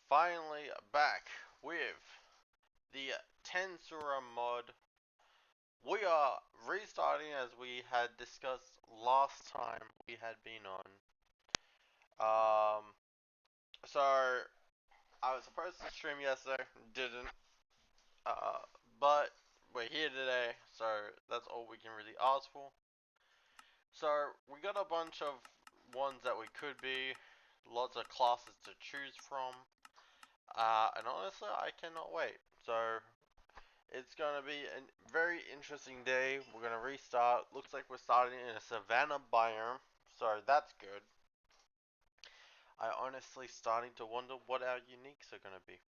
finally back with the Tensura mod. We are restarting as we had discussed last time we had been on. So I was supposed to stream yesterday, didn't. Uh, but we're here today, so that's all we can really ask for. So we got a bunch of ones that we could be, lots of classes to choose from. And honestly, I cannot wait. So it's gonna be a very interesting day. We're gonna restart. Looks like we're starting in a savanna biome, so that's good. I honestly starting to wonder what our uniques are gonna be.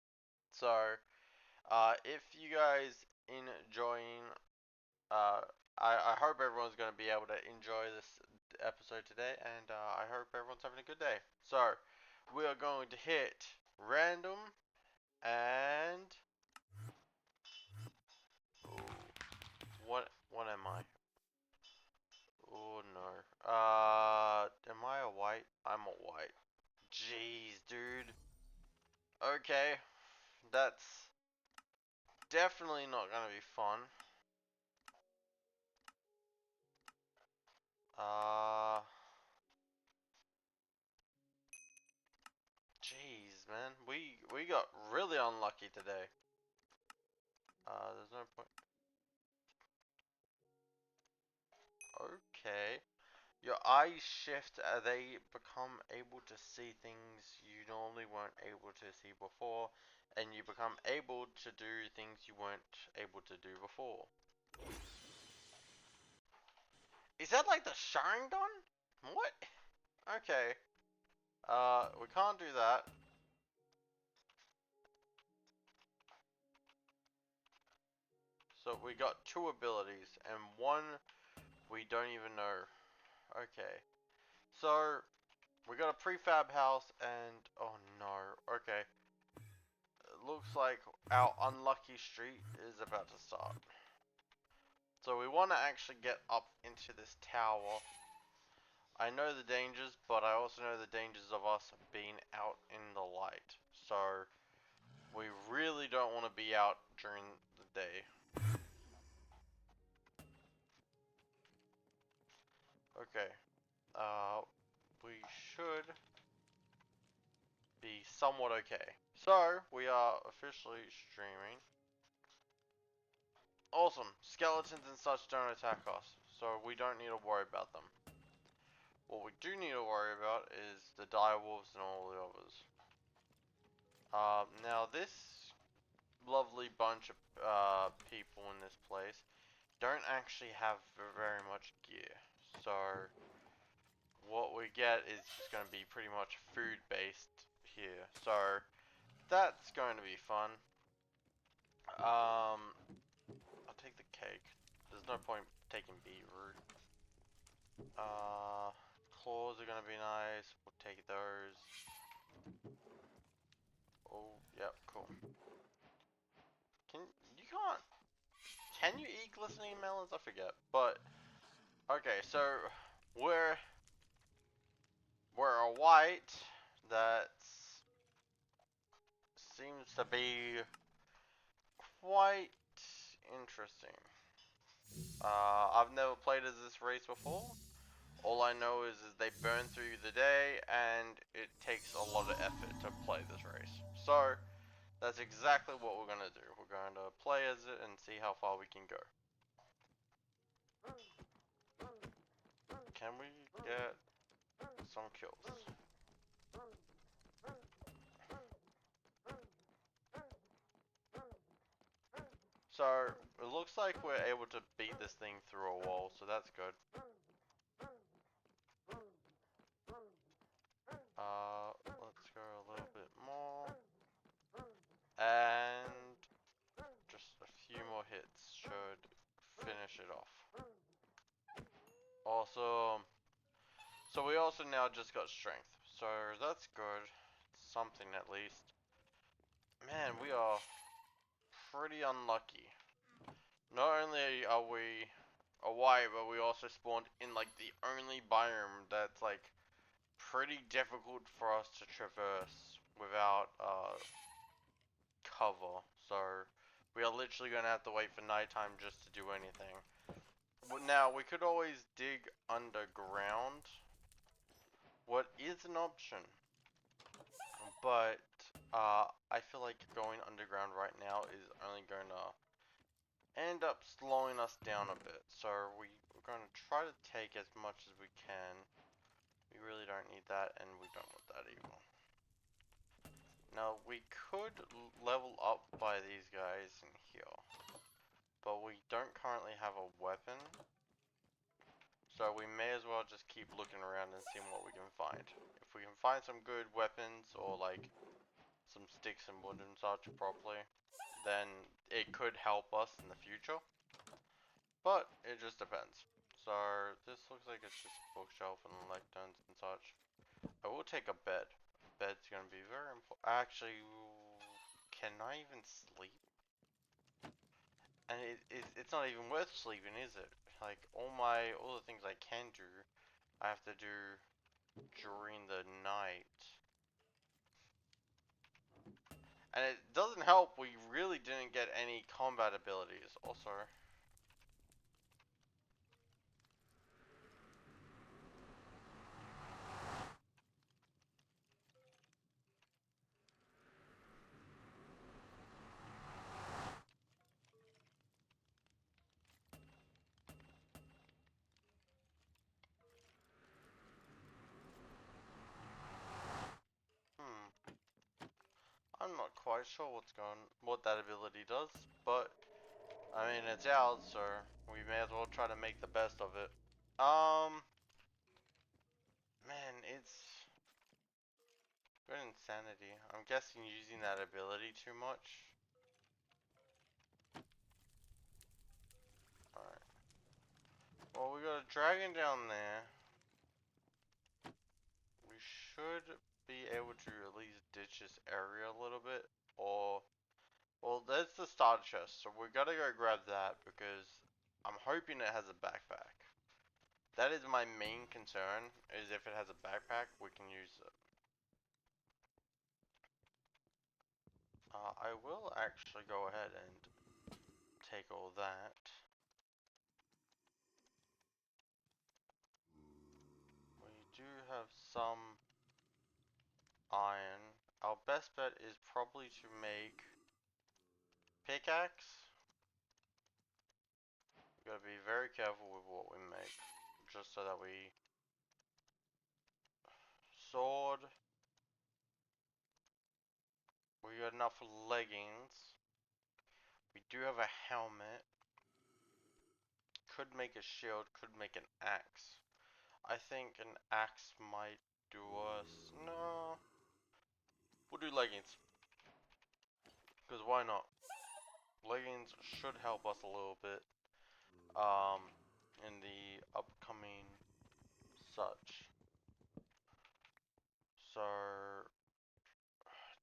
So, if you guys enjoying, uh, I hope everyone's gonna be able to enjoy this episode today, and I hope everyone's having a good day. So, we are going to hit random and what am I? Oh no. Am I a white? I'm a white. Jeez, dude. Okay, that's definitely not gonna be fun. Uh, jeez, man. We got really unlucky today. There's no point. Okay. Your eyes shift, they become able to see things you normally weren't able to see before, and you become able to do things you weren't able to do before. Is that like the Sharingan? What? Okay. We can't do that. So we got two abilities, and one we don't even know. Okay. So, we got a prefab house, and oh no. Okay. It looks like our unlucky street is about to start. So we want to actually get up into this tower. I know the dangers, but I also know the dangers of us being out in the light. So we really don't want to be out during the day. Okay. We should be somewhat okay. So we are officially streaming. Awesome. Skeletons and such don't attack us, so we don't need to worry about them. What we do need to worry about is the direwolves and all the others. Now this lovely bunch of people in this place don't actually have very much gear. So what we get is just going to be pretty much food based here. So that's going to be fun. I'll take the cake. There's no point taking beetroot. Claws are going to be nice. We'll take those. Oh, yep, cool. You can't, can you eat glistening melons? I forget. But, okay, so we're a white that seems to be quite interesting. I've never played as this race before. All I know is they burn through the day, and it takes a lot of effort to play this race. So, that's exactly what we're going to do. We're going to play as it and see how far we can go. Can we get some kills? So, it looks like we're able to beat this thing through a wall, so that's good. Let's go a little bit more. And just a few more hits should finish it off. Awesome. So we also now just got strength. So that's good. Something at least. Man, we are pretty unlucky. Not only are we a white, but we also spawned in like the only biome that's like pretty difficult for us to traverse without cover. So we are literally gonna have to wait for nighttime just to do anything. Now we could always dig underground. What is an option? But I feel like going underground right now is only gonna end up slowing us down a bit. So we're gonna try to take as much as we can. We really don't need that, and we don't want that either. Now we could level up by these guys in here, but we don't currently have a weapon. So we may as well just keep looking around and seeing what we can find. If we can find some good weapons or like some sticks and wood and such properly, then it could help us in the future. But it just depends. So this looks like it's just a bookshelf and lecterns and such. I will take a bed. Bed's gonna be very important. Actually, can I even sleep? And it's not even worth sleeping, is it? Like all the things I can do, I have to do during the night. And it doesn't help, we really didn't get any combat abilities also. I'm not quite sure what that ability does, but I mean it's out, so we may as well try to make the best of it. Man, it's good insanity. I'm guessing using that ability too much. Alright. Well, we got a dragon down there. We should be able to at least ditch this area a little bit, or well, there's the starter chest, so we gotta go grab that because I'm hoping it has a backpack. That is my main concern, is if it has a backpack, we can use it. I will actually go ahead and take all that. We do have some iron. Our best bet is probably to make pickaxe. We gotta be very careful with what we make, just so that we sword. We got enough leggings. We do have a helmet. Could make a shield, could make an axe. I think an axe might do us. No. We'll do leggings. Because why not? Leggings should help us a little bit. In the upcoming such. So.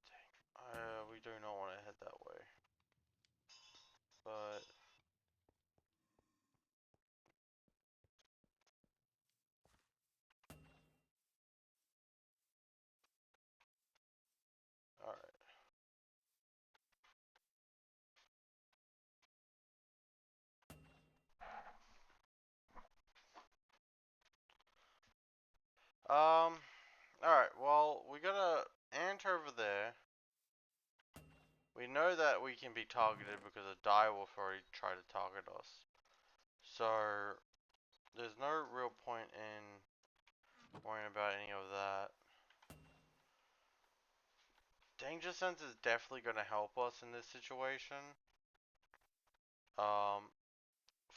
Dang. We do not want to head that way. But. Alright. Alright, well, we got a ant over there. We know that we can be targeted because a direwolf already tried to target us. So, there's no real point in worrying about any of that. Danger sense is definitely going to help us in this situation. For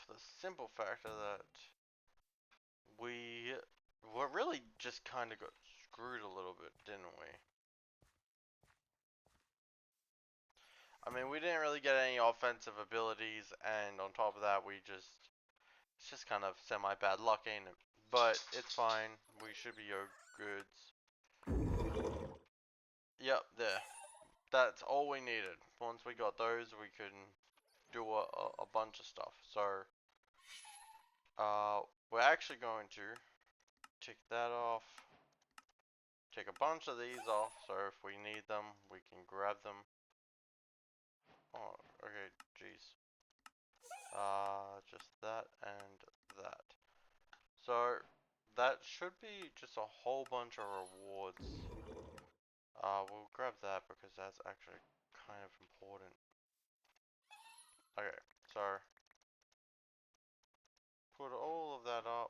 the simple factor that we really just kind of got screwed a little bit, didn't we? I mean, we didn't really get any offensive abilities, and on top of that, it's just kind of semi-bad luck, ain't it? But it's fine. We should be goods. Yep, there. That's all we needed. Once we got those, we can do a bunch of stuff. So, we're actually going to tick that off. take a bunch of these off, so if we need them, we can grab them. Oh, okay, jeez. Just that and that. So, that should be just a whole bunch of rewards. We'll grab that because that's actually kind of important. Okay, so, put all of that up.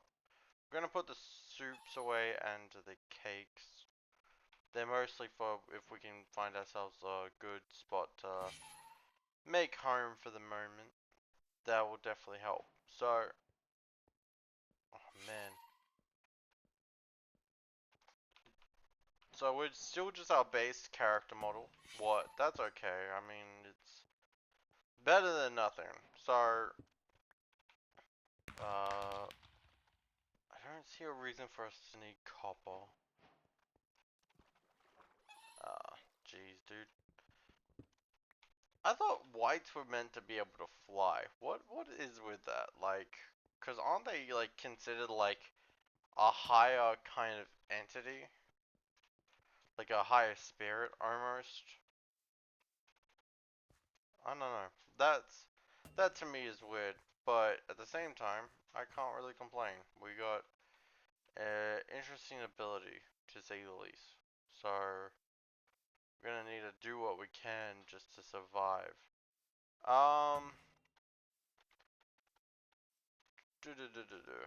We're gonna put the soups away and the cakes. They're mostly for if we can find ourselves a good spot to make home for the moment. That will definitely help. So, oh man. So we're still just our base character model. What? That's okay. I mean, it's better than nothing. So, I don't see a reason for us to need copper. Jeez, dude. I thought whites were meant to be able to fly. What is with that? Like, cause aren't they like considered like a higher kind of entity? Like a higher spirit almost? I don't know. That to me is weird, but at the same time, I can't really complain. We got interesting ability to say the least. So we're gonna need to do what we can just to survive. Um, do do do do do.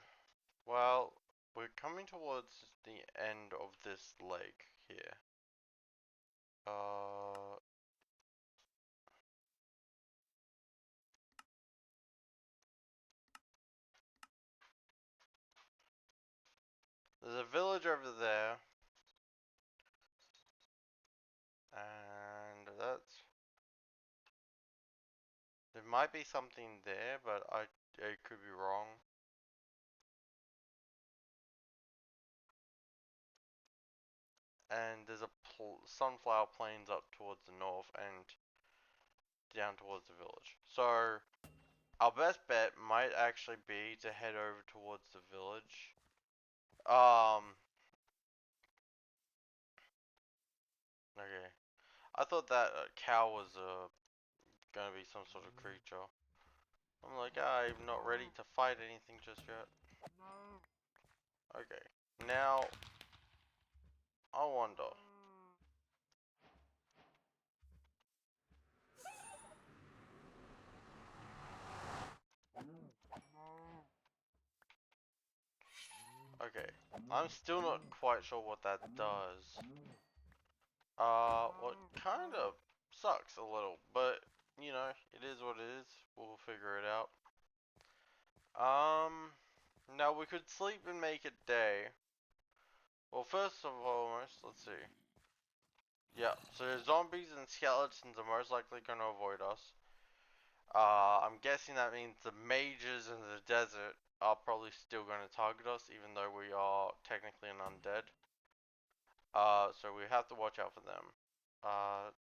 Well, we're coming towards the end of this lake here. Uh, there's a village over there, and that's. There might be something there, but I could be wrong. And there's a sunflower plains up towards the north and down towards the village. So our best bet might actually be to head over towards the village. Okay. I thought that cow was gonna be some sort of creature. I'm like, I'm not ready to fight anything just yet. Okay. Now, I wonder. Okay. I'm still not quite sure what that does. What kind of sucks a little, but you know, it is what it is. We'll figure it out. Now we could sleep and make it day. Well, first of all, let's see. Yeah, so zombies and skeletons are most likely going to avoid us. I'm guessing that means the mages in the desert are probably still going to target us, even though we are technically an undead. So we have to watch out for them. Uh,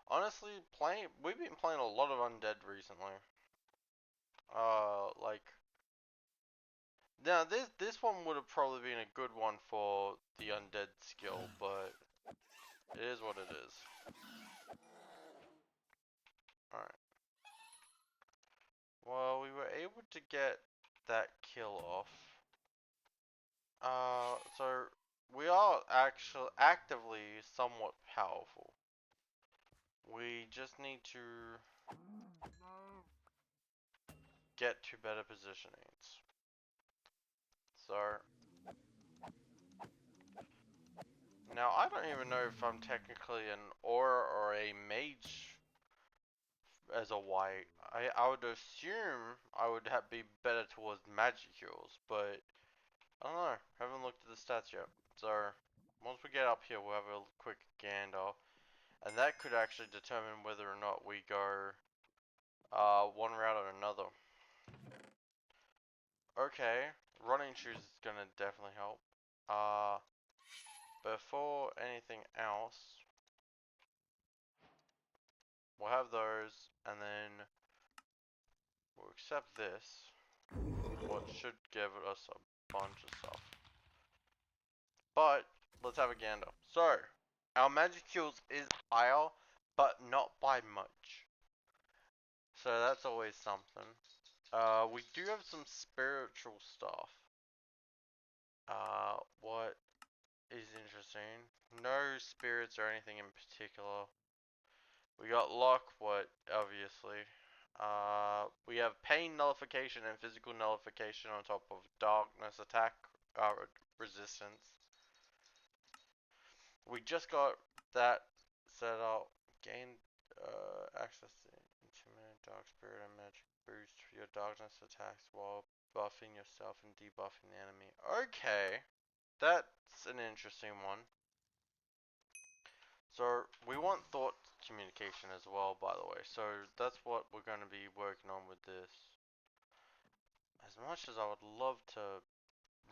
Honestly, we've been playing a lot of undead recently. Like, now this one would have probably been a good one for the undead skill, but it is what it is. Alright. Well, we were able to get that kill off. So we are actually actively somewhat powerful. We just need to get to better positionings. So now I don't even know if I'm technically an aura or a mage as a white. I would assume I would be better towards magic heals, but I don't know. Haven't looked at the stats yet. So once we get up here, we'll have a quick gander, and that could actually determine whether or not we go one route or another. Okay, running shoes is gonna definitely help. Uh, Before anything else, we'll have those, and then we'll accept this, what should give us a bunch of stuff. But let's have a gander. So, our magic kills is higher, but not by much. So that's always something. We do have some spiritual stuff. What is interesting? No spirits or anything in particular. We got luck, what, obviously. We have pain nullification and physical nullification on top of darkness attack resistance. We just got that set up. Gain access to intimidate dark spirit and magic boost for your darkness attacks while buffing yourself and debuffing the enemy. Okay, that's an interesting one. So we want thought communication as well, by the way. So that's what we're going to be working on with this. As much as I would love to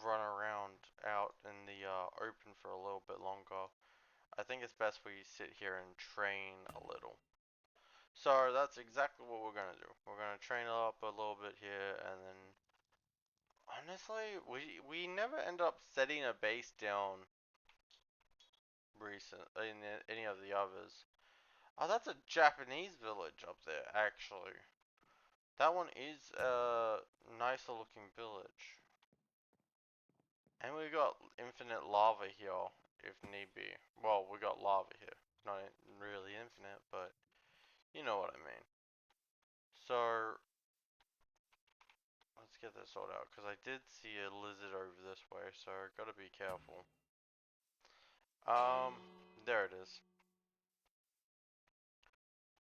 run around out in the open for a little bit longer, I think it's best we sit here and train a little. So that's exactly what we're gonna do. We're gonna train up a little bit here, and then honestly, we never end up setting a base down in any of the others. Oh, that's a Japanese village up there, actually. That one is a nicer looking village. And we got infinite lava here, if need be. Well, we got lava here. Not really infinite, but you know what I mean. So, let's get this sorted out, because I did see a lizard over this way, so gotta be careful. There it is.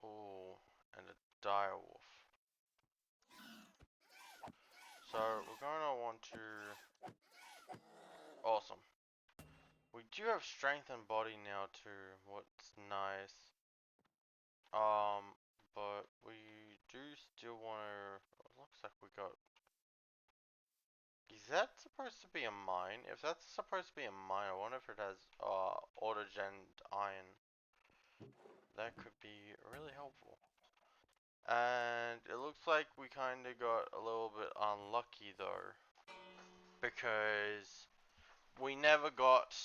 Ooh, and a dire wolf. So, we're gonna want to... Awesome. We do have strength and body now too, what's nice. But we do still wanna... Looks like we got... Is that supposed to be a mine? If that's supposed to be a mine, I wonder if it has, auto-gen iron. That could be really helpful. And it looks like we kinda got a little bit unlucky though. Because we never got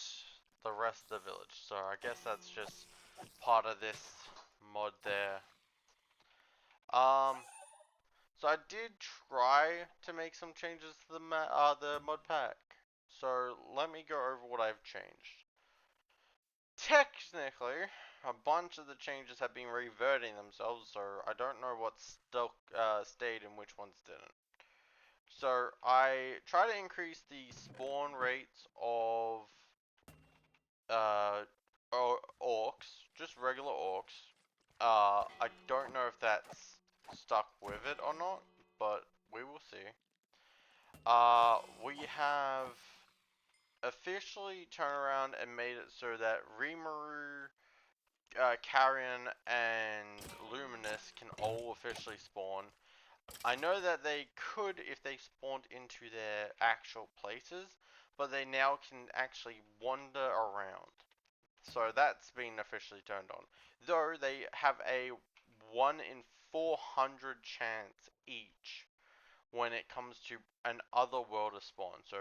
the rest of the village. So I guess that's just part of this mod there. So I did try to make some changes to the mod pack. So let me go over what I've changed. Technically, a bunch of the changes have been reverting themselves, so I don't know what stayed and which ones didn't. So I try to increase the spawn rates of orcs, just regular orcs. I don't know if that's stuck with it or not, but we will see. We have officially turned around and made it so that Rimuru, Carrion, and Luminous can all officially spawn. I know that they could if they spawned into their actual places, but they now can actually wander around. So that's been officially turned on. Though they have a 1 in 400 chance each when it comes to an otherworlder spawn. So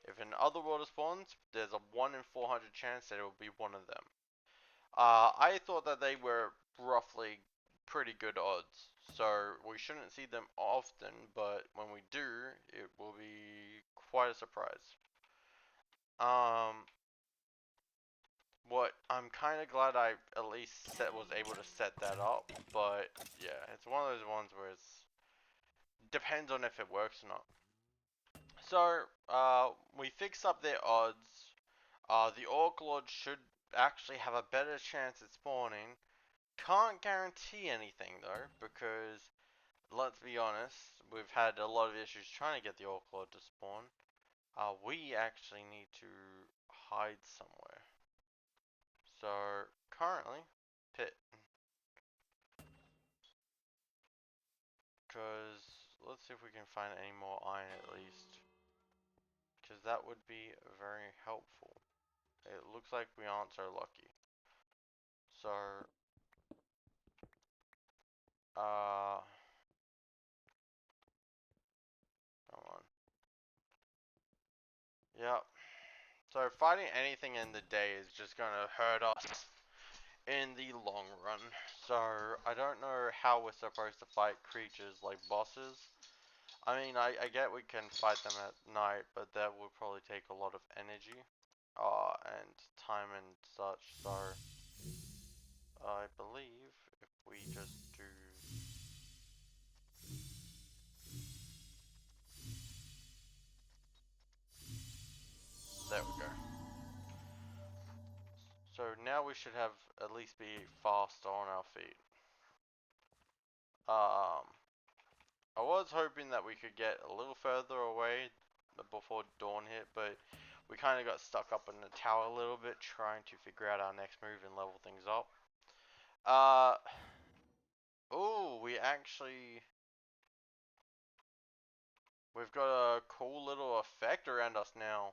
if an otherworlder spawns, there's a 1 in 400 chance that it will be one of them. I thought that they were roughly pretty good odds, so we shouldn't see them often, but when we do, it will be quite a surprise. What I'm kind of glad I at least was able to set that up, but yeah, it's one of those ones where it's depends on if it works or not. So, we fix up their odds. The Orc Lord should actually have a better chance at spawning. Can't guarantee anything though, because let's be honest, we've had a lot of issues trying to get the Orc Lord to spawn. We actually need to hide somewhere. So, currently, pit. Because, let's see if we can find any more iron at least. Because that would be very helpful. It looks like we aren't so lucky. So, come on. Yep. So fighting anything in the day is just gonna hurt us in the long run. So I don't know how we're supposed to fight creatures like bosses. I mean, I get we can fight them at night, but that would probably take a lot of energy, and time and such. So I believe if we just do, there we go. So now we should have at least be fast on our feet. I was hoping that we could get a little further away before dawn hit, but we kind of got stuck up in the tower a little bit trying to figure out our next move and level things up. Oh, we've got a cool little effect around us now.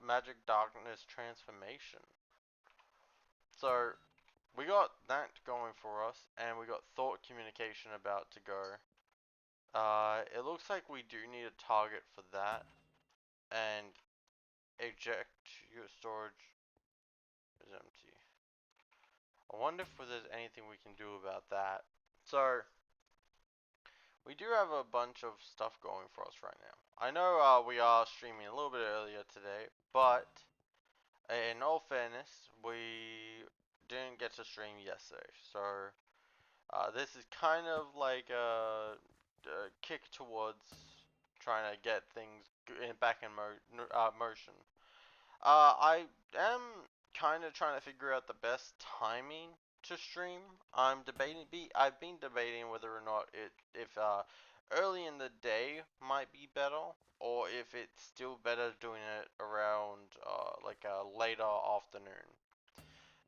Magic Darkness Transformation. So, we got that going for us, and we got Thought Communication about to go. It looks like we do need a target for that, and eject your storage is empty. I wonder if there's anything we can do about that. So, we do have a bunch of stuff going for us right now. I know we are streaming a little bit earlier today, but in all fairness, we didn't get to stream yesterday. So, this is kind of like a kick towards trying to get things back in motion. I am kind of trying to figure out the best timing to stream. I've been debating whether or not if early in the day might be better, or if it's still better doing it around like a later afternoon.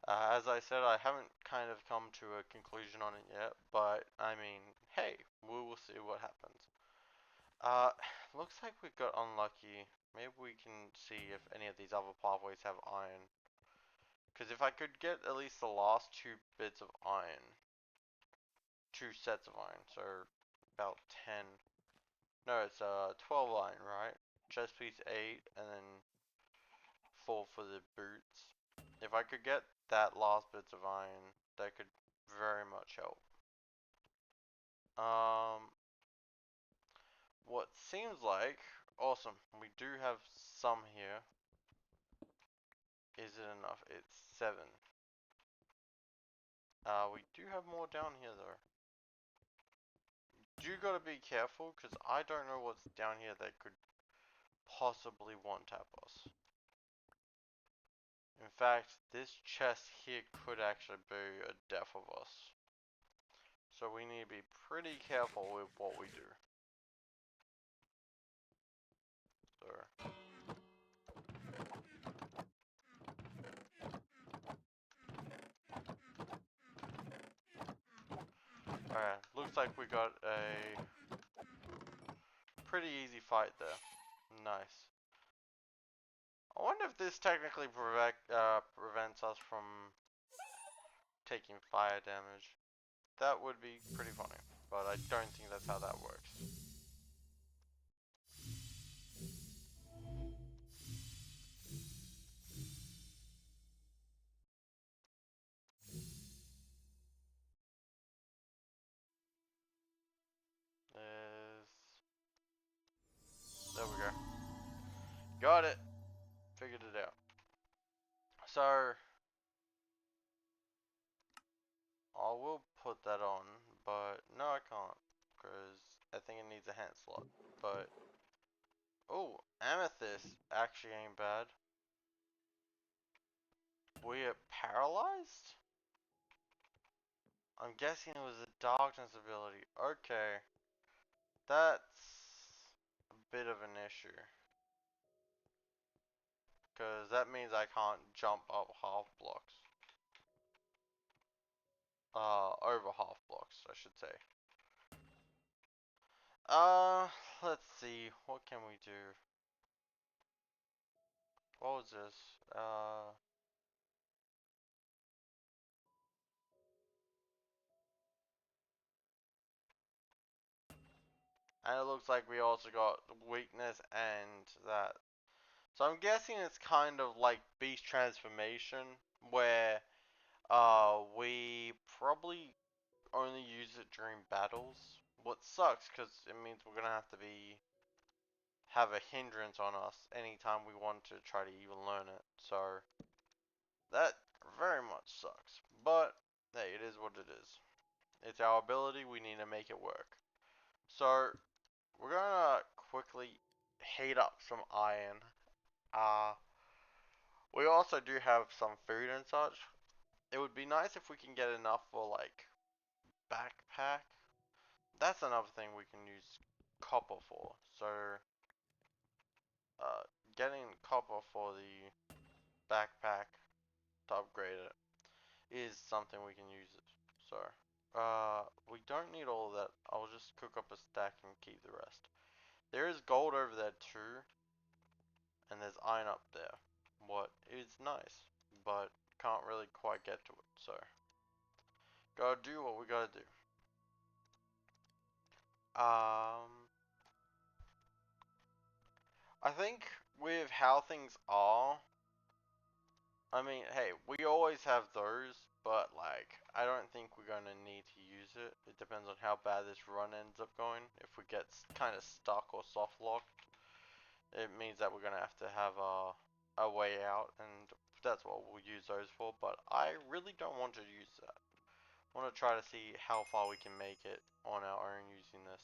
As I said, I haven't kind of come to a conclusion on it yet, but I mean, hey, we will see what happens. Uh, looks like we got unlucky. Maybe we can see if any of these other pathways have iron. Because if I could get at least the last 2 bits of iron, 2 sets of iron, so about 10. No, it's 12 iron, right? Chest piece 8, and then 4 for the boots. If I could get that last bits of iron, that could very much help. What seems like, awesome, we do have some here. Is it enough? It's 7. We do have more down here though. You gotta be careful, because I don't know what's down here that could possibly one-tap us. In fact, this chest here could actually be a death of us. So we need to be pretty careful with what we do. So. Alright, looks like we got a pretty easy fight there. Nice. I wonder if this technically prevents us from taking fire damage. That would be pretty funny, but I don't think that's how that works. There we go. Got it. Figured it out. So, I will put that on, but no I can't, because I think it needs a hand slot, but, oh, amethyst actually ain't bad. We're paralyzed? I'm guessing it was a darkness ability. Okay. That's a bit of an issue. Because that means I can't jump up half blocks. Over half blocks, I should say. Let's see. What can we do? What was this? And it looks like we also got weakness and that. So I'm guessing it's kind of like beast transformation, where we probably only use it during battles. What sucks, because it means we're gonna have to have a hindrance on us anytime we want to try to even learn it. So that very much sucks. But hey, it is what it is. It's our ability, we need to make it work. So we're gonna quickly heat up some iron. Uh we also do have some food and such. It would be nice if we can get enough for like backpack. That's another thing we can use copper for. So uh getting copper for the backpack to upgrade it is something we can use it. So we don't need all of that. I'll just cook up a stack and keep the rest. There is gold over there too, and there's iron up there. What is nice, but can't really quite get to it. So gotta do what we gotta do. I think with how things are, I mean, hey, we always have those, but like, I don't think we're gonna need to use it. It depends on how bad this run ends up going. If we get kind of stuck or soft locked, it means that we're gonna have to have a way out, and that's what we'll use those for. But I really don't want to use that. I want to try to see how far we can make it on our own using this.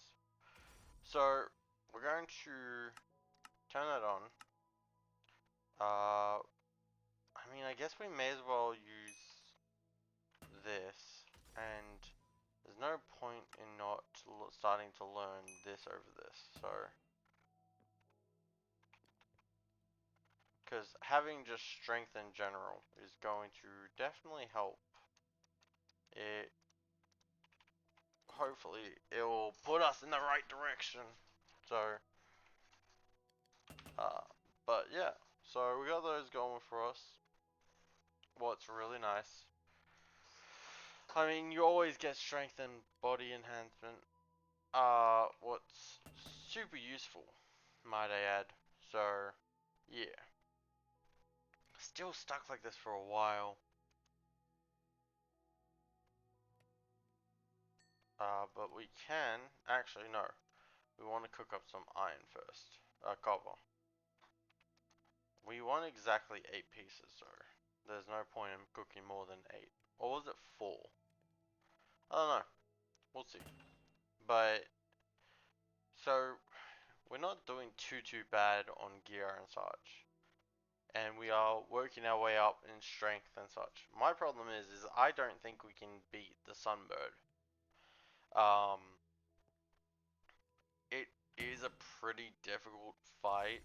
So we're going to turn that on. I mean, I guess we may as well use this, and there's no point in not starting to learn this over this. So, because having just strength in general is going to definitely help. It hopefully it will put us in the right direction. So, uh, but yeah, so we got those going for us. What's really nice. I mean, you always get strength and body enhancement. What's super useful, might I add. So, yeah. Still stuck like this for a while. But we can, actually no. We want to cook up some iron first. Copper. We want exactly 8 pieces, so there's no point in cooking more than 8. Or was it 4? I don't know. We'll see. But, so, we're not doing too bad on gear and such. And we are working our way up in strength and such. My problem is I don't think we can beat the Sunbird. Um, it is a pretty difficult fight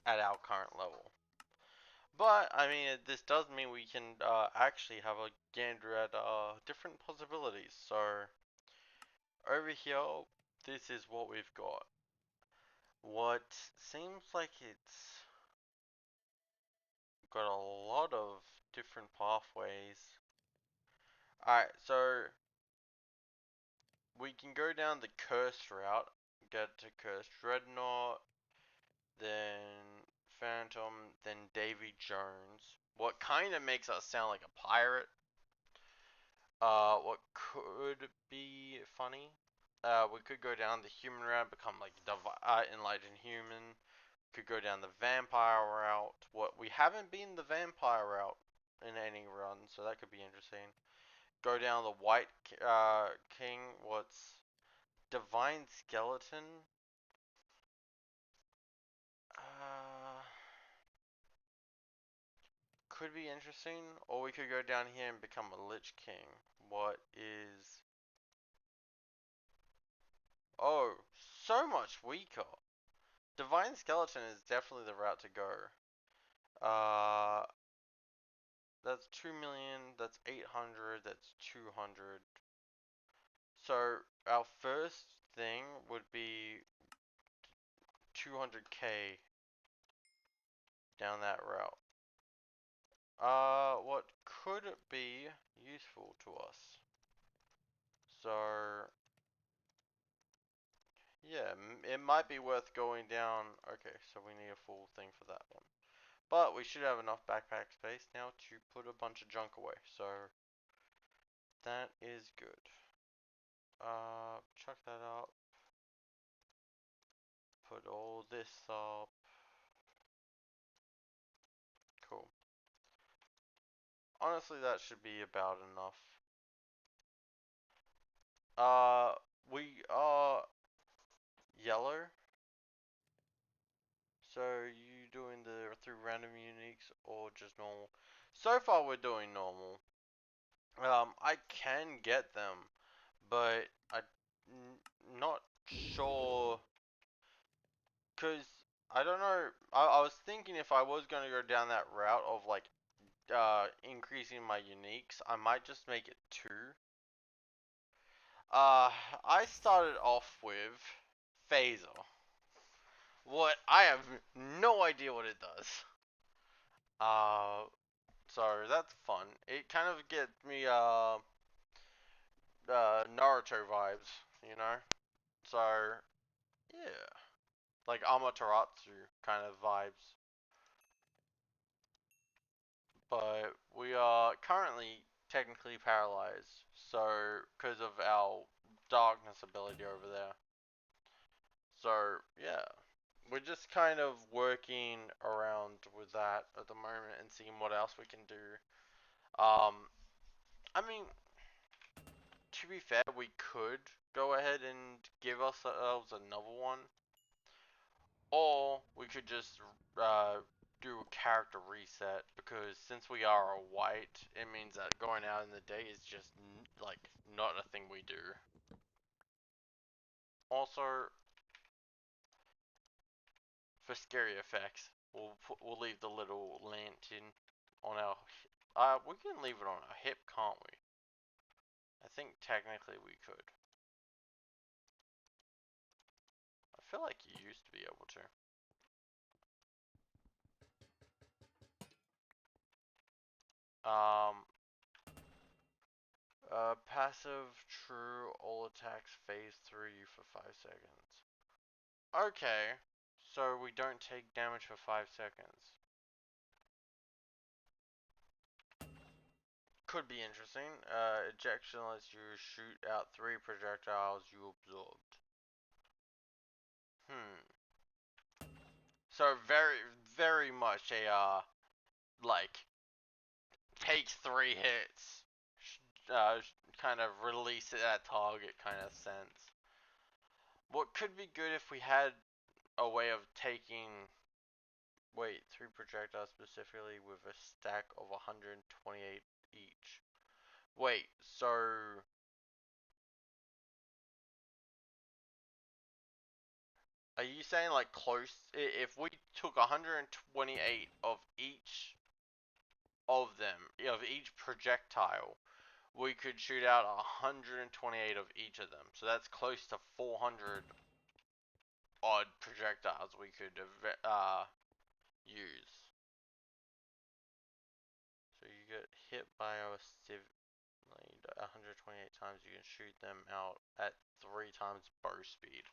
at our current level. But, I mean, this does mean we can actually have a gander at different possibilities. So, over here, this is what we've got. What seems like it's got a lot of different pathways. Alright, so we can go down the cursed route, get to cursed Dreadnought, then Phantom, then Davy Jones. What kind of makes us sound like a pirate. What could be funny? We could go down the human route, become like enlightened human. Could go down the vampire route. What we haven't been the vampire route in any run, so that could be interesting. Go down the white king. What's divine skeleton? Uh, could be interesting. Or we could go down here and become a lich king. What is? Oh, so much weaker. Divine skeleton is definitely the route to go. Uh, that's 2 million. That's 800. That's 200. So our first thing would be 200k down that route. What could be useful to us? So Yeah, it might be worth going down. Okay, so we need a full thing for that one. But we should have enough backpack space now to put a bunch of junk away. So that is good. Chuck that up. Put all this up. Cool. Honestly, that should be about enough. Uh, we are yellow. So you doing the through random uniques or just normal? So far we're doing normal. I can get them, but not sure, cause I don't know. I was thinking if I was gonna go down that route of like increasing my uniques, I might just make it two. Uh, I started off with Phaser. What I have no idea what it does. Uh, so that's fun. It kind of gets me Naruto vibes, you know. So yeah, like Amaterasu kind of vibes. But we are currently technically paralyzed, so because of our darkness ability over there. So yeah, we're just kind of working around with that at the moment and seeing what else we can do. I mean, to be fair, we could go ahead and give ourselves another one, or we could just do a character reset, because since we are a white, it means that going out in the day is just like not a thing we do. Also, for scary effects, we'll leave the little lantern on our. We can leave it on our hip, can't we? I think technically we could. I feel like you used to be able to. Um, passive, true, all attacks phase through you for 5 seconds. Okay, so we don't take damage for 5 seconds. Could be interesting. Ejection lets you shoot out 3 projectiles you absorbed. So very much a, like, takes 3 hits, uh, kind of release it at target kind of sense. What could be good if we had a way of taking, wait, 3 projectiles specifically with a stack of 128 each. Wait, so are you saying like close, if we took 128 of each of them, of each projectile, we could shoot out 128 of each of them. So that's close to 400 odd projectiles we could use. So you get hit by a 128 times, you can shoot them out at 3 times burst speed.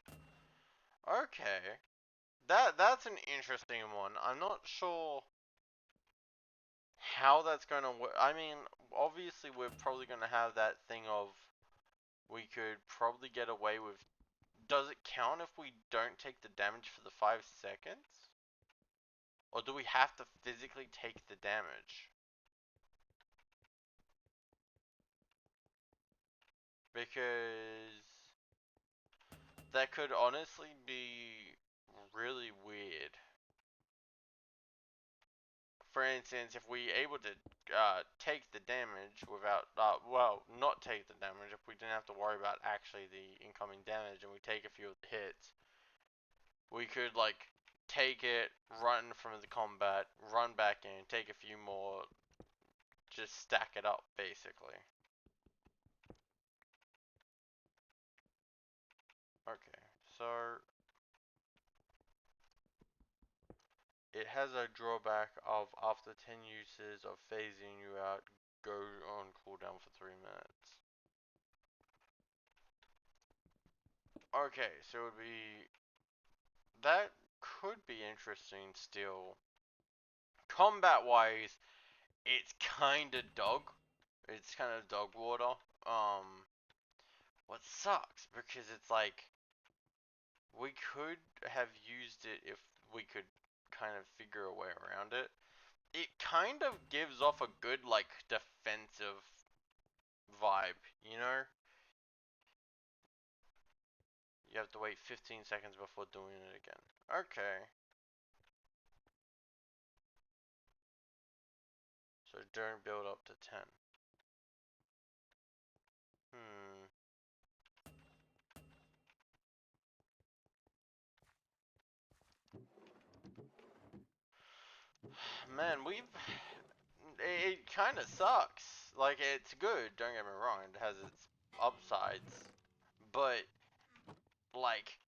Okay. That's an interesting one. I'm not sure how that's gonna work. I mean, obviously we're probably gonna have that thing of, we could probably get away with. Does it count if we don't take the damage for the 5 seconds? Or do we have to physically take the damage? Because that could honestly be really weird. For instance, if we able to take the damage without, well, not take the damage, if we didn't have to worry about actually the incoming damage and we take a few of the hits, we could like take it, run from the combat, run back in, take a few more, just stack it up basically. Okay, so it has a drawback of after 10 uses of phasing you out, go on cooldown for 3 minutes. Okay, so it would be that could be interesting still. Combat wise, it's kind of dog. It's kind of dog water. What sucks because it's like we could have used it if we could kind of figure a way around it. It kind of gives off a good like defensive vibe, you know? You have to wait 15 seconds before doing it again. Okay. So don't build up to 10. Hmm. Man, it kind of sucks. Like, it's good, don't get me wrong, it has its upsides. But, like,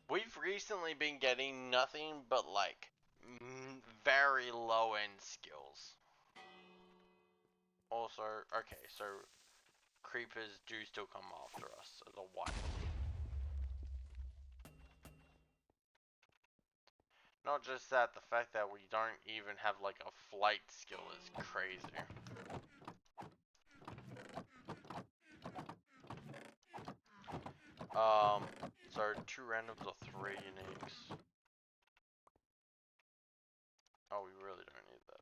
we've recently been getting nothing but, like, very low end skills. Also, okay, so creepers do still come after us as a wipe. Not just that, the fact that we don't even have like a flight skill is crazy. Um, so 2 randoms or 3 uniques. Oh, we really don't need that.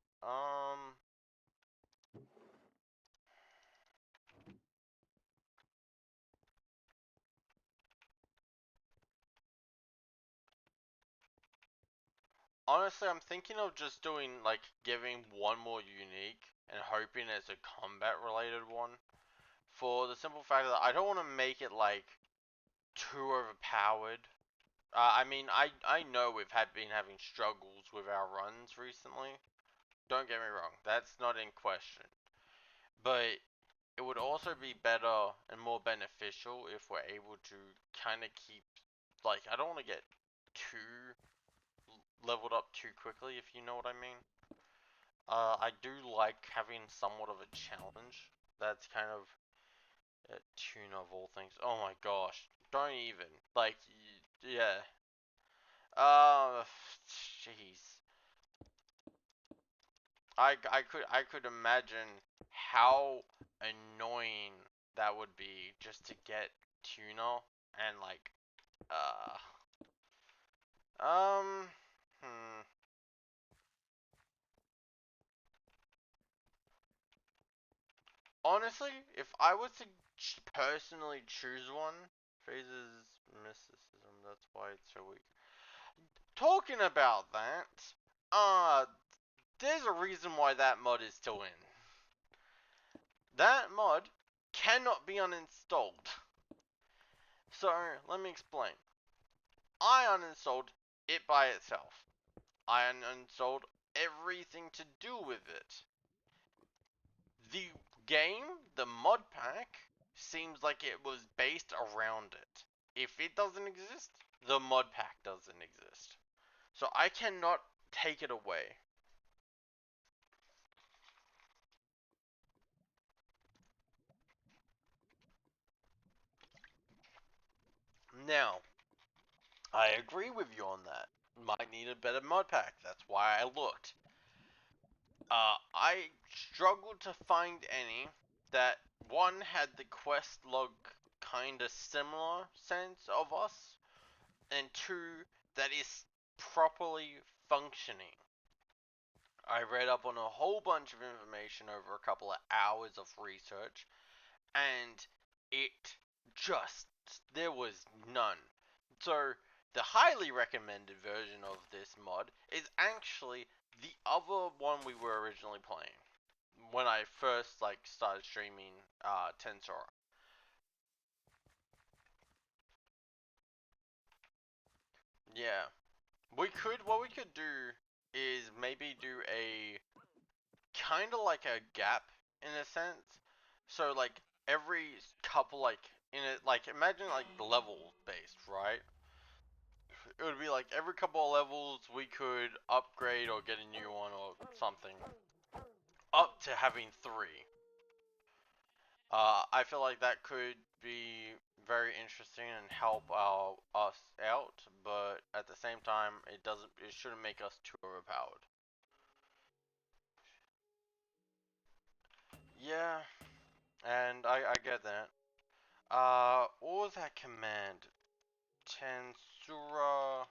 Honestly, I'm thinking of just doing like giving one more unique and hoping it's a combat related one. For the simple fact that I don't want to make it like too overpowered. I mean, I know we've been having struggles with our runs recently. Don't get me wrong, that's not in question. But it would also be better and more beneficial if we're able to kind of keep, like, I don't want to get too leveled up too quickly, if you know what I mean. I do like having somewhat of a challenge. That's kind of a tune of all things. Oh my gosh, don't even like, yeah. Jeez. I could imagine how annoying that would be just to get tuna and like uh um hmm. Honestly, if I was to personally choose one, phases mysticism. That's why it's so weak. Talking about that, there's a reason why that mod is still in. That mod cannot be uninstalled. So let me explain. I uninstalled it by itself. I uninstalled everything to do with it. The game, the mod pack, seems like it was based around it. If it doesn't exist, the mod pack doesn't exist. So I cannot take it away. Now, I agree with you on that. Might need a better mod pack. That's why I looked. I struggled to find any that one had the quest log kinda similar sense of us, and two that is properly functioning. I read up on a whole bunch of information over a couple of hours of research, and it just there was none. So the highly recommended version of this mod is actually the other one we were originally playing when I first like started streaming Tensura. Yeah. What we could do is maybe do a kind of like a gap in a sense. So like every couple like in it like imagine like level based, right? It would be like every couple of levels we could upgrade or get a new one or something up to having 3. I feel like that could be very interesting and help us out, but at the same time, it shouldn't make us too overpowered. Yeah, and I get that. What was that command? Tensura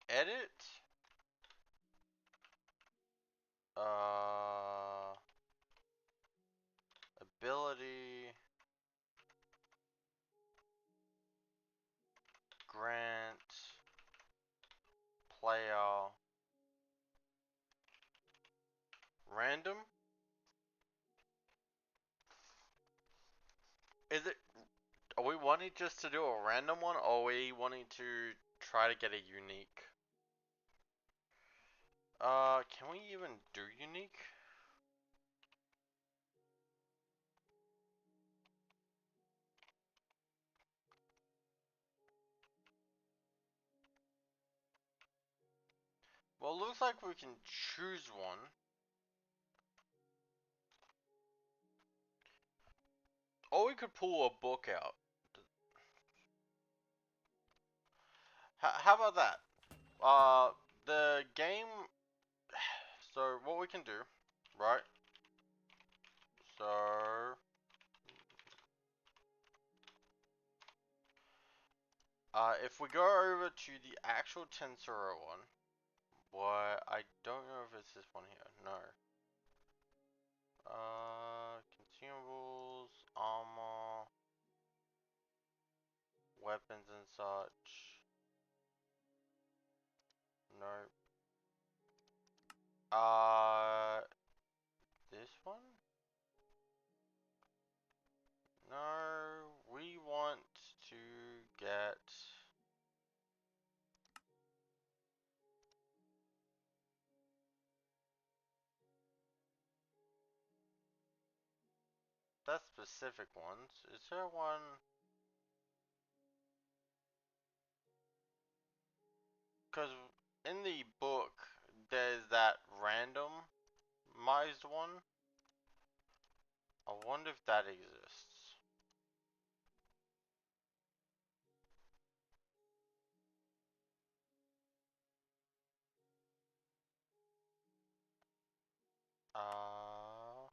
edit? Uh, ability grant player random? Is it? Are we wanting just to do a random one, or are we wanting to try to get a unique? Can we even do unique? Well, it looks like we can choose one. Or we could pull a book out. How about that? The game. So what we can do, right? So, if we go over to the actual Tensura one, what I don't know if it's this one here. No. Consumables, armor, weapons and such. Nope. This one? No, we want to get. That specific ones. Is there one? Because in the book, there's that randomized one. I wonder if that exists. Uh,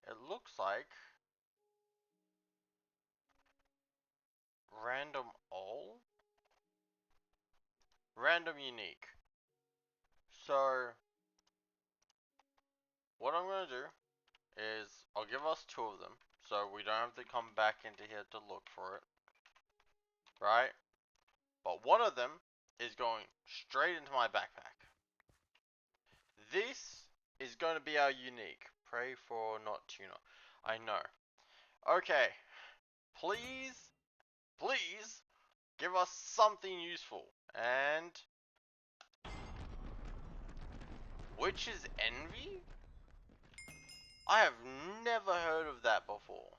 it looks like random all, random unique. So what I'm gonna do is I'll give us two of them, so we don't have to come back into here to look for it, right? But one of them is going straight into my backpack. This is going to be our unique. Pray for not tuna. I know. Okay. Please, please give us something useful. And Witch's Envy? I have never heard of that before.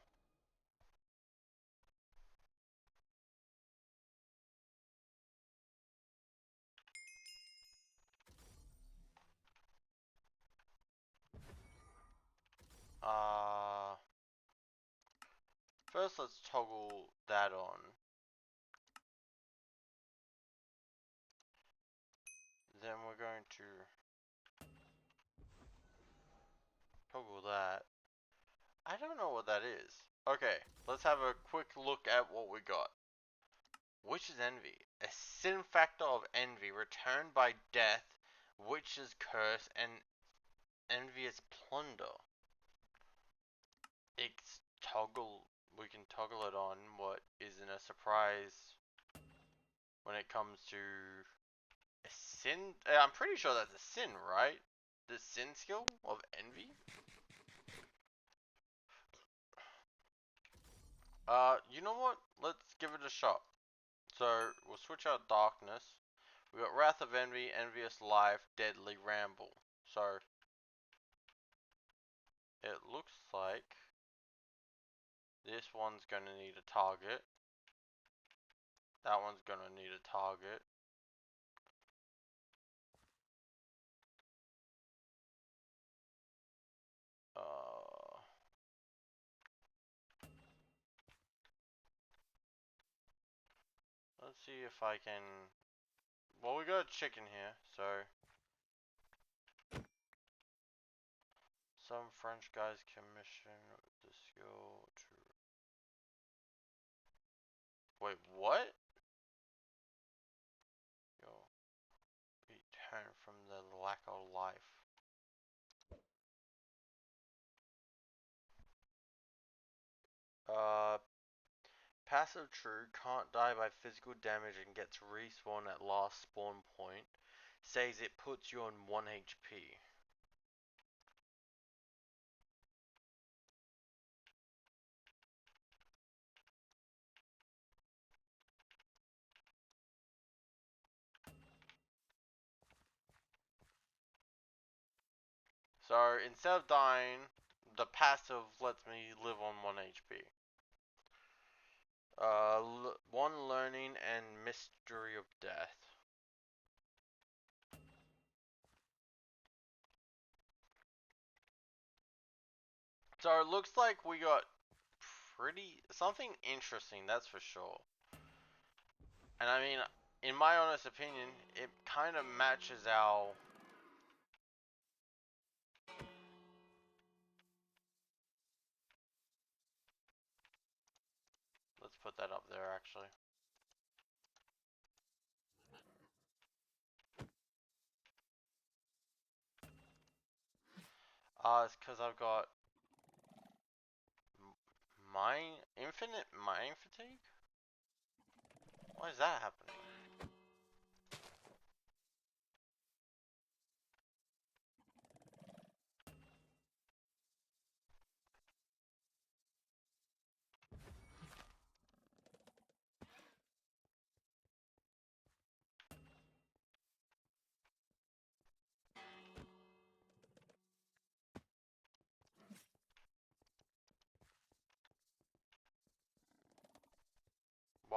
Uh, First let's toggle that on. Then we're going to toggle that. I don't know what that is. Okay, let's have a quick look at what we got. Witch's Envy. A sin factor of envy returned by death, witch's curse, and envious plunder. It's toggle. We can toggle it on what isn't a surprise when it comes to a sin. I'm pretty sure that's a sin, right? The sin skill of envy? You know what? Let's give it a shot. So, we'll switch out darkness. We got Wrath of Envy, Envious Life, Deadly Ramble. So, it looks like this one's gonna need a target. That one's gonna need a target. see if I can. Well, we got a chicken here, so. Some French guys commission the skill to. Wait, what? Yo, return from the lack of life. Uh, Passive true, can't die by physical damage and gets respawn at last spawn point. Says it puts you on 1 HP. So instead of dying, the passive lets me live on 1 HP. 1 learning and mystery of death. So it looks like we got something interesting, that's for sure. And I mean, in my honest opinion, it kind of matches our. Let's put that up there actually. It's because I've got infinite mind fatigue? Why is that happening?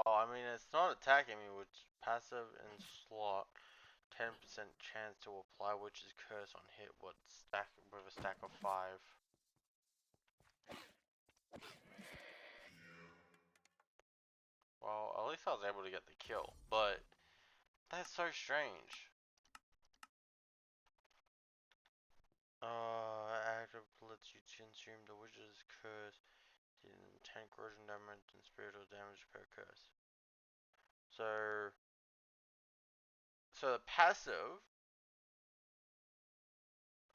Well, I mean, it's not attacking me, which passive and slot. 10% chance to apply Witch's Curse on hit with a stack of 5. Well, at least I was able to get the kill, but that's so strange. Active lets you consume the Witch's Curse, dealing 10 corrosion damage and spiritual damage per curse. So the passive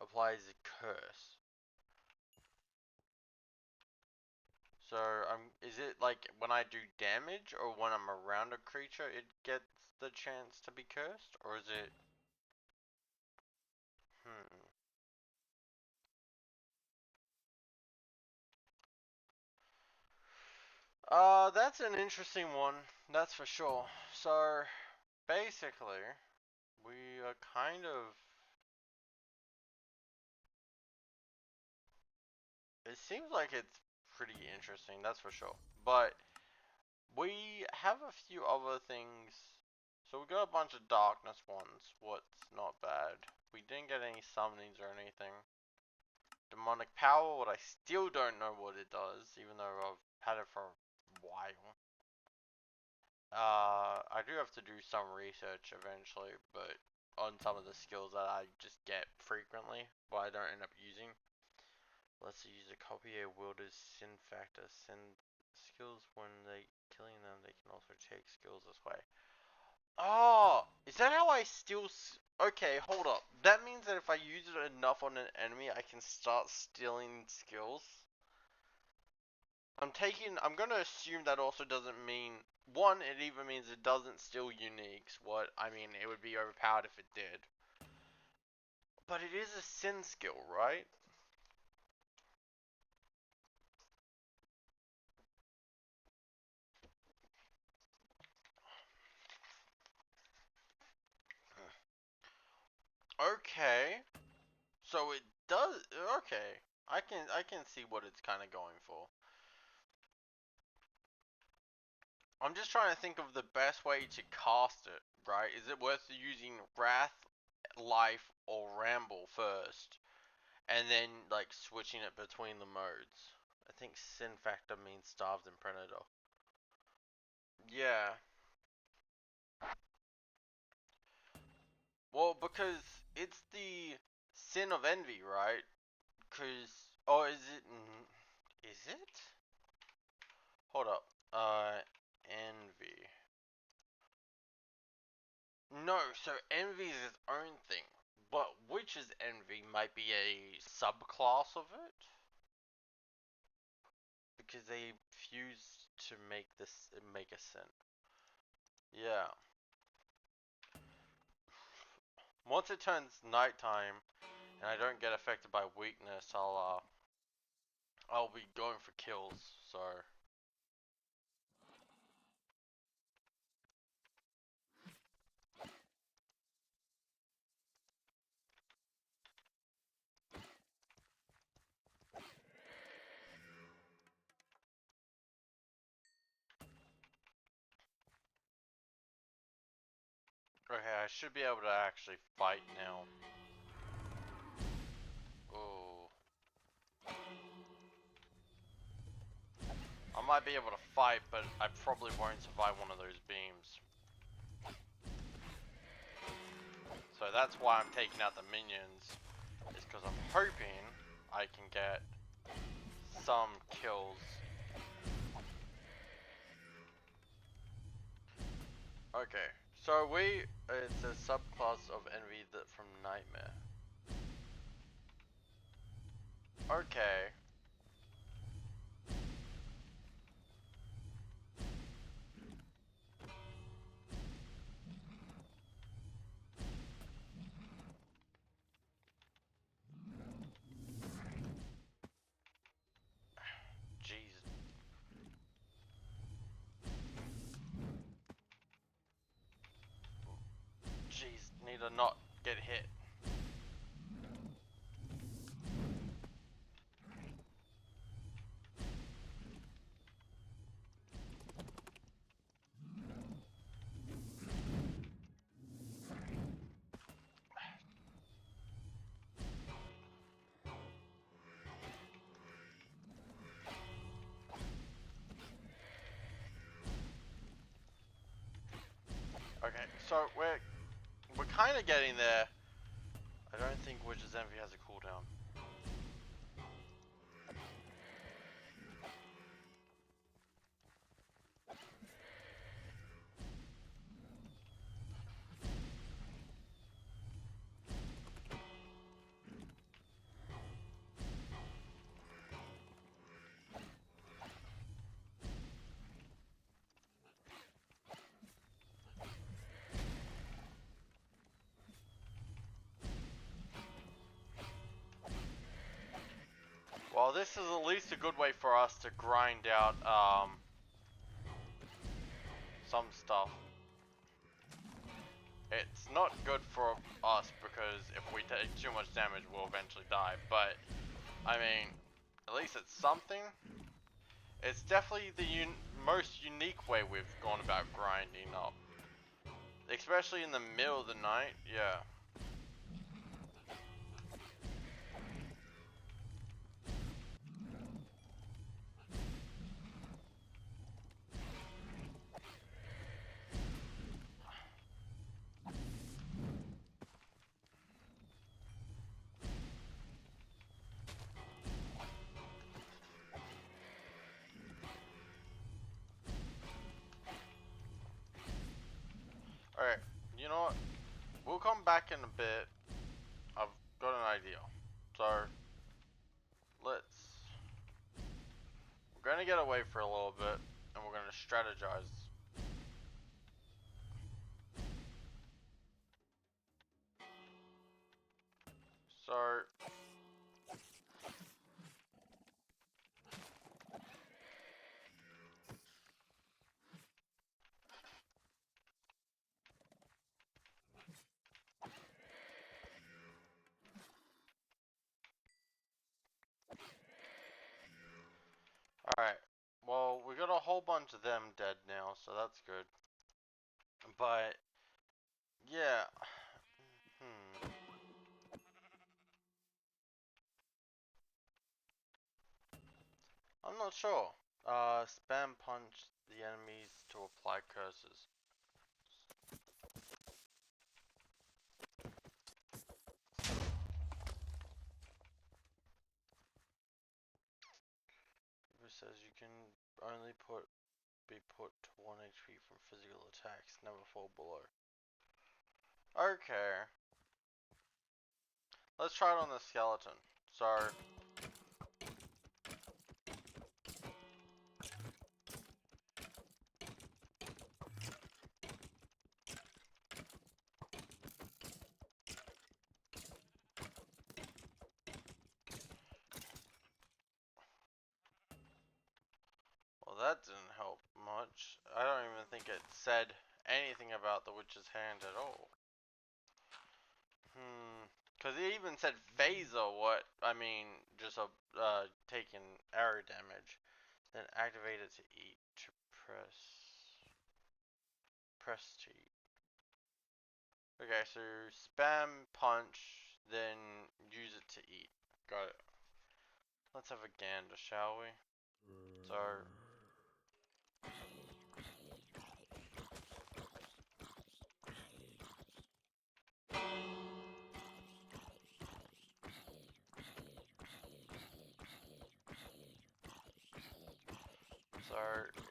applies a curse. So is it like when I do damage or when I'm around a creature it gets the chance to be cursed, or is it? That's an interesting one. That's for sure. So basically, we are kind of. It seems like it's pretty interesting. That's for sure. But we have a few other things. So we got a bunch of darkness ones. What's not bad. We didn't get any summonings or anything. Demonic power, what I still don't know what it does, even though I've had it for a while. I do have to do some research eventually, but on some of the skills that I just get frequently, but I don't end up using. Let's use a copy a wielder's sin factor. Send skills when they killing them. They can also take skills this way. Oh, is that how I still? Okay, hold up. That means that if I use it enough on an enemy, I can start stealing skills. I'm gonna assume that also doesn't mean, one, it even means it doesn't steal uniques. What, I mean, it would be overpowered if it did. But it is a sin skill, right? Okay. So it does, okay. I can see what it's kind of going for. I'm just trying to think of the best way to cast it, right? Is it worth using Wrath, Life, or Ramble first? And then, like, switching it between the modes? I think Sin Factor means Starved and Predator. Yeah. Well, because it's the sin of envy, right? Cause, or is it? Is it? Hold up. Envy. No, so envy is its own thing. But witch's envy might be a subclass of it. Because they fuse to make a sin. Yeah. Once it turns nighttime and I don't get affected by weakness, I'll be going for kills. So okay, I should be able to actually fight now. Oh, I might be able to fight, but I probably won't survive one of those beams. So that's why I'm taking out the minions, is because I'm hoping I can get some kills. Okay, so it's a subclass of envy that from Nightmare. Okay. Jeez. Jeez, need to not get hit. Okay, so we're kind of getting there. I don't think Witch's Envy has a cooldown. Well, this is at least a good way for us to grind out some stuff. It's not good for us because if we take too much damage, we'll eventually die. But I mean, at least it's something. It's definitely the most unique way we've gone about grinding up, especially in the middle of the night. Yeah. Alright, you know what? We'll come back in a bit. I've got an idea. So, let's... We're gonna get away for a little bit, and we're gonna strategize. So... Alright. Well, we got a whole bunch of them dead now, so that's good. But... Yeah... Hmm... I'm not sure. Spam punch the enemies to apply curses. can only be put to 1 HP from physical attacks, never fall below. Okay. Let's try it on the skeleton. So well, that didn't help much. I don't even think it said anything about the witch's hand at all. Because it even said phaser, what? I mean, just taking arrow damage. Then activate it to eat. To press to eat. Okay, so spam punch, then use it to eat. Got it. Let's have a gander, shall we? So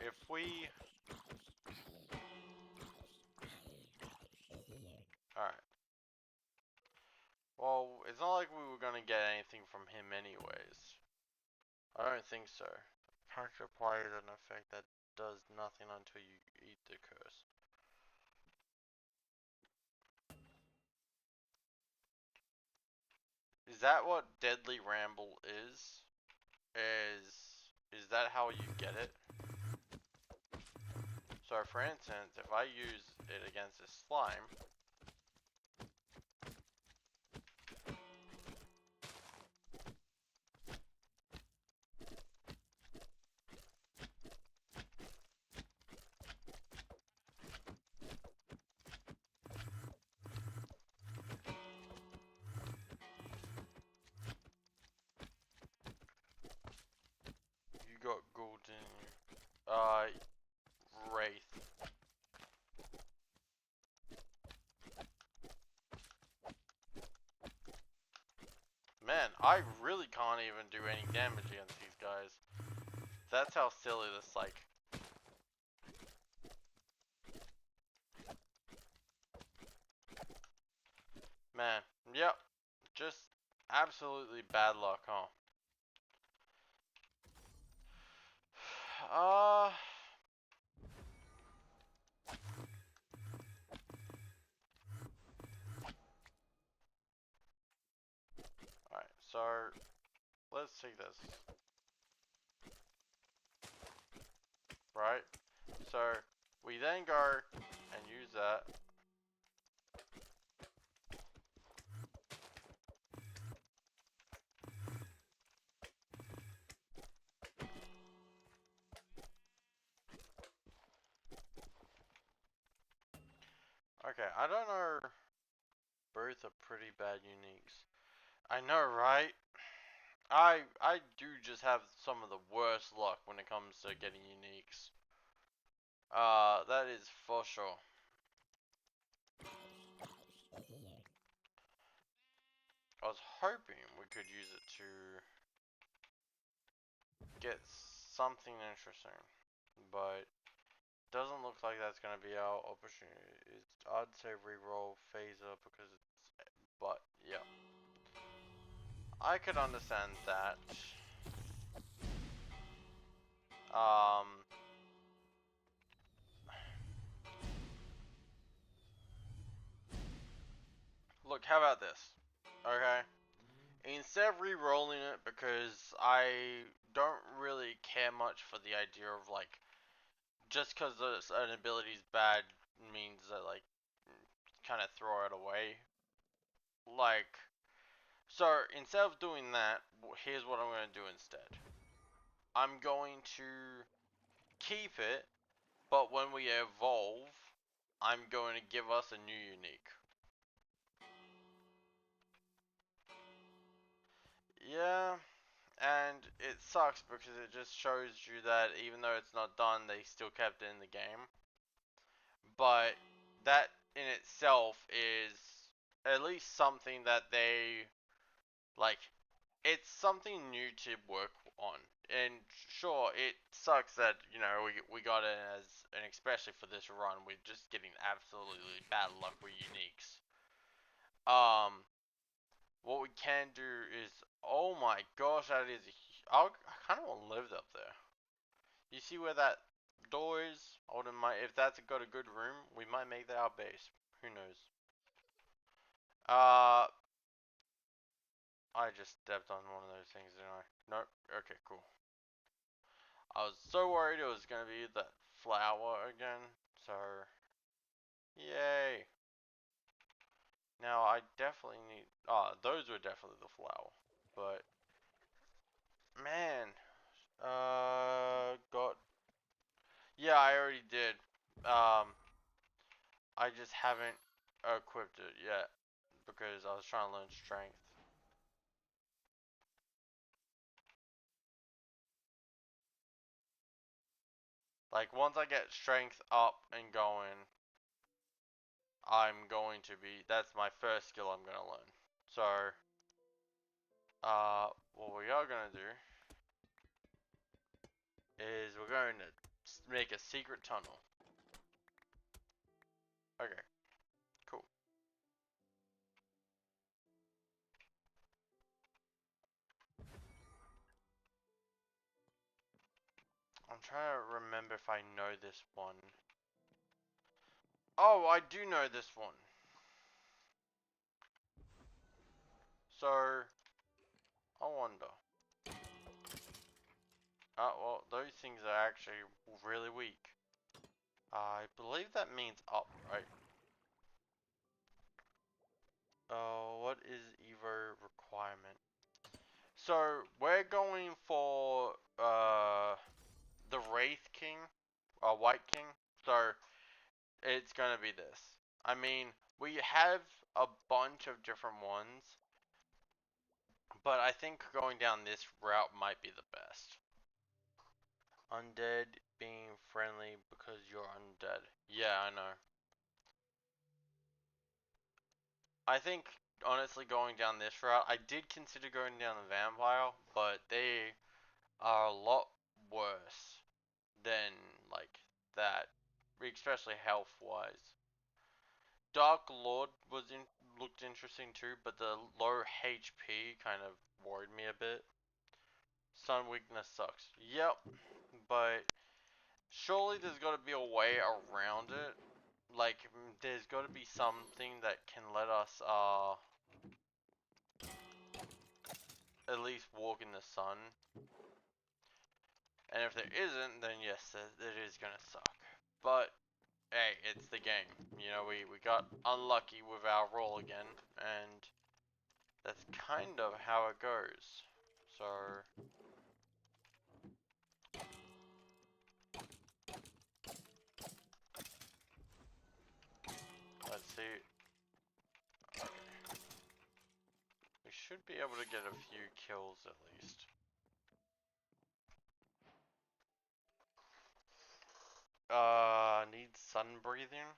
if we... Alright. Well, it's not like we were gonna get anything from him anyways. I don't think so. Character applies an effect that does nothing until you eat the curse. Is that what Deadly Ramble is? Is that how you get it? So for instance, if I use it against this slime, you got golden wraith. Man, I really can't even do any damage against these guys. That's how silly this, like... Man, yep. Just absolutely bad luck, huh? Alright, so let's take this. Right? So we then go and use that. Okay, I don't know. Both are pretty bad uniques. I know, right? I do just have some of the worst luck when it comes to getting uniques. That is for sure. I was hoping we could use it to get something interesting, but doesn't look like that's gonna be our opportunity. I'd say reroll phaser because it's, but yeah, I could understand that. Look, how about this? Okay, instead of re-rolling it, because I don't really care much for the idea of like, just because an ability is bad means that like, kind of throw it away. Like, so instead of doing that, here's what I'm going to do instead. I'm going to keep it, but when we evolve, I'm going to give us a new unique. Yeah, and it sucks because it just shows you that even though it's not done, they still kept it in the game. But that in itself is at least something that they, like, it's something new to work on and sure, it sucks that we got it and especially for this run, we're just getting absolutely bad luck with uniques. What we can do is, oh my gosh, that is. I kind of want to live up there. You see where that door is? If that's got a good room, we might make that our base. Who knows? I just stepped on one of those things, didn't I? Nope. Okay, cool. I was so worried it was gonna be that flower again. So, yay. Now I definitely need. Those were definitely the flower, but man, got. Yeah, I already did. I just haven't equipped it yet because I was trying to learn strength. Like once I get strength up and going, I'm going to be. That's my first skill I'm gonna learn. So, what we are gonna do is we're going to make a secret tunnel. Okay, cool. I'm trying to remember if I know this one. Oh, I do know this one. So, I wonder. Well, those things are actually really weak. I believe that means up, right? Oh, what is Evo requirement? So, we're going for, the Wraith King, White King. So, it's gonna be this. I mean, we have a bunch of different ones, but I think going down this route might be the best. Undead being friendly because you're undead. Yeah, I know. I think honestly going down this route, I did consider going down the vampire, but they are a lot worse than like that, especially health wise. Dark Lord looked interesting too, but the low HP kind of worried me a bit. Sun weakness sucks. Yep, but surely there's got to be a way around it. Like there's got to be something that can let us at least walk in the sun. And if there isn't, then yes, it is gonna suck. But hey, it's the game. We got unlucky with our roll again, and that's kind of how it goes. So let's see. Okay. We should be able to get a few kills at least. Need sun breathing?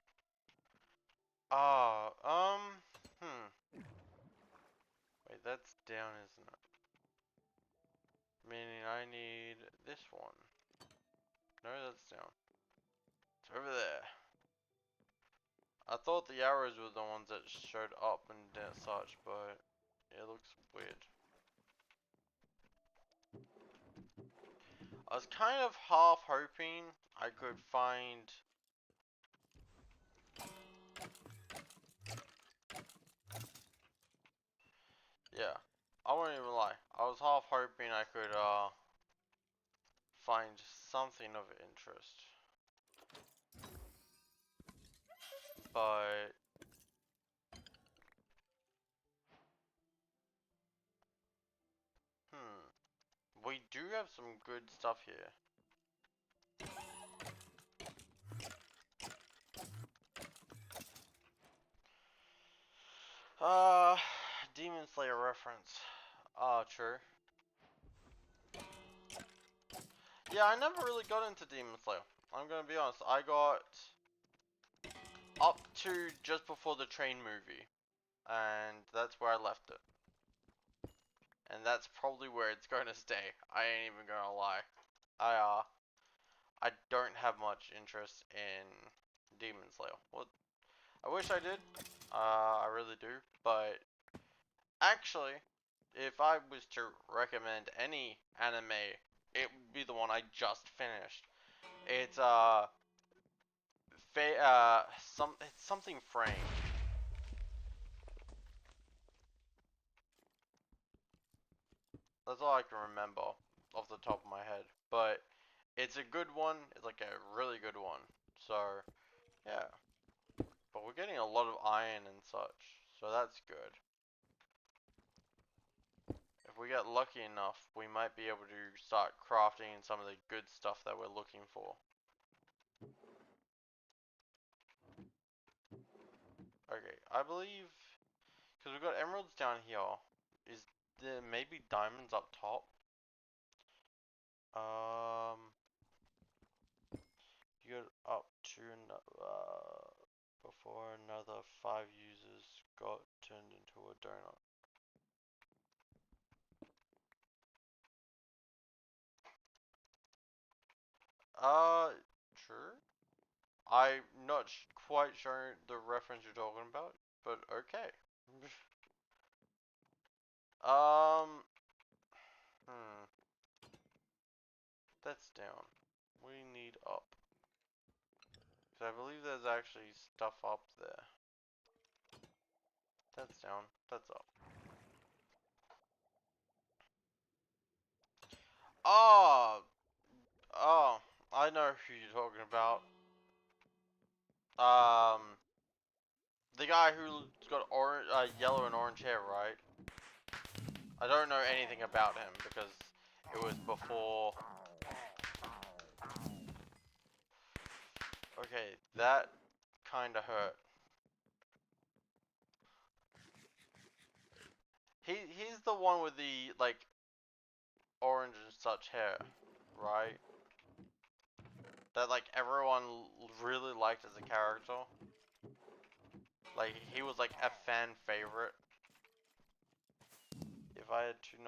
Wait, that's down, isn't it? Meaning I need this one. No, that's down. It's over there. I thought the arrows were the ones that showed up and such, but it looks weird. I was kind of half hoping I could find. Yeah, I won't even lie. I was half hoping I could find something of interest, but we do have some good stuff here. Uh, Demon Slayer reference. True. Yeah, I never really got into Demon Slayer. I'm gonna be honest. I got up to just before the train movie, and that's where I left it. and that's probably where it's going to stay. I ain't even gonna lie. I don't have much interest in Demon Slayer. Well, I wish I did. I really do. But actually, if I was to recommend any anime, it would be the one I just finished. It's it's something frame. That's all I can remember off the top of my head. But it's a good one. It's like a really good one. So yeah. But we're getting a lot of iron and such, so that's good. If we get lucky enough, we might be able to start crafting some of the good stuff that we're looking for. Okay, I believe, because we've got emeralds down here, is there maybe diamonds up top? You got up to, before another 5 users got turned into a donut. Sure. I'm not quite sure the reference you're talking about, but okay. um, hmm, that's down. We need up. Because I believe there's actually stuff up there. That's down. That's up. Oh! Oh, I know who you're talking about. Um, the guy who's got orange, yellow and orange hair, right? I don't know anything about him because it was before. Okay, that kinda hurt. He's the one with the like orange and such hair, right? That like everyone really liked as a character. Like he was like a fan favorite. If I had two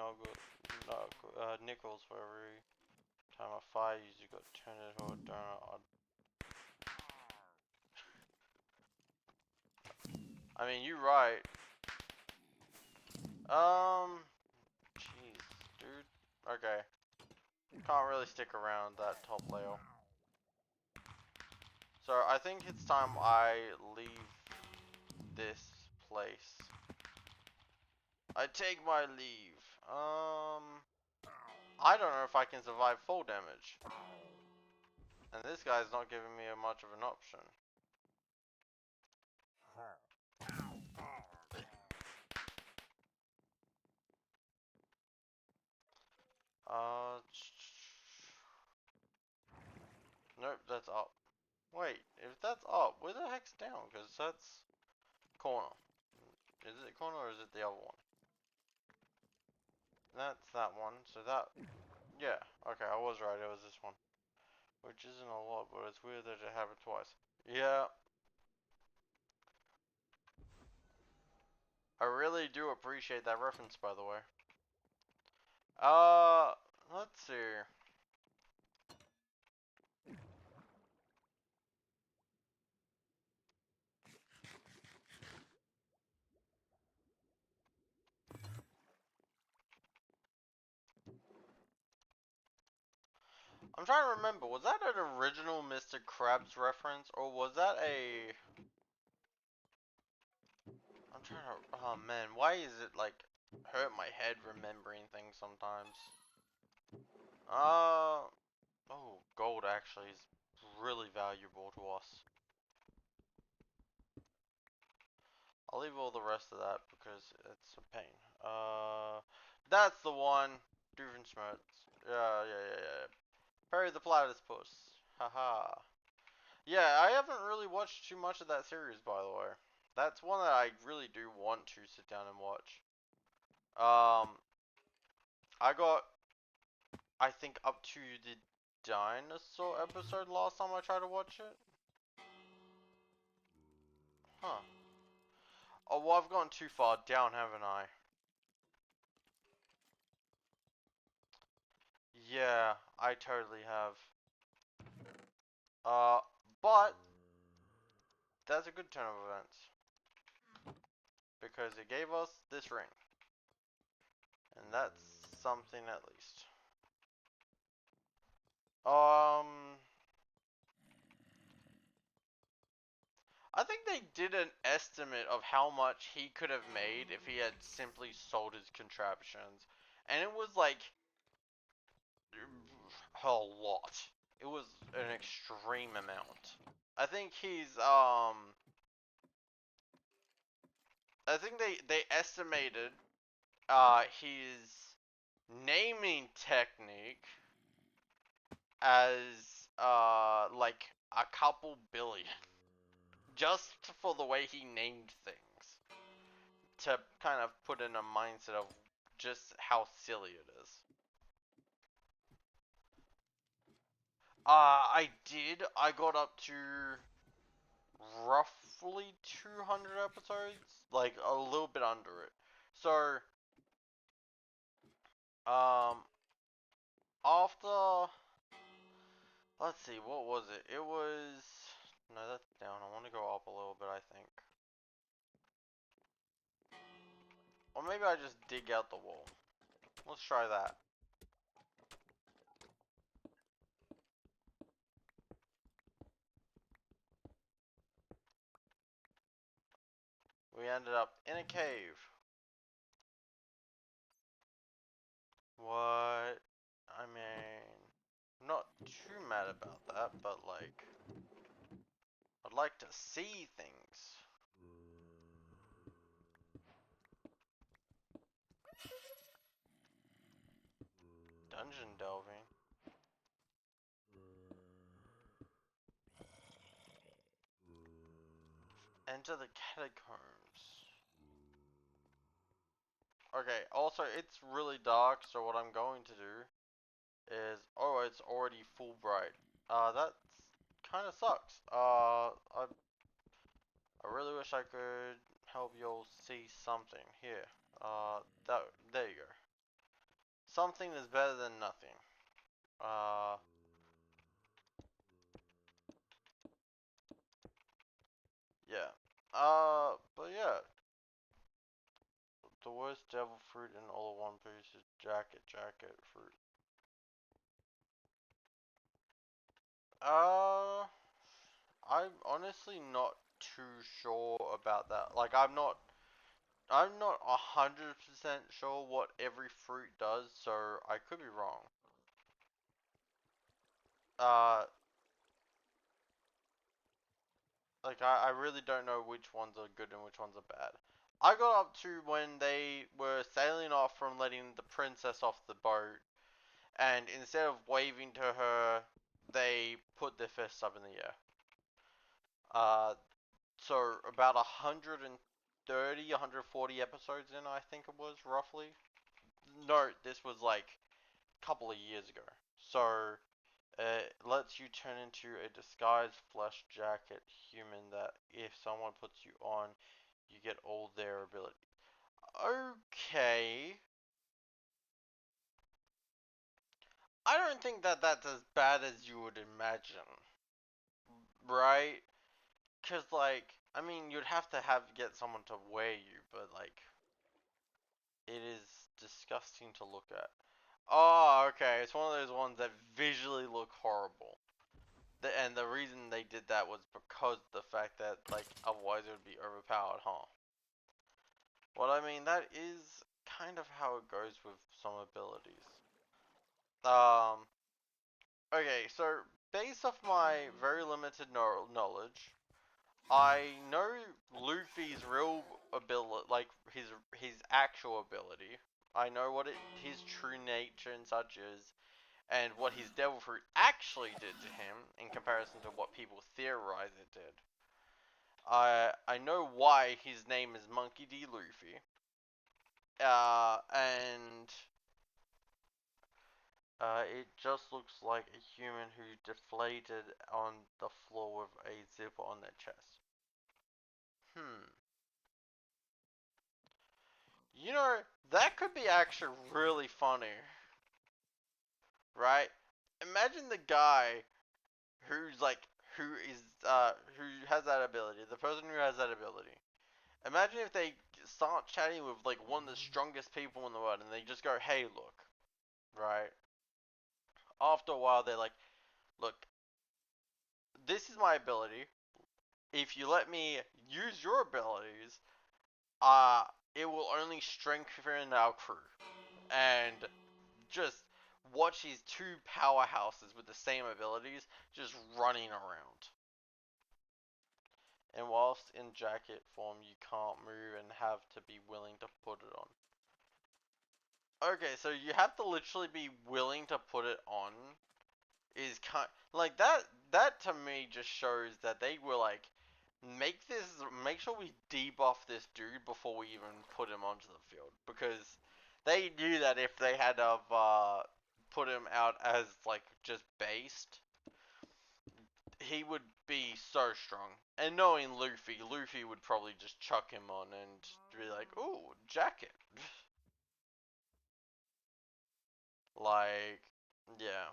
nickels for every time a fire user got turned into a donut, I mean, you're right. Jeez, dude. Okay. Can't really stick around that top layer. So I think it's time I leave this place. I take my leave. I don't know if I can survive full damage. And this guy's not giving me much of an option. Uh, nope, that's up. Wait, if that's up, where the heck's down? Because that's corner. Is it corner or is it the other one? That's that one, so that... Yeah, okay, I was right, it was this one. Which isn't a lot, but it's weird that it happened twice. Yeah. I really do appreciate that reference, by the way. Let's see. I'm trying to remember, was that an original Mr. Krabs reference, or was that a... I'm trying to... Oh man, why is it, like, hurt my head remembering things sometimes? Oh, gold actually is really valuable to us. I'll leave all the rest of that because it's a pain. That's the one. Doofenshmirtz. Yeah. Perry the Platypus. Haha. Yeah, I haven't really watched too much of that series, by the way. That's one that I really do want to sit down and watch. I got, I think, up to the dinosaur episode last time I tried to watch it. Huh. Oh, well, I've gone too far down, haven't I? Yeah, I totally have. Uh, but that's a good turn of events because it gave us this ring, and that's something at least. Um, I think they did an estimate of how much he could have made if he had simply sold his contraptions, and it was like a lot. It was an extreme amount. I think I think they estimated his naming technique as like a couple billion just for the way he named things to kind of put in a mindset of just how silly it is. I did. I got up to roughly 200 episodes, like a little bit under it. So, um, after, let's see, what was it? It was, no, that's down. I want to go up a little bit, I think. Or maybe I just dig out the wall. Let's try that. We ended up in a cave. What? I mean, I'm not too mad about that, but like, I'd like to see things. Dungeon delving. Enter the catacombs. Okay, also, it's really dark, so what I'm going to do is... Oh, it's already full bright. That kind of sucks. I really wish I could help you all see something. Here. There you go. Something is better than nothing. Uh, yeah. But yeah. The worst devil fruit in all of One Piece is jacket fruit. Uh, I'm honestly not too sure about that. Like, I'm not 100% sure what every fruit does, so I could be wrong. Uh, like, I really don't know which ones are good and which ones are bad. I got up to when they were sailing off from letting the princess off the boat, and instead of waving to her, they put their fists up in the air. Uh, so about 130, 140 episodes in, I think it was, roughly. No, this was like a couple of years ago. So, it lets you turn into a disguised flesh jacket human that if someone puts you on, you get all their abilities. Okay. I don't think that that's as bad as you would imagine, right? Cause like, I mean, you'd have to get someone to wear you, but like, it is disgusting to look at. Oh, okay. It's one of those ones that visually look horrible. And the reason they did that was because of the fact that, like, otherwise it would be overpowered, huh? Well, I mean, that is kind of how it goes with some abilities. Um, okay, so based off my very limited knowledge, I know Luffy's real ability, like his actual ability. I know what his true nature and such is, and what his devil fruit actually did to him in comparison to what people theorize it did. I know why his name is Monkey D. Luffy. And it just looks like a human who deflated on the floor with a zipper on their chest. Hmm. You know, that could be actually really funny. right? Imagine the guy who's like who has that ability, the person who has that ability. Imagine if they start chatting with like one of the strongest people in the world, and they just go, "Hey, look, right?" After a while, they're like, "Look, this is my ability. If you let me use your abilities, uh, it will only strengthen our crew." And just watch these two powerhouses with the same abilities just running around. And whilst in jacket form, you can't move and have to be willing to put it on. Okay, so you have to literally be willing to put it on. Is kind like that. That to me just shows that they were like, make sure we debuff this dude before we even put him onto the field, because they knew that if they had put him out as like just based, he would be so strong. And knowing Luffy, Luffy would probably just chuck him on and be like, "Ooh, jacket." Like, yeah.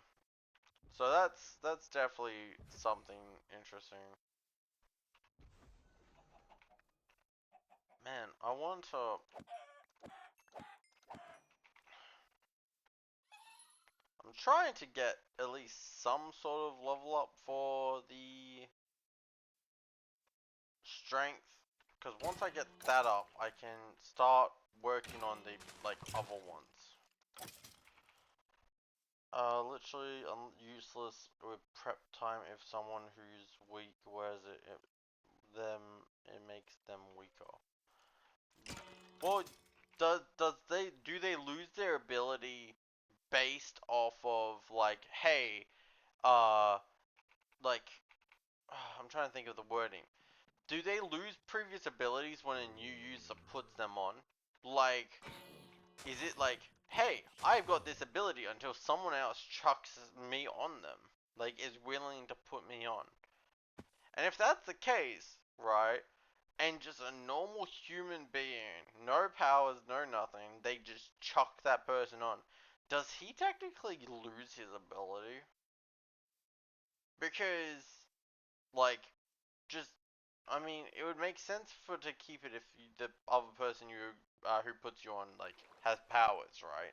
So that's definitely something interesting. Man, I want to. I'm trying to get at least some sort of level up for the strength, because once I get that up, I can start working on the like other ones. Literally useless with prep time if someone who's weak wears it makes them weaker. Well, do they lose their ability based off of like, hey, uh, like, I'm trying to think of the wording. Do they lose previous abilities when a new user puts them on? Like, is it like, hey, I've got this ability until someone else chucks me on them? Like, is willing to put me on? And if that's the case, right, and just a normal human being, no powers, no nothing, they just chuck that person on, does he technically lose his ability? Because, like, just, I mean, it would make sense for to keep it if you, the other person you who puts you on like has powers, right?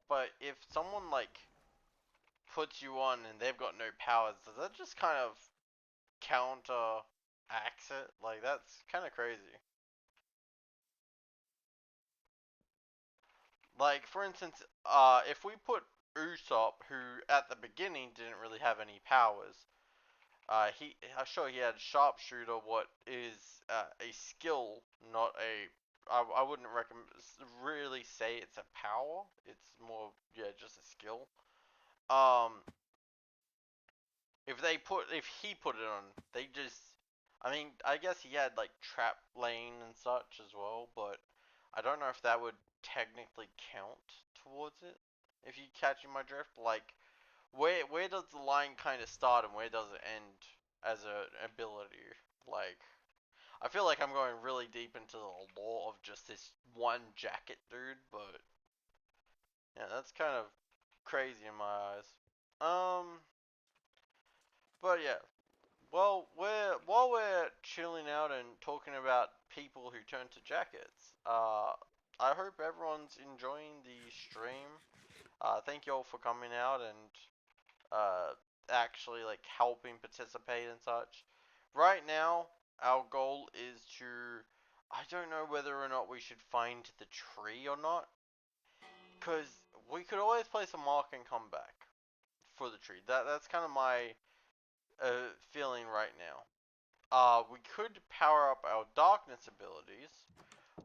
But if someone like puts you on and they've got no powers, does that just kind of counter it? Like, that's kind of crazy. Like, for instance, if we put Usopp, who at the beginning didn't really have any powers, sure he had sharpshooter, what is a skill, not a. I wouldn't recommend really say it's a power. It's more, yeah, just a skill. Um, if he put it on, they just. I mean, I guess he had like trap lane and such as well, but I don't know if that would technically count towards it. If you catching my drift, like where does the line kind of start and where does it end as an ability? Like, I feel like I'm going really deep into the lore of just this one jacket dude, but yeah, that's kind of crazy in my eyes. Um, but yeah, well, while we're chilling out and talking about people who turn to jackets, I hope everyone's enjoying the stream. Thank you all for coming out and uh, actually like helping participate and such. Right now, our goal is to. I don't know whether or not we should find the tree or not, because we could always place a mark and come back for the tree. That's kind of my feeling right now. We could power up our darkness abilities.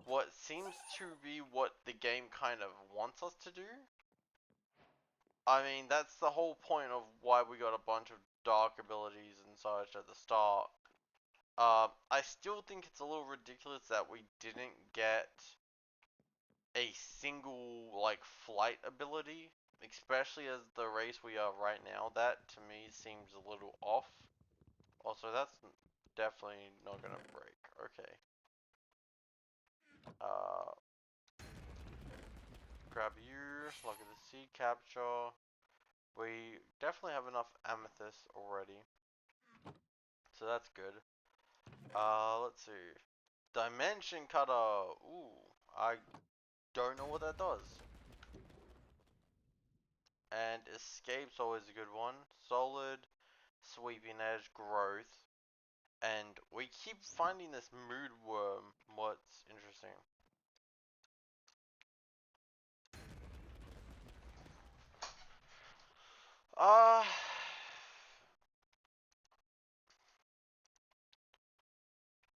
What seems to be what the game kind of wants us to do. I mean, that's the whole point of why we got a bunch of dark abilities and such at the start. I still think it's a little ridiculous that we didn't get a single, like, flight ability, especially as the race we are right now. That, to me, seems a little off. Also, that's definitely not gonna break. Okay. Uh, grab you. Look at the sea capture. We definitely have enough amethyst already, so that's good. Let's see. Dimension cutter. Ooh, I don't know what that does. And escape's always a good one. Solid, sweeping edge, growth. And we keep finding this mood worm. What's interesting? Uh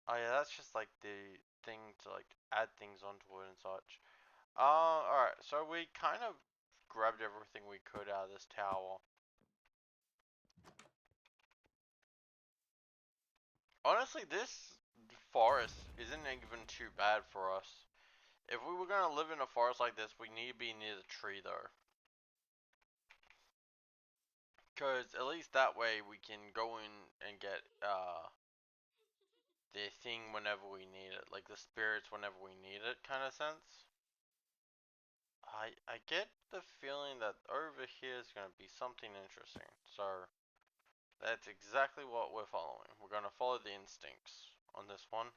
oh yeah, that's just like the thing to like add things onto it and such. Alright, so we kind of grabbed everything we could out of this tower. Honestly, this forest isn't even too bad for us. If we were gonna live in a forest like this, we need to be near the tree though. Cause at least that way we can go in and get the thing whenever we need it. Like the spirits whenever we need it kinda sense. I get the feeling that over here is gonna be something interesting. So that's exactly what we're following. We're gonna follow the instincts on this one.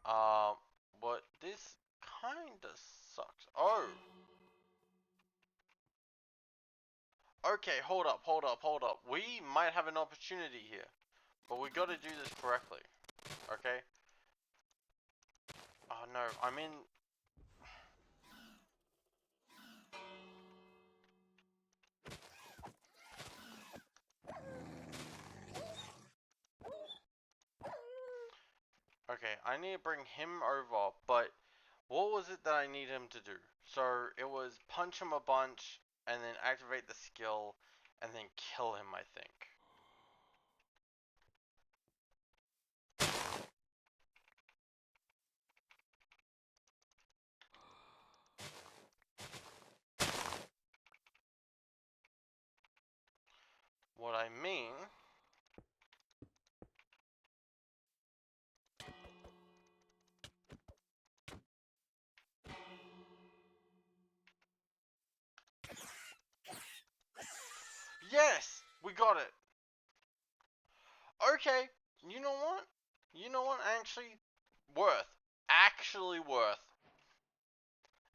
Um, but this kinda sucks. Oh! Okay, hold up, hold up, hold up. We might have an opportunity here. But we gotta do this correctly. Okay? Oh no, I'm in... Okay, I need to bring him over, but what was it that I need him to do? So it was punch him a bunch, and then activate the skill, and then kill him, I think. What I mean... Yes! We got it! Okay, you know what? You know what? Actually, worth. Actually worth.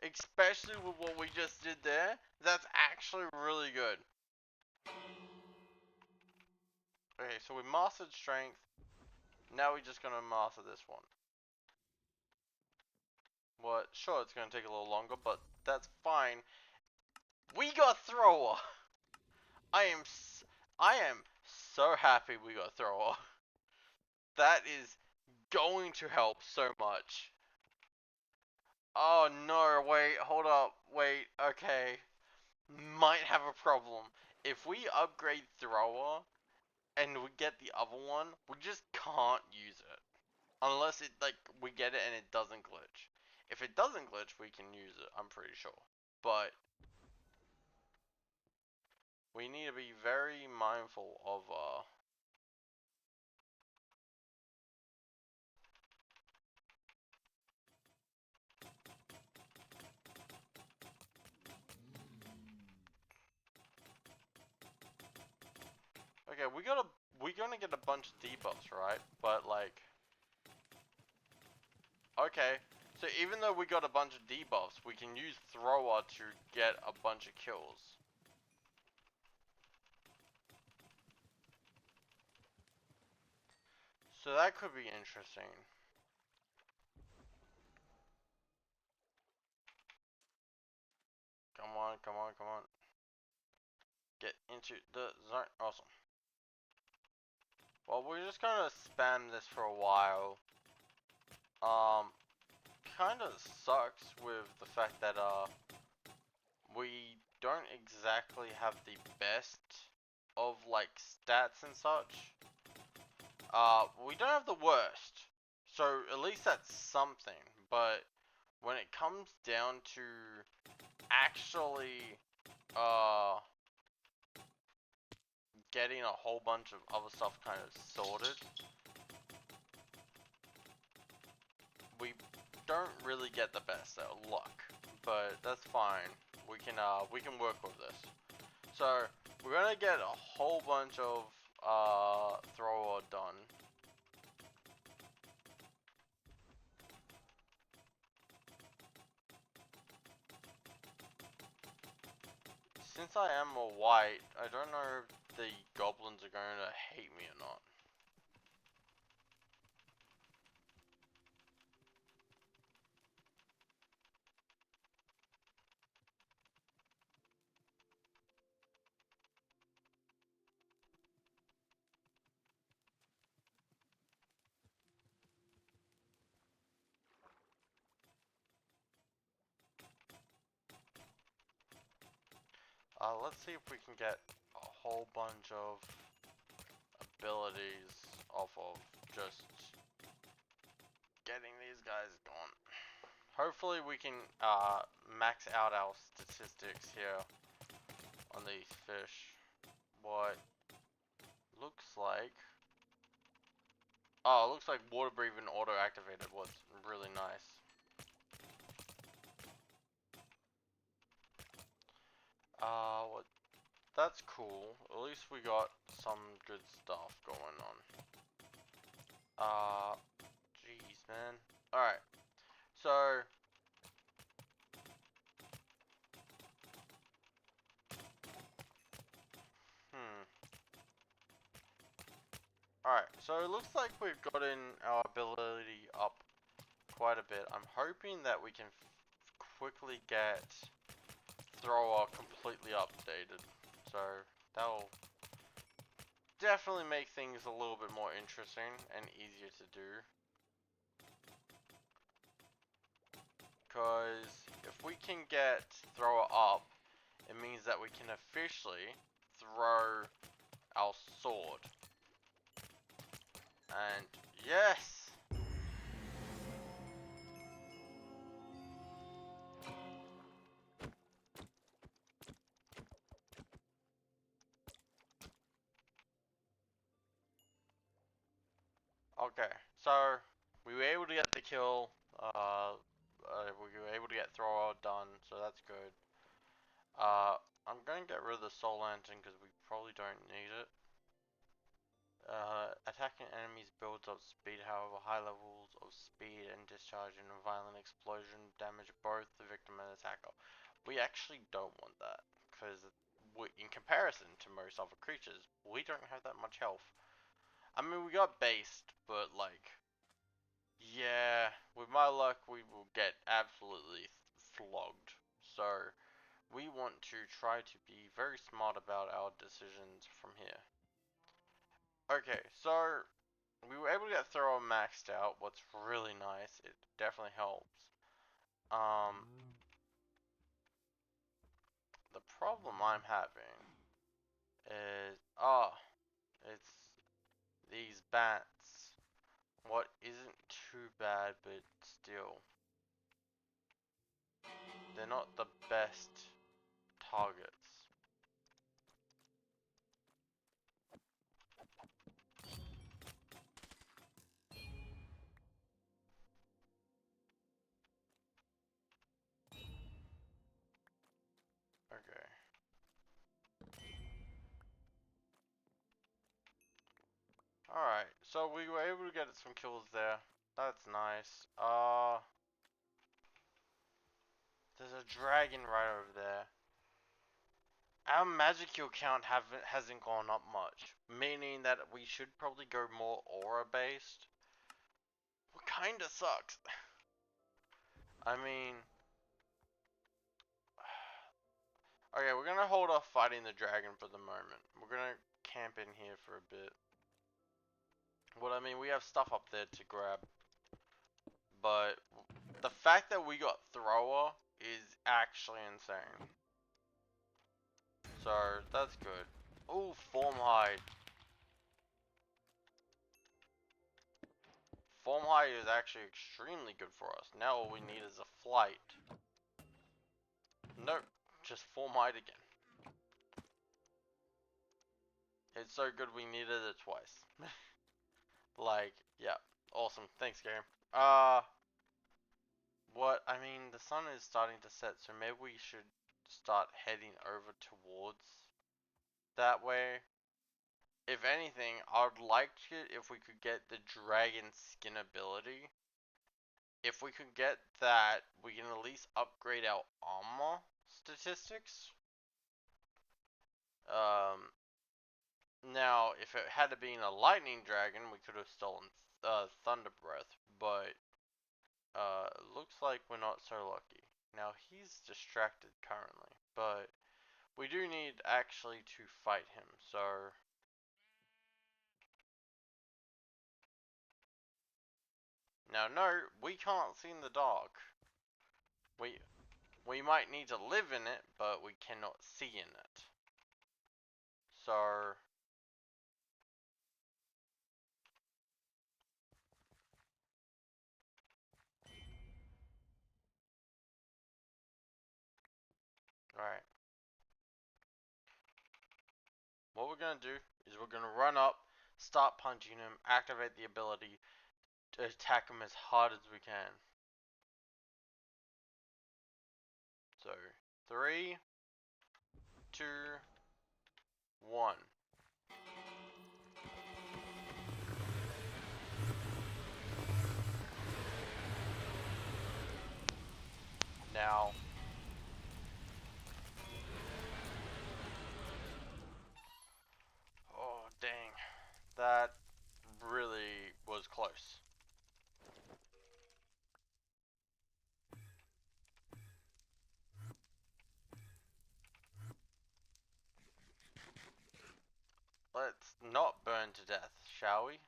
Especially with what we just did there. That's actually really good. Okay, so we mastered strength. Now we're just gonna master this one. What? Sure, it's gonna take a little longer, but that's fine. We got thrower. I am so happy we got thrower. That is going to help so much. Oh no, wait, hold up, wait, okay. Might have a problem. If we upgrade thrower and we get the other one, we just can't use it. Unless it, like, we get it and it doesn't glitch. If it doesn't glitch, we can use it, I'm pretty sure. But we need to be very mindful of, okay, we're gonna get a bunch of debuffs, right? But, like... Okay, so even though we got a bunch of debuffs, we can use thrower to get a bunch of kills. So that could be interesting. Come on, come on, come on. Get into the zone. Awesome. Well, we're just gonna spam this for a while. Kinda sucks with the fact that, we don't exactly have the best of, like, stats and such. We don't have the worst. So, at least that's something. But, when it comes down to actually, getting a whole bunch of other stuff kind of sorted, we don't really get the best though, luck. but that's fine. We can work with this. So we're gonna get a whole bunch of thrower done. Since I am a white, I don't know if the goblins are going to hate me or not. Let's see if we can get a whole bunch of abilities off of just getting these guys going. Hopefully we can max out our statistics here on these fish. What looks like... Oh, it looks like water breathing auto activated was really nice. What? That's cool. At least we got some good stuff going on. Jeez, man. Alright. So... Alright, so it looks like we've gotten our ability up quite a bit. I'm hoping that we can quickly get thrower completely updated. So that'll definitely make things a little bit more interesting and easier to do. Because if we can get thrower up, it means that we can officially throw our sword. And yes! Okay, so we were able to get the kill. We were able to get thrower done, so that's good. I'm going to get rid of the soul lantern because we probably don't need it. Attacking enemies builds up speed, however high levels of speed and discharge and a violent explosion damage both the victim and attacker. We actually don't want that, because in comparison to most other creatures, we don't have that much health. I mean, we got based, but like, yeah, with my luck, we will get absolutely flogged. So, we want to try to be very smart about our decisions from here. Okay, so we were able to get thrower maxed out, what's really nice. It definitely helps. The problem I'm having is, it's these bats. What isn't too bad, but still, they're not the best targets. Okay. Alright, so we were able to get some kills there. That's nice. There's a dragon right over there. Our magic kill count hasn't gone up much, meaning that we should probably go more aura based. What kinda sucks. I mean, okay, we're gonna hold off fighting the dragon for the moment. We're gonna camp in here for a bit. What I mean, we have stuff up there to grab, but the fact that we got thrower is actually insane. So that's good. Oh, form hide. Form hide is actually extremely good for us. Now all we need is a flight. Nope, just form hide again. It's so good we needed it twice. Like, yeah, awesome. Thanks, game. what, I mean, the sun is starting to set, so maybe we should start heading over towards that way. If anything, I'd like it if we could get the dragon skin ability. If we could get that, we can at least upgrade our armor statistics. Now, if it had to be a lightning dragon, we could have stolen Thunder Breath, but looks like we're not so lucky. Now, he's distracted currently, but we do need actually to fight him, so... Now, no, we can't see in the dark. We might need to live in it, but we cannot see in it. So... Alright. What we're gonna do is we're gonna run up, start punching him, activate the ability to attack him as hard as we can. So, 3, 2, 1. Now, oh dang, that really was close. Let's not burn to death, shall we?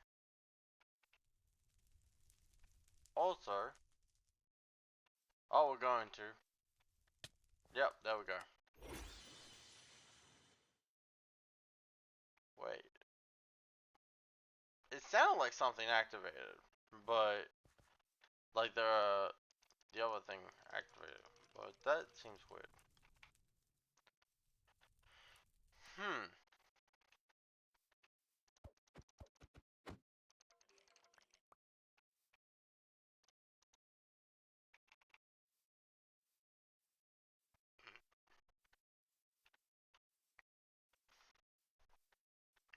Also, oh, we're going to. Yep, there we go. Wait. It sounded like something activated, but like the other thing activated, but that seems weird.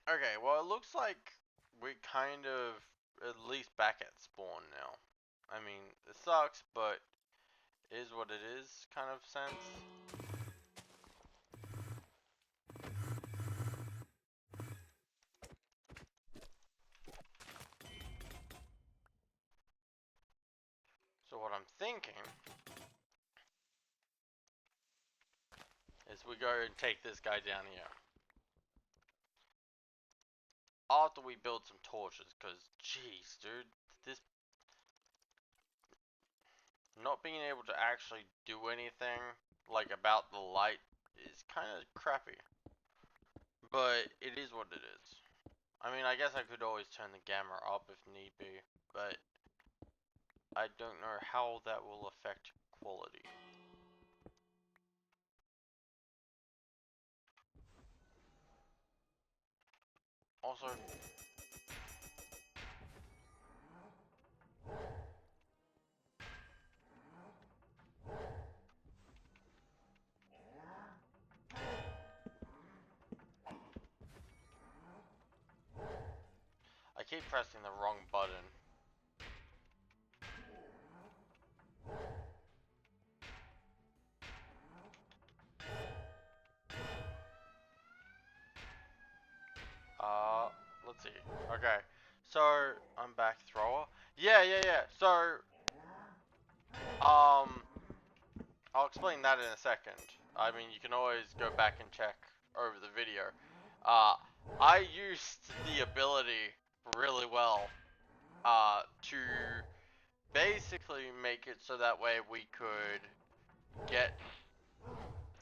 Okay, well it looks like we're kind of at least back at spawn now. I mean, it sucks, but it is what it is kind of sense. So what I'm thinking is we go and take this guy down here. After we build some torches, because jeez, dude, this not being able to actually do anything like about the light is kind of crappy. But it is what it is. I mean, I guess I could always turn the gamma up if need be, but I don't know how that will affect quality. Also, I keep pressing the wrong button. Let's see. Okay, so I'm back thrower. Yeah. So, I'll explain that in a second. I mean, you can always go back and check over the video. I used the ability really well, to basically make it so that way we could get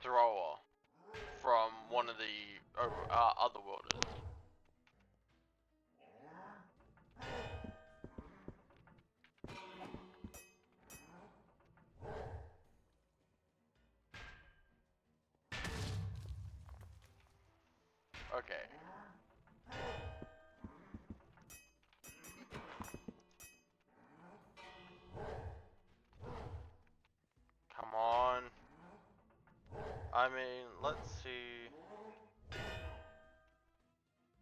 thrower from one of the other worlders. Okay. I mean, let's see.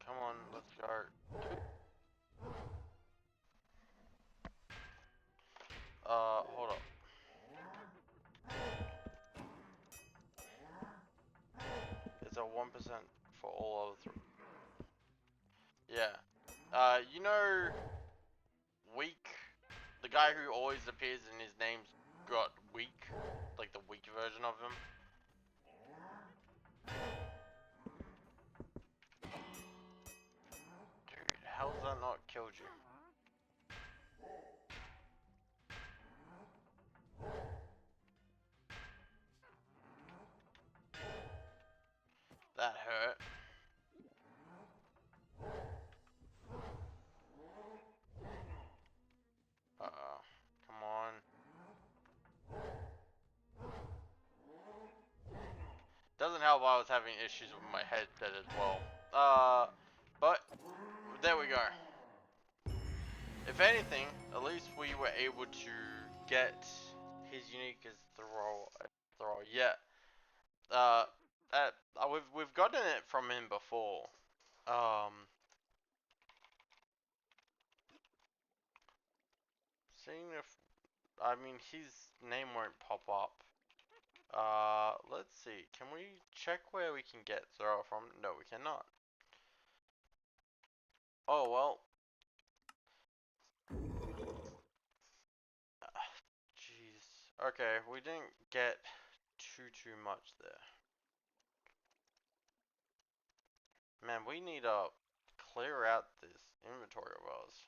Come on, let's go. Hold up. It's a 1% for all of the. Yeah. You know, Weak, the guy who always appears and his name's got Weak, like the weak version of him. Dude, how's that not killed you? That hurt. Come on. Doesn't help I was having issues with my headset as well. But there we go. If anything, at least we were able to get his unique as throw. Yeah. Uh, we've gotten it from him before. Seeing if I mean his name won't pop up. Let's see. Can we check where we can get Zoro from? No, we cannot. Oh well. Jeez. Okay, we didn't get too much there. Man, we need to clear out this inventory of ours.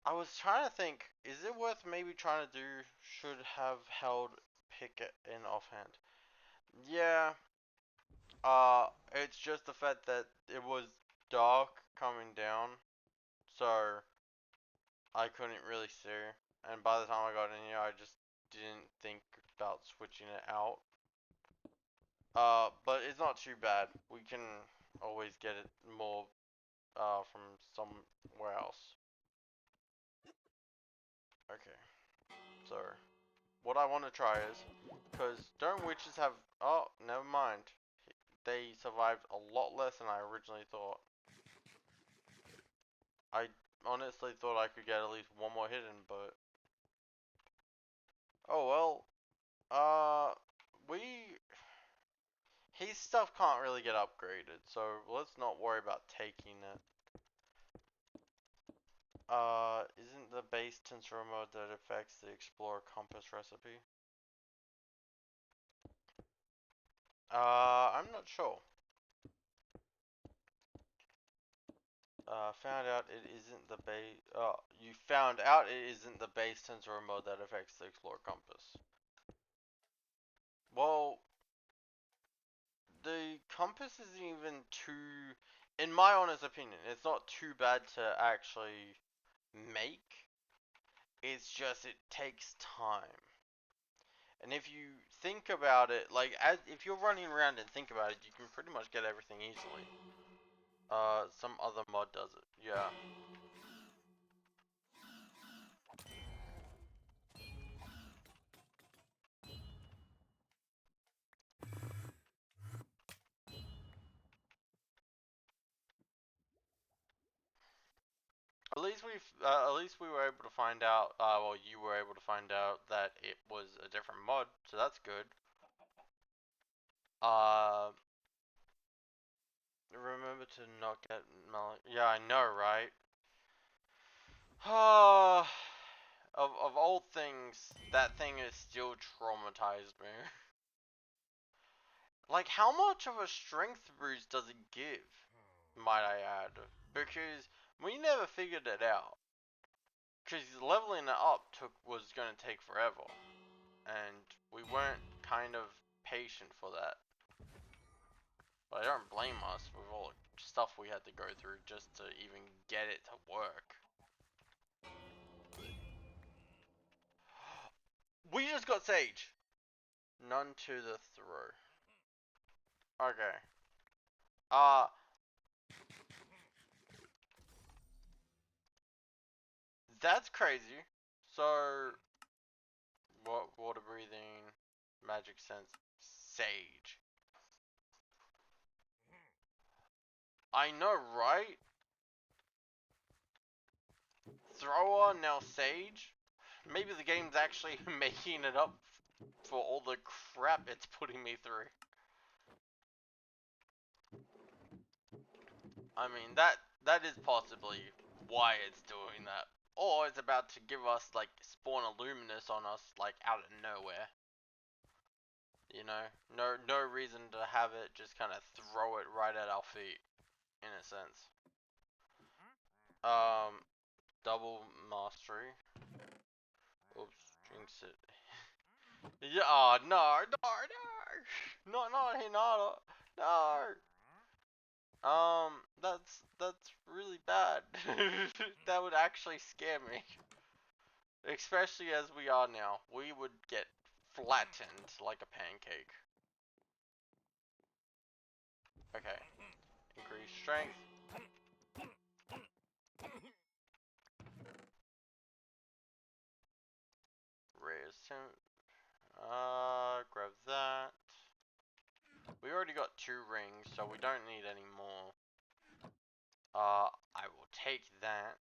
I was trying to think, is it worth maybe trying to do should have held pick it in offhand? Yeah. It's just the fact that it was dark coming down, so I couldn't really see. And by the time I got in here, I just didn't think about switching it out. But it's not too bad. We can always get it more from somewhere else. Okay. So, what I want to try is, because don't witches have, oh, never mind. They survived a lot less than I originally thought. I honestly thought I could get at least one more hit in, but oh well. We his stuff can't really get upgraded, so let's not worry about taking it. Isn't the base Tensura Modded that affects the Explorer Compass recipe? I'm not sure. Found out it isn't the base. You found out it isn't the base Tensura Mode that affects the Explorer Compass. Well, the compass isn't even too, in my honest opinion, it's not too bad to actually make. It's just it takes time. And if you think about it, like if you're running around and think about it, you can pretty much get everything easily. Some other mod does it. Yeah. At least we were able to find out. Well, you were able to find out that it was a different mod, so that's good. Uh, remember to not get Yeah, I know, right? Of all things, that thing has still traumatized me. Like, how much of a strength boost does it give? Might I add? Because we never figured it out. Because leveling it up was going to take forever. And we weren't kind of patient for that. But I don't blame us with all the stuff we had to go through just to even get it to work. We just got Sage! None to the throw. Okay. That's crazy. So, what water breathing? Magic sense. Sage. I know, right? Thrower, now Sage? Maybe the game's actually making it up for all the crap it's putting me through. I mean, that is possibly why it's doing that. Or it's about to give us, like, spawn a Luminous on us, like, out of nowhere. You know? No reason to have it just kind of throw it right at our feet, in a sense. Double mastery. Oops, jinx it. Yeah, oh, no, not Hinata, no. That's really bad. That would actually scare me. Especially as we are now. We would get flattened like a pancake. Okay. Increase strength. Resistant. Grab that. We already got 2 rings, so we don't need any more. I will take that.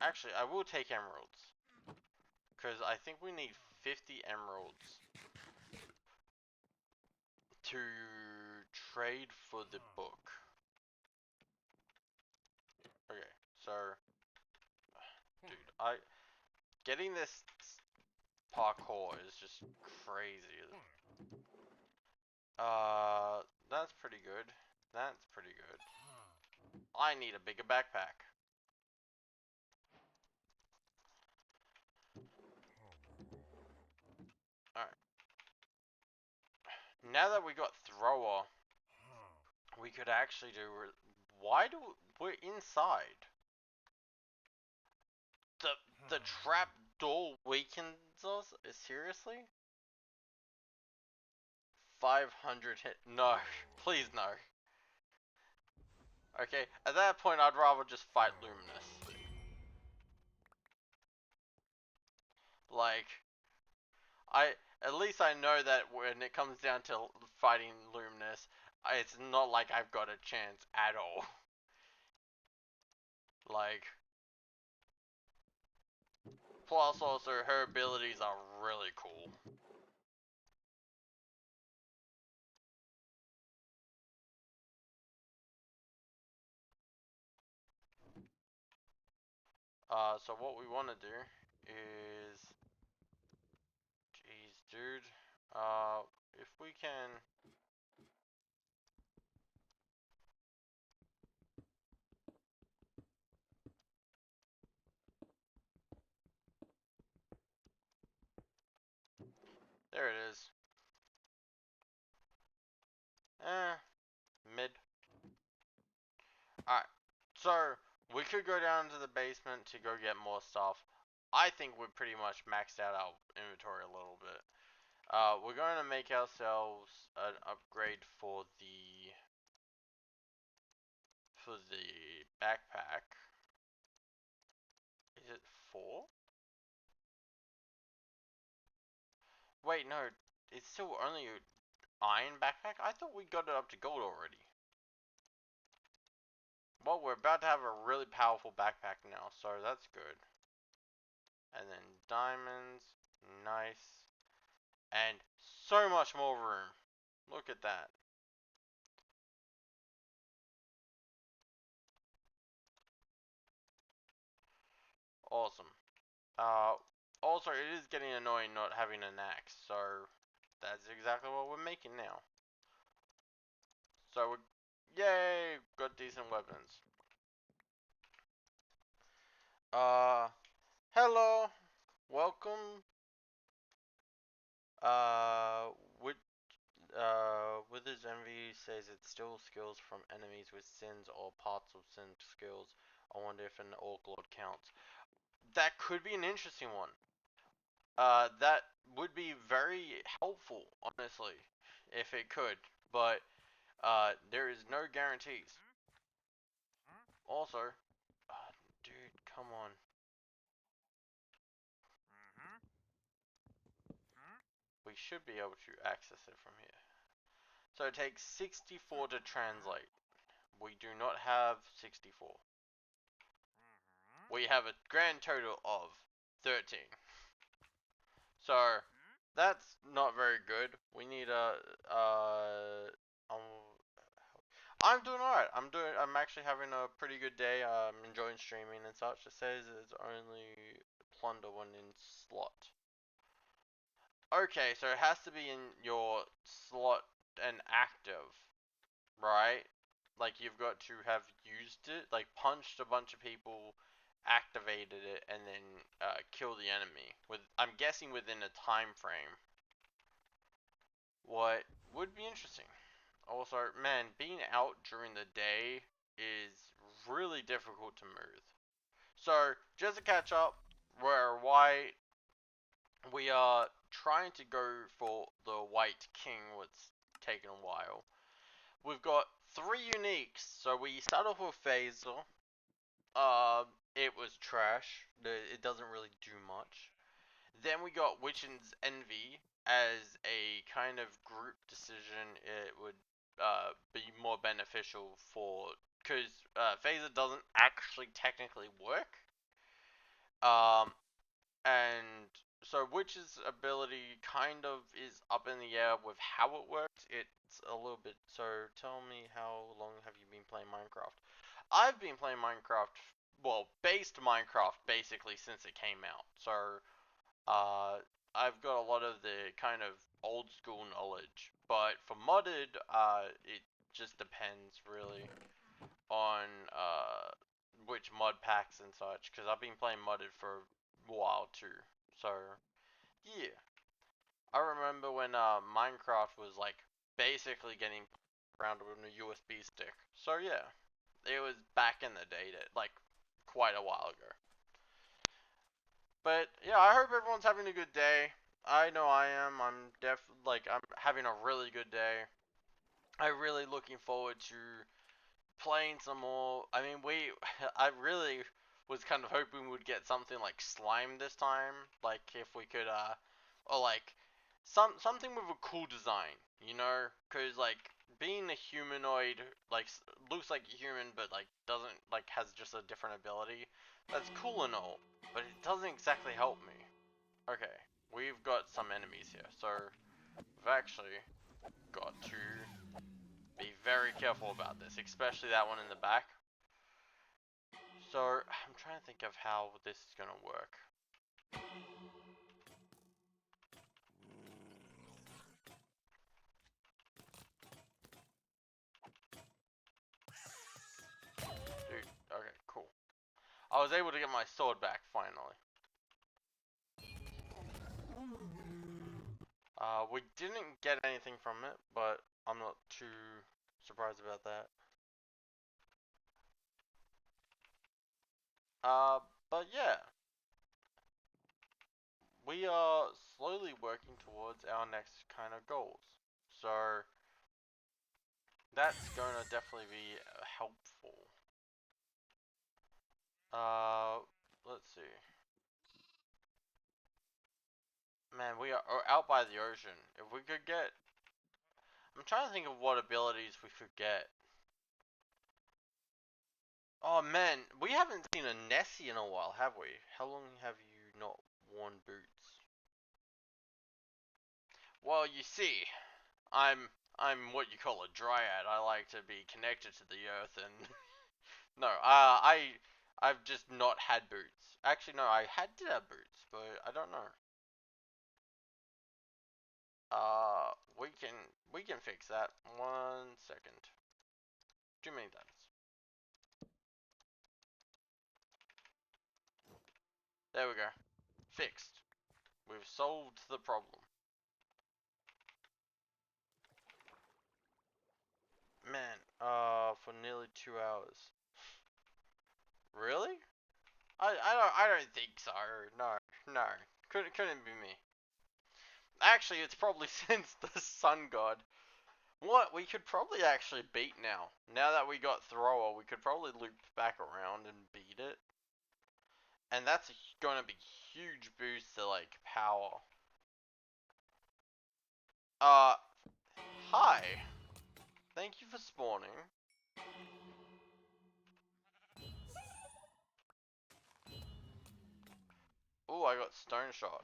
Actually, I will take emeralds. Because I think we need 50 emeralds to trade for the book. Okay, so... Dude, getting this parkour is just crazy. That's pretty good. That's pretty good. I need a bigger backpack. Alright. Now that we got thrower, we could actually do... Why do... We're inside. The trap door weakens us? Seriously? 500 hit. No. Please no. Okay, at that point I'd rather just fight Luminous. Like, at least I know that when it comes down to fighting Luminous, it's not like I've got a chance at all. Like, plus also her abilities are really cool. So what we want to do is, jeez, dude, if we can. There it is. Mid. Alright, so we could go down to the basement to go get more stuff. I think we're pretty much maxed out our inventory a little bit. We're going to make ourselves an upgrade for the backpack. Is it 4? Wait, no, it's still only an iron backpack? I thought we got it up to gold already. Well, we're about to have a really powerful backpack now, so that's good. And then diamonds, nice. And so much more room. Look at that. Awesome. Also, it is getting annoying not having an axe, so that's exactly what we're making now. So, yay, got decent weapons. Hello, welcome. With Wither's Envy says it steals skills from enemies with sins or parts of sin skills. I wonder if an Orc Lord counts. That could be an interesting one. That would be very helpful, honestly, if it could. But there is no guarantees. Also, dude, come on. We should be able to access it from here. So it takes 64 to translate. We do not have 64. We have a grand total of 13. So that's not very good. We need a I'm doing alright. I'm actually having a pretty good day. I'm enjoying streaming and such. It says it's only plunder when in slot. Okay, so it has to be in your slot and active, right? Like you've got to have used it, like punched a bunch of people, activated it, and then kill the enemy. I'm guessing within a time frame. What would be interesting. Also, man, being out during the day is really difficult to move. So, just to catch up, we're white. We are trying to go for the White King, what's taken a while. We've got 3 uniques, so we start off with Phaser. It was trash. It doesn't really do much. Then we got Witchin's Envy as a kind of group decision. It would be more beneficial for, because Phaser doesn't actually technically work. And so Witch's ability kind of is up in the air with how it works. It's a little bit. So tell me, how long have you been playing Minecraft? I've been playing Minecraft, well, based Minecraft basically since it came out. So I've got a lot of the kind of old school knowledge, but for modded, it just depends really on which mod packs and such, because I've been playing modded for a while too. So yeah, I remember when Minecraft was like basically getting around with a USB stick. So yeah, it was back in the day, that like quite a while ago. But yeah, I hope everyone's having a good day. I know I am. I'm having a really good day. I'm really looking forward to playing some more. I mean, I really was kind of hoping we'd get something like slime this time. Like if we could, or like something with a cool design, you know? Cause like being a humanoid, like looks like a human, but like doesn't, like has just a different ability. That's cool and all, but it doesn't exactly help me. Okay, we've got some enemies here, so we've actually got to be very careful about this, especially that one in the back. So, I'm trying to think of how this is gonna work. Dude, okay, cool. I was able to get my sword back, finally. We didn't get anything from it, but I'm not too surprised about that. But yeah. We are slowly working towards our next kind of goals. So, that's gonna definitely be helpful. Let's see. Man, we are out by the ocean. If we could get... I'm trying to think of what abilities we could get. Oh man, we haven't seen a Nessie in a while, have we? How long have you not worn boots? Well, you see, I'm what you call a dryad. I like to be connected to the earth, and no, I've just not had boots. Actually, no, did have boots, but I don't know. We can fix that. 1 second. Too many times. There we go. Fixed. We've solved the problem. Man, for nearly 2 hours. Really? I don't think so. No, no. Couldn't be me. Actually, it's probably since the sun god. What? We could probably actually beat now. Now that we got thrower, we could probably loop back around and beat it. And that's gonna be huge boost to like power. Uh, hi. Thank you for spawning. Ooh, I got stone shot.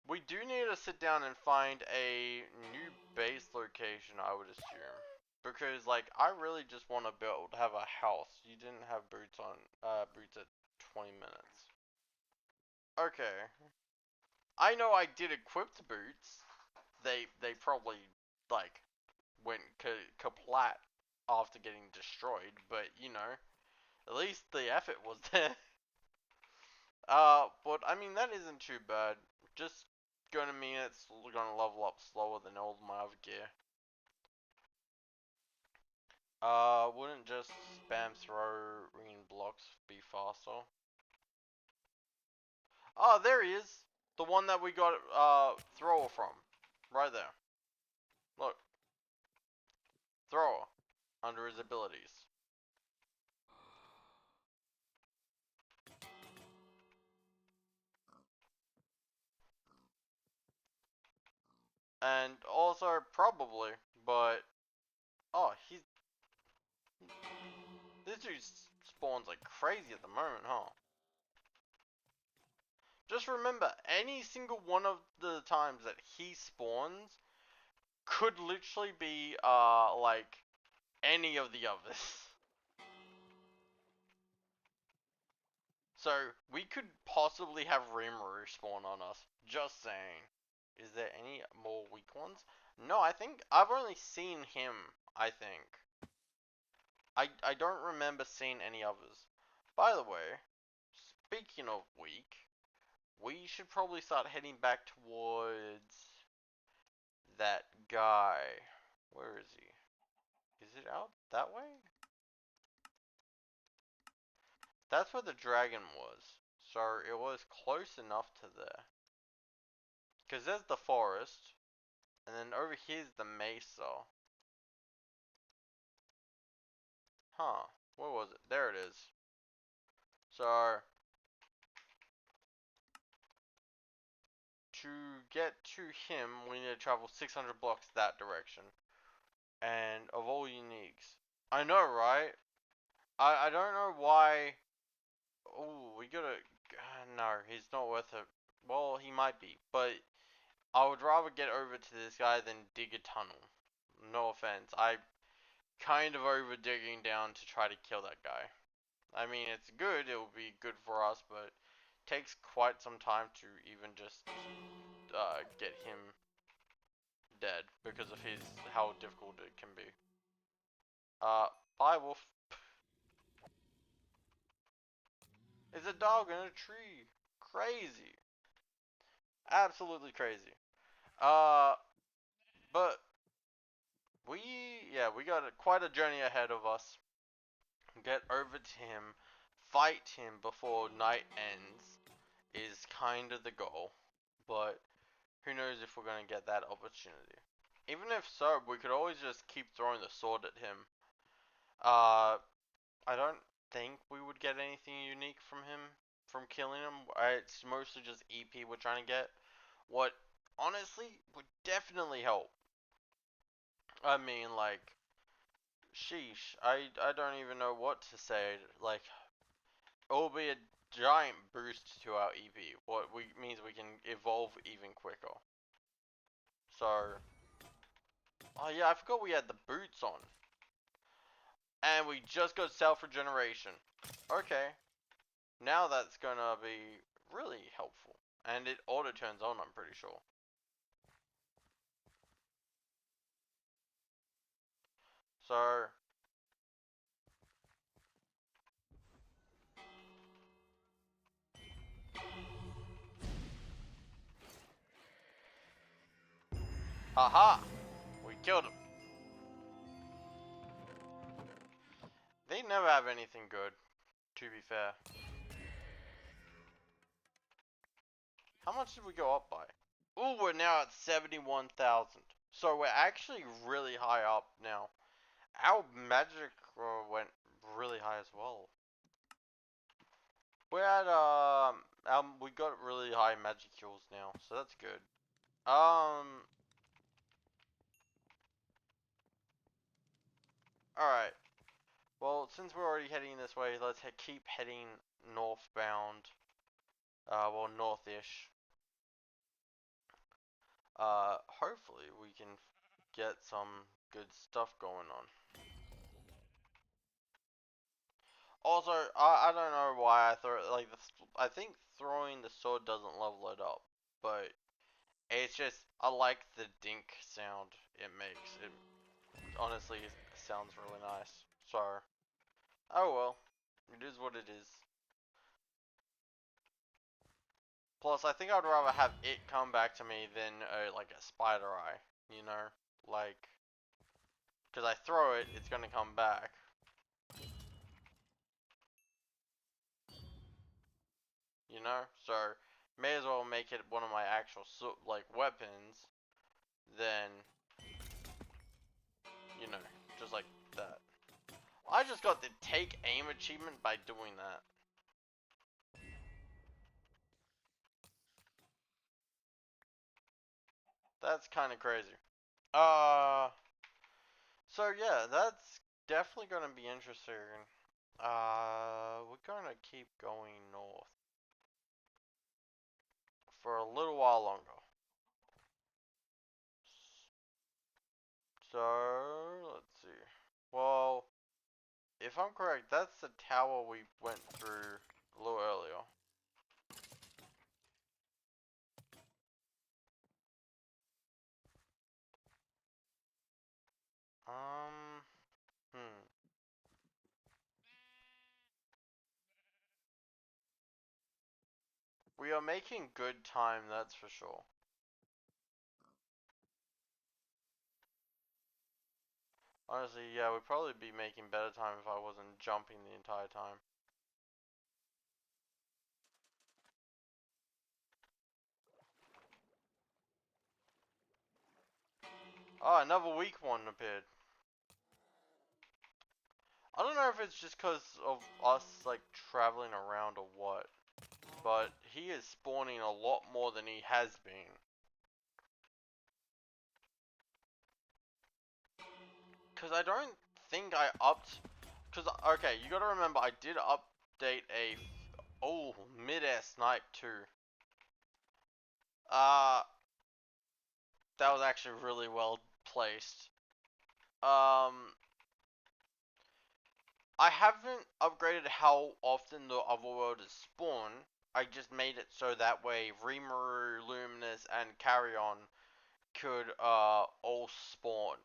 We do need to sit down and find a new base location, I would assume. Because, like, I really just want to have a house. You didn't have boots at 20 minutes. Okay. I know I did equip the boots. They probably, like, went kaplat after getting destroyed, but, you know, at least the effort was there. But I mean, that isn't too bad. Just gonna mean it's gonna level up slower than all my other gear. Wouldn't just spam throw green blocks be faster? Oh, there he is. The one that we got, thrower from. Right there. Look. Thrower. Under his abilities. And also, probably, but... Oh, this dude spawns like crazy at the moment, huh? Just remember, any single one of the times that he spawns could literally be, like, any of the others. So, we could possibly have Rimuru spawn on us. Just saying. Is there any more weak ones? No, I think I've only seen him, I think. I don't remember seeing any others. By the way, speaking of weak, we should probably start heading back towards that guy. Where is he? Is it out that way? That's where the dragon was. So it was close enough to there. Because there's the forest. And then over here's the mesa. Huh. Where was it? There it is. So to get to him, we need to travel 600 blocks that direction. And of all uniques. I know, right? I don't know why. Oh, we gotta. No, he's not worth it. Well, he might be, but I would rather get over to this guy than dig a tunnel. No offense. I kind of over digging down to try to kill that guy. I mean, it's good. It will be good for us, but it takes quite some time to even just get him dead because of how difficult it can be. Bye, wolf. It's a dog in a tree. Crazy. Absolutely crazy. Uh, but we, yeah, we got quite a journey ahead of us. Get over to him, fight him before night ends is kind of the goal. But who knows if we're going to get that opportunity. Even if so, we could always just keep throwing the sword at him. I don't think we would get anything unique from him, from killing him. It's mostly just EP we're trying to get. What honestly would definitely help. I mean, like, sheesh. I don't even know what to say. Like, it will be a giant boost to our EP. Means we can evolve even quicker. So, oh yeah, I forgot we had the boots on. And we just got self-regeneration. Okay. Now that's gonna be really helpful. And it auto turns on, I'm pretty sure. So, haha! We killed him. They never have anything good, to be fair. How much did we go up by? Ooh, we're now at 71,000. So we're actually really high up now. Our magic went really high as well. We're at we got really high magic kills now, so that's good. Alright. Well, since we're already heading this way, let's keep heading northbound. Well, northish. Hopefully we can get some good stuff going on. Also, I don't know why I throw like I think throwing the sword doesn't level it up, but it's just I like the dink sound it makes. It honestly sounds really nice. So, oh well, it is what it is. Plus, I think I'd rather have it come back to me than like a spider eye. You know, like because I throw it, it's gonna come back. You know, so may as well make it one of my actual like weapons than you know just like that. I just got the take aim achievement by doing that. That's kind of crazy. Uh, so yeah, that's definitely gonna be interesting. We're gonna keep going north for a little while longer. So let's see. Well, if I'm correct, that's the tower we went through a little earlier. Hmm. We are making good time, that's for sure. Honestly, yeah, we'd probably be making better time if I wasn't jumping the entire time. Oh, another weak one appeared. I don't know if it's just because of us, like, traveling around or what, but he is spawning a lot more than he has been. Because I don't think I upped... Because, okay, you gotta remember, I did update a... Oh, mid-air snipe too. That was actually really well placed. I haven't upgraded how often the otherworlders spawn. I just made it so that way Rimuru, Luminous, and Carrion could all spawn.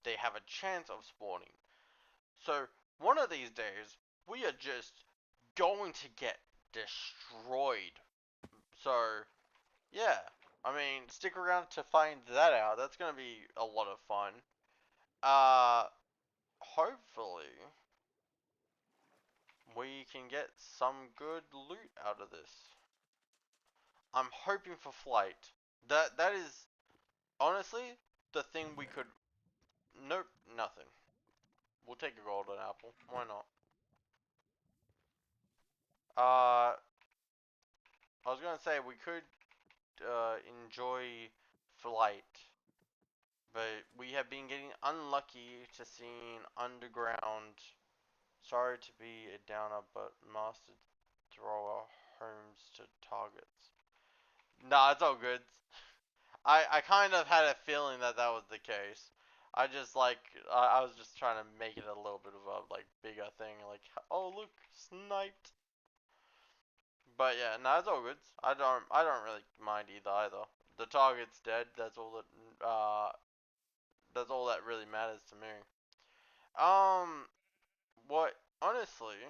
They have a chance of spawning. So one of these days we are just going to get destroyed. So yeah, I mean stick around to find that out. That's gonna be a lot of fun. Uh, hopefully we can get some good loot out of this. I'm hoping for flight. That is honestly the thing we could. Nope, nothing. We'll take a golden apple. Why not? I was gonna say we could enjoy flight, but we have been getting unlucky to seeing underground. Sorry to be a downer, but master thrower homes to targets. Nah, it's all good. I kind of had a feeling that that was the case. I just like I was just trying to make it a little bit of a like bigger thing, like oh look, sniped. But yeah, no, it's all good. I don't really mind either. The target's dead. That's all that really matters to me. Um, what honestly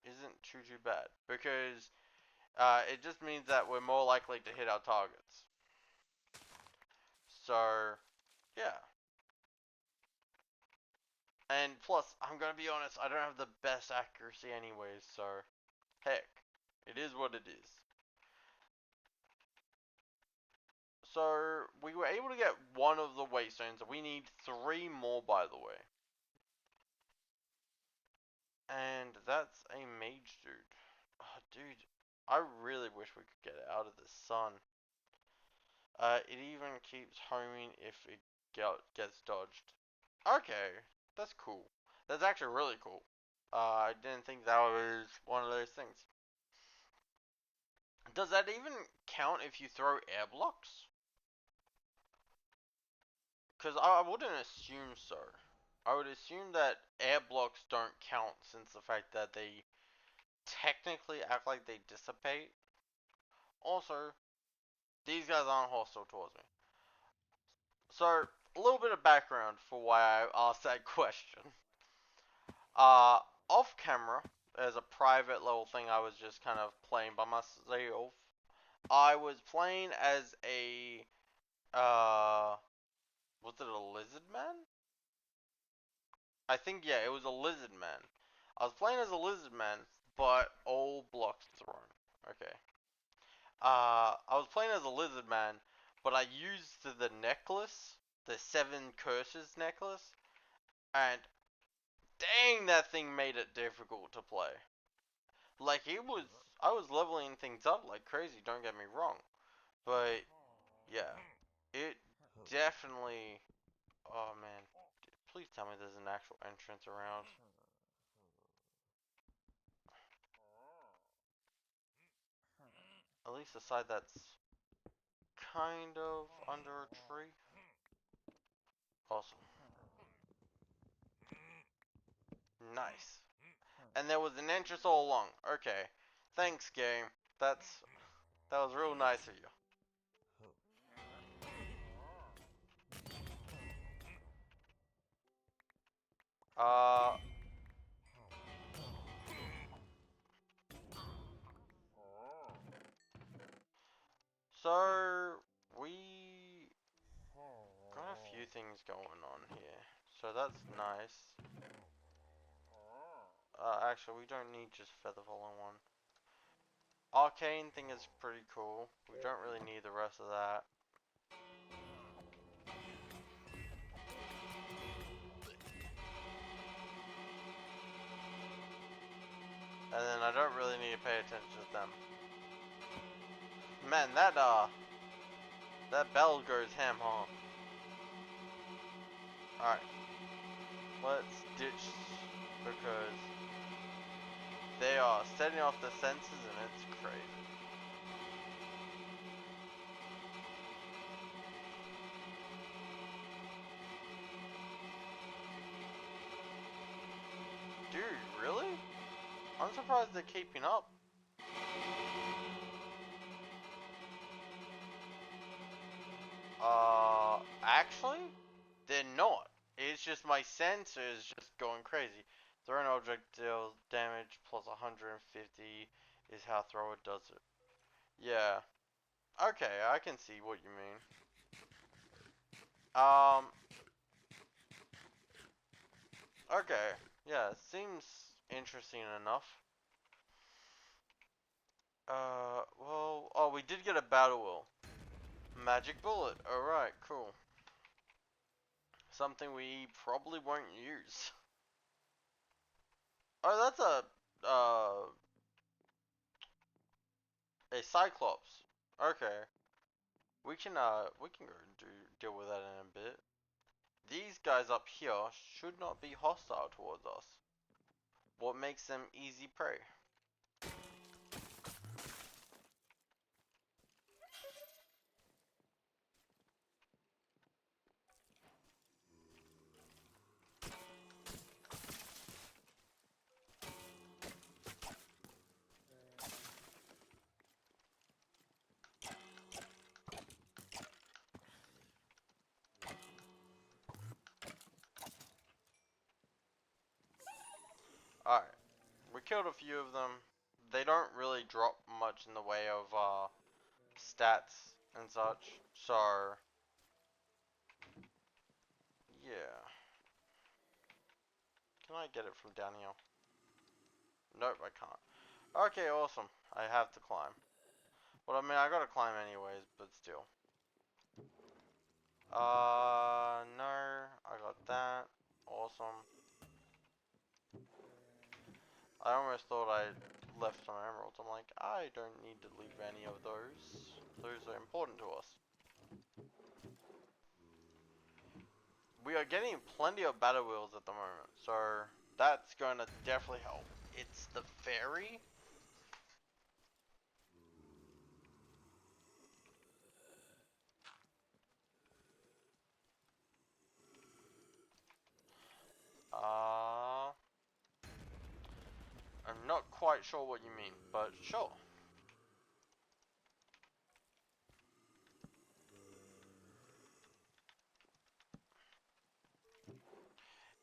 isn't too bad because it just means that we're more likely to hit our targets. So yeah. And plus, I'm gonna be honest, I don't have the best accuracy anyways, so heck, it is what it is. So we were able to get one of the waystones. We need 3 more, by the way. And that's a mage dude. Dude, I really wish we could get out of the sun. It even keeps homing if it gets dodged. Okay, that's cool. That's actually really cool. I didn't think that was one of those things. Does that even count if you throw air blocks? Because I wouldn't assume so. I would assume that air blocks don't count since the fact that they technically act like they dissipate. Also, these guys aren't hostile towards me. So, a little bit of background for why I asked that question. Uh, Off camera, as a private level thing, I was just kind of playing by myself. I was playing as a, was it a lizard man? I think, yeah, it was a lizard man. I was playing as a lizard man, but all blocks thrown. Okay. I was playing as a lizard man, but I used the necklace, the 7 curses necklace, and dang, that thing made it difficult to play. Like, I was leveling things up like crazy, don't get me wrong. But, yeah, it definitely, oh man, please tell me there's an actual entrance around. At least the side that's kind of under a tree. Awesome. Nice. And there was an entrance all along. Okay. Thanks, game. That was real nice of you. Uh, so we got a few things going on here. So that's nice. Actually, we don't need just Featherfall in one. Arcane thing is pretty cool. We don't really need the rest of that. And then I don't really need to pay attention to them. Man, that bell goes ham, huh? Alright. Let's ditch because they are setting off the sensors and it's crazy. Dude, really? I'm surprised they're keeping up. Actually, they're not. It's just my sensor is just going crazy. Thrown object deals damage plus 150 is how thrower does it. Yeah. Okay, I can see what you mean. Okay. Yeah, seems interesting enough. Well, oh, we did get a battle wheel. Magic bullet. Alright, cool. Something we probably won't use. Oh, that's a Cyclops. Okay. We can go and deal with that in a bit. These guys up here should not be hostile towards us. What makes them easy prey? Alright. We killed a few of them. They don't really drop much in the way of stats and such. So, yeah. Can I get it from down here? Nope, I can't. Okay, awesome. I have to climb. Well, I mean, I gotta climb anyways, but still. No. I got that. Awesome. I almost thought I left some emeralds. I'm like, I don't need to leave any of those. Those are important to us. We are getting plenty of battle wheels at the moment, so that's going to definitely help. It's the fairy. I'm not quite sure what you mean, but sure.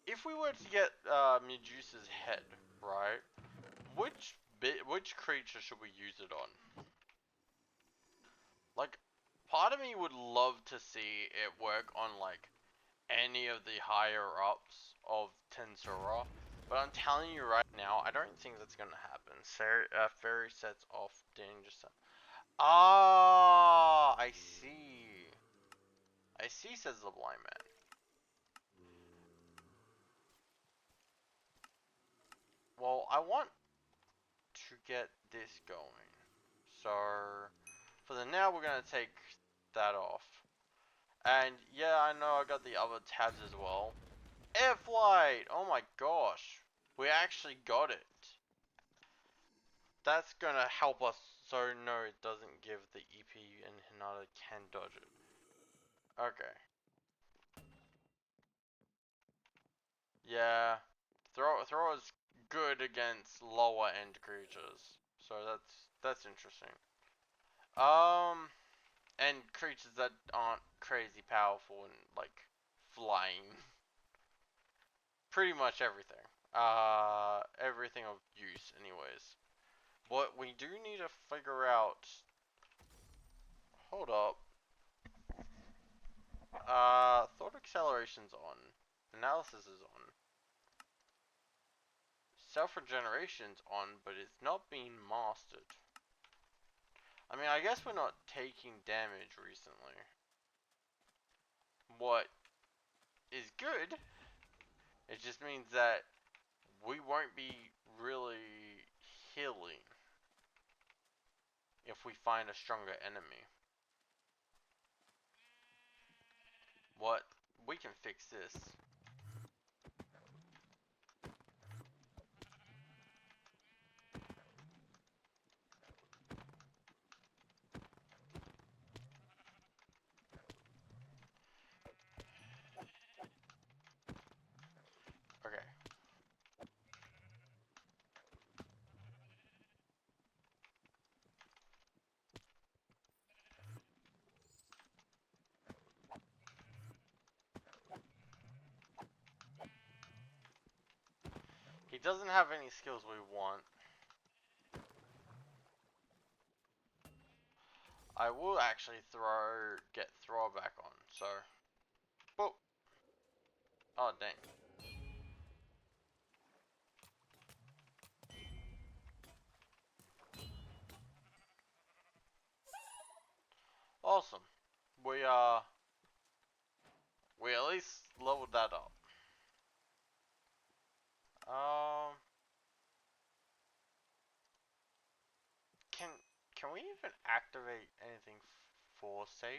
If we were to get Medusa's head, right? Which creature should we use it on? Like, part of me would love to see it work on like any of the higher ups of Tensura, but I'm telling you right now, I don't think that's gonna happen. Fairy sets off danger zone. Ah, I see. I see, says the blind man. Well, I want to get this going. So, for the now, we're gonna take that off. And yeah, I know I got the other tabs as well. F-Light! Oh my gosh. We actually got it. That's gonna help us so no, it doesn't give the EP and Hinata can dodge it. Okay. Yeah. Throw is good against lower end creatures. So that's interesting. And creatures that aren't crazy powerful and like flying. Pretty much everything. Everything of use anyways. What we do need to figure out. Hold up. Thought acceleration's on. Analysis is on. Self-regeneration's on, but it's not being mastered. I mean, I guess we're not taking damage recently. What is good, it just means that we won't be really healing if we find a stronger enemy. What? We can fix this. Okay. He doesn't have any skills we want. I will actually get throw back on, so. Boop. Oh, dang. Awesome. We, uh, we at least leveled that up. Um, can, can we even activate anything for Sage?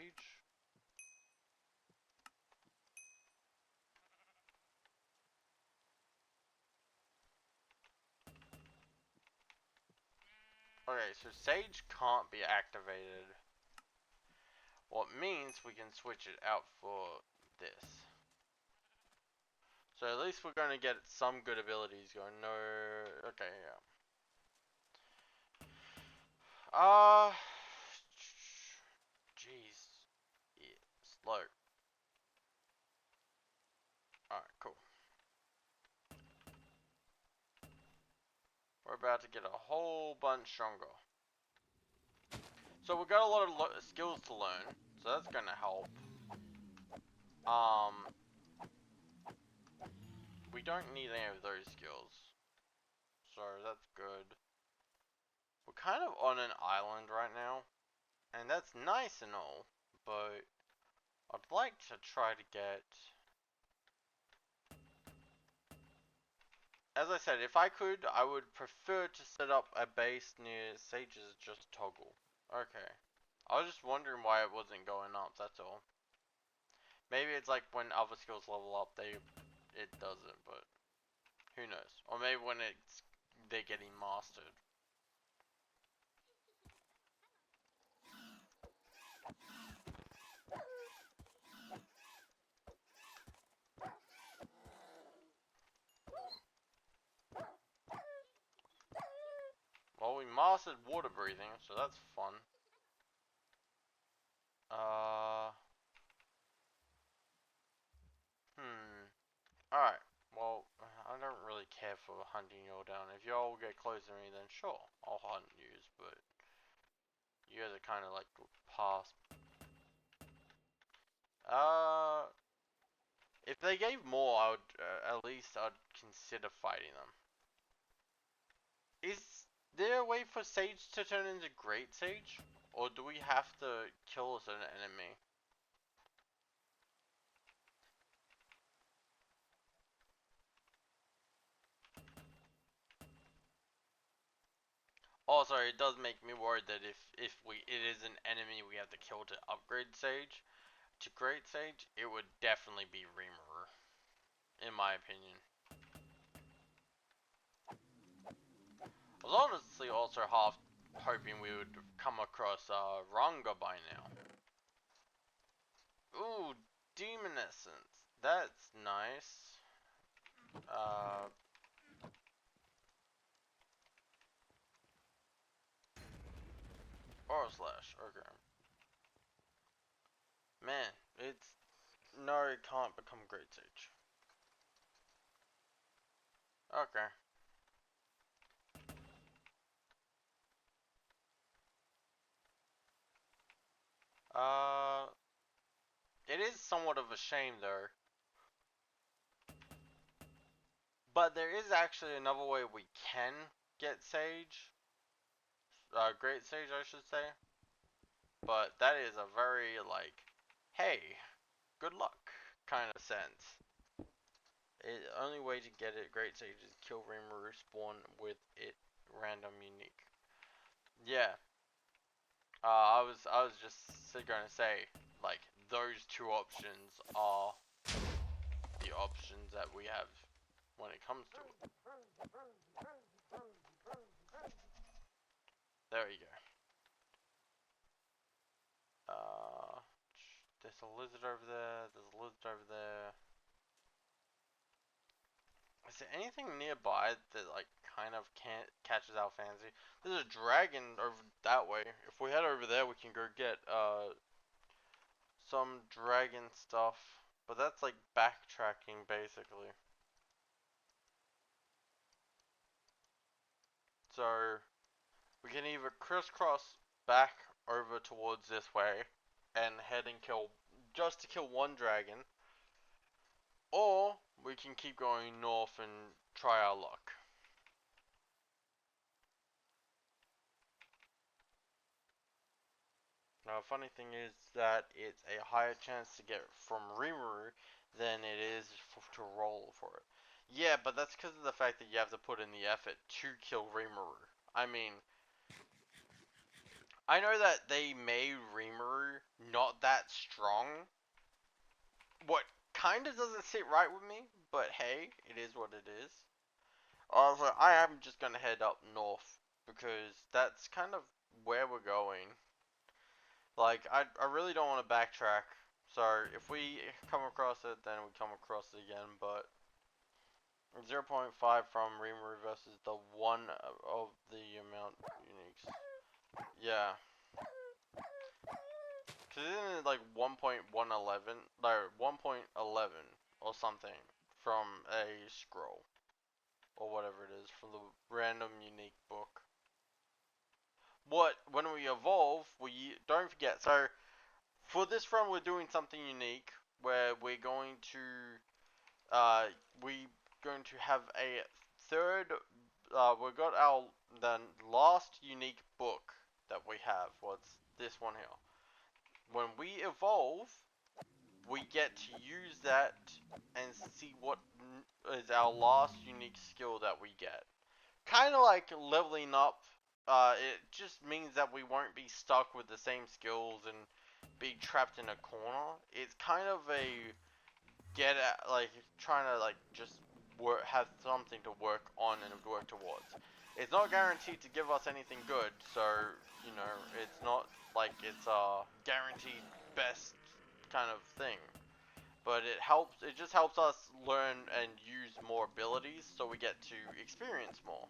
Okay, so Sage can't be activated. What means we can switch it out for this. So at least we're going to get some good abilities going. No, okay, yeah. Jeez. Yeah, slow. Alright, cool. We're about to get a whole bunch stronger. So we got a lot of skills to learn, so that's gonna help. We don't need any of those skills, so that's good. We're kind of on an island right now, and that's nice and all, but I'd like to try to get as I said, if I could, I would prefer to set up a base near Sage's just toggle. Okay. I was just wondering why it wasn't going up, that's all. Maybe it's like when other skills level up, it doesn't, but who knows? Or maybe when they're getting mastered. Well, we mastered water breathing, so that's fun. Alright. Well, I don't really care for hunting you all down. If you all get close to me, then sure, I'll hunt you, but you guys are kind of like past. Uh, if they gave more, I would at least I'd consider fighting them. Is there a way for Sage to turn into Great Sage, or do we have to kill a certain enemy? Also, it does make me worried that if it is an enemy we have to kill to upgrade Sage to Great Sage, it would definitely be Rimuru, in my opinion. I was honestly also half hoping we would come across Ranga by now. Ooh, Demon Essence. That's nice. Aura Slash. Okay. Man, it's... No, it can't become Great Sage. Okay. It is somewhat of a shame though. But there is actually another way we can get Sage. Great Sage, I should say. But that is a very, like, hey, good luck kind of sense. The only way to get it Great Sage is kill Rimuru, spawn with it random unique. Yeah. I was just gonna say, like, those two options are the options that we have when it comes to it. There you go. There's a lizard over there. There's a lizard over there. Is there anything nearby that like kind of can't catches our fancy? There's a dragon over that way. If we head over there, we can go get some dragon stuff. But that's like backtracking basically. So we can either crisscross back over towards this way and head and kill just to kill one dragon, or we can keep going north and try our luck. Now, funny thing is that it's a higher chance to get from Rimuru than it is to roll for it. Yeah, but that's because of the fact that you have to put in the effort to kill Rimuru. I mean, I know that they made Rimuru not that strong. What kind of doesn't sit right with me, but hey, it is what it is. Also, I am just gonna head up north because that's kind of where we're going. Like, I really don't want to backtrack. So, if we come across it, then we come across it again, but 0.5 from Rimuru versus the 1 of the amount uniques. Yeah. Cause isn't it like 1.111, or 1.11 or something from a scroll or whatever it is from the random unique book. When we evolve, we don't forget. So for this run, we're doing something unique where we're going to have a third. We got the last unique book that we have. What's this one here? When we evolve, we get to use that and see what is our last unique skill that we get. Kind of like leveling up. It just means that we won't be stuck with the same skills and be trapped in a corner. It's kind of a get at, like trying to like just have something to work on and work towards. It's not guaranteed to give us anything good, so you know it's not like it's a guaranteed best kind of thing. But it helps. It just helps us learn and use more abilities, so we get to experience more.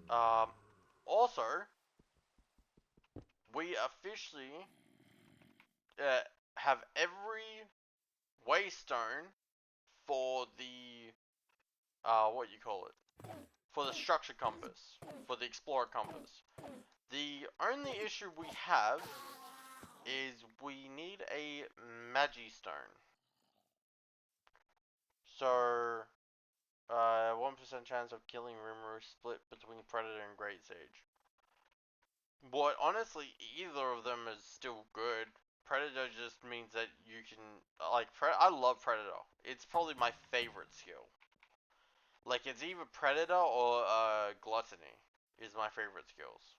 Um, Also, we officially have every waystone for the what you call it, for the structure compass, for the explorer compass. The only issue we have is we need a magi stone. So 1% chance of killing Rimuru split between Predator and Great Sage. But honestly, either of them is still good. Predator just means that you can like I love Predator. It's probably my favorite skill. Like it's either Predator or Gluttony is my favorite skills.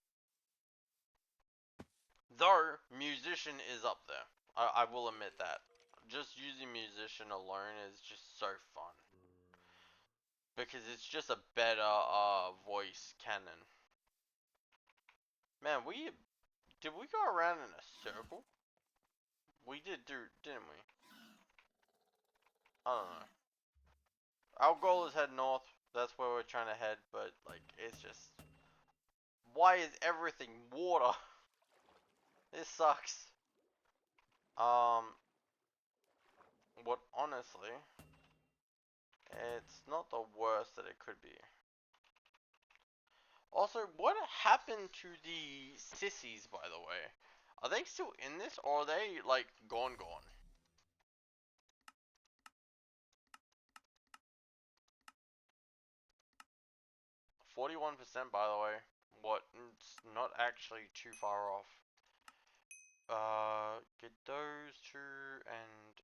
Though Musician is up there. I will admit that. Just using Musician alone is just so fun. Because it's just a better voice cannon. Man, did we go around in a circle? We didn't we? I don't know. Our goal is head north. That's where we're trying to head, but like it's just why is everything water? This sucks. What honestly, it's not the worst that it could be. Also, what happened to the sissies, by the way? Are they still in this, or are they like gone? 41%, by the way. What? It's not actually too far off. Get those two, and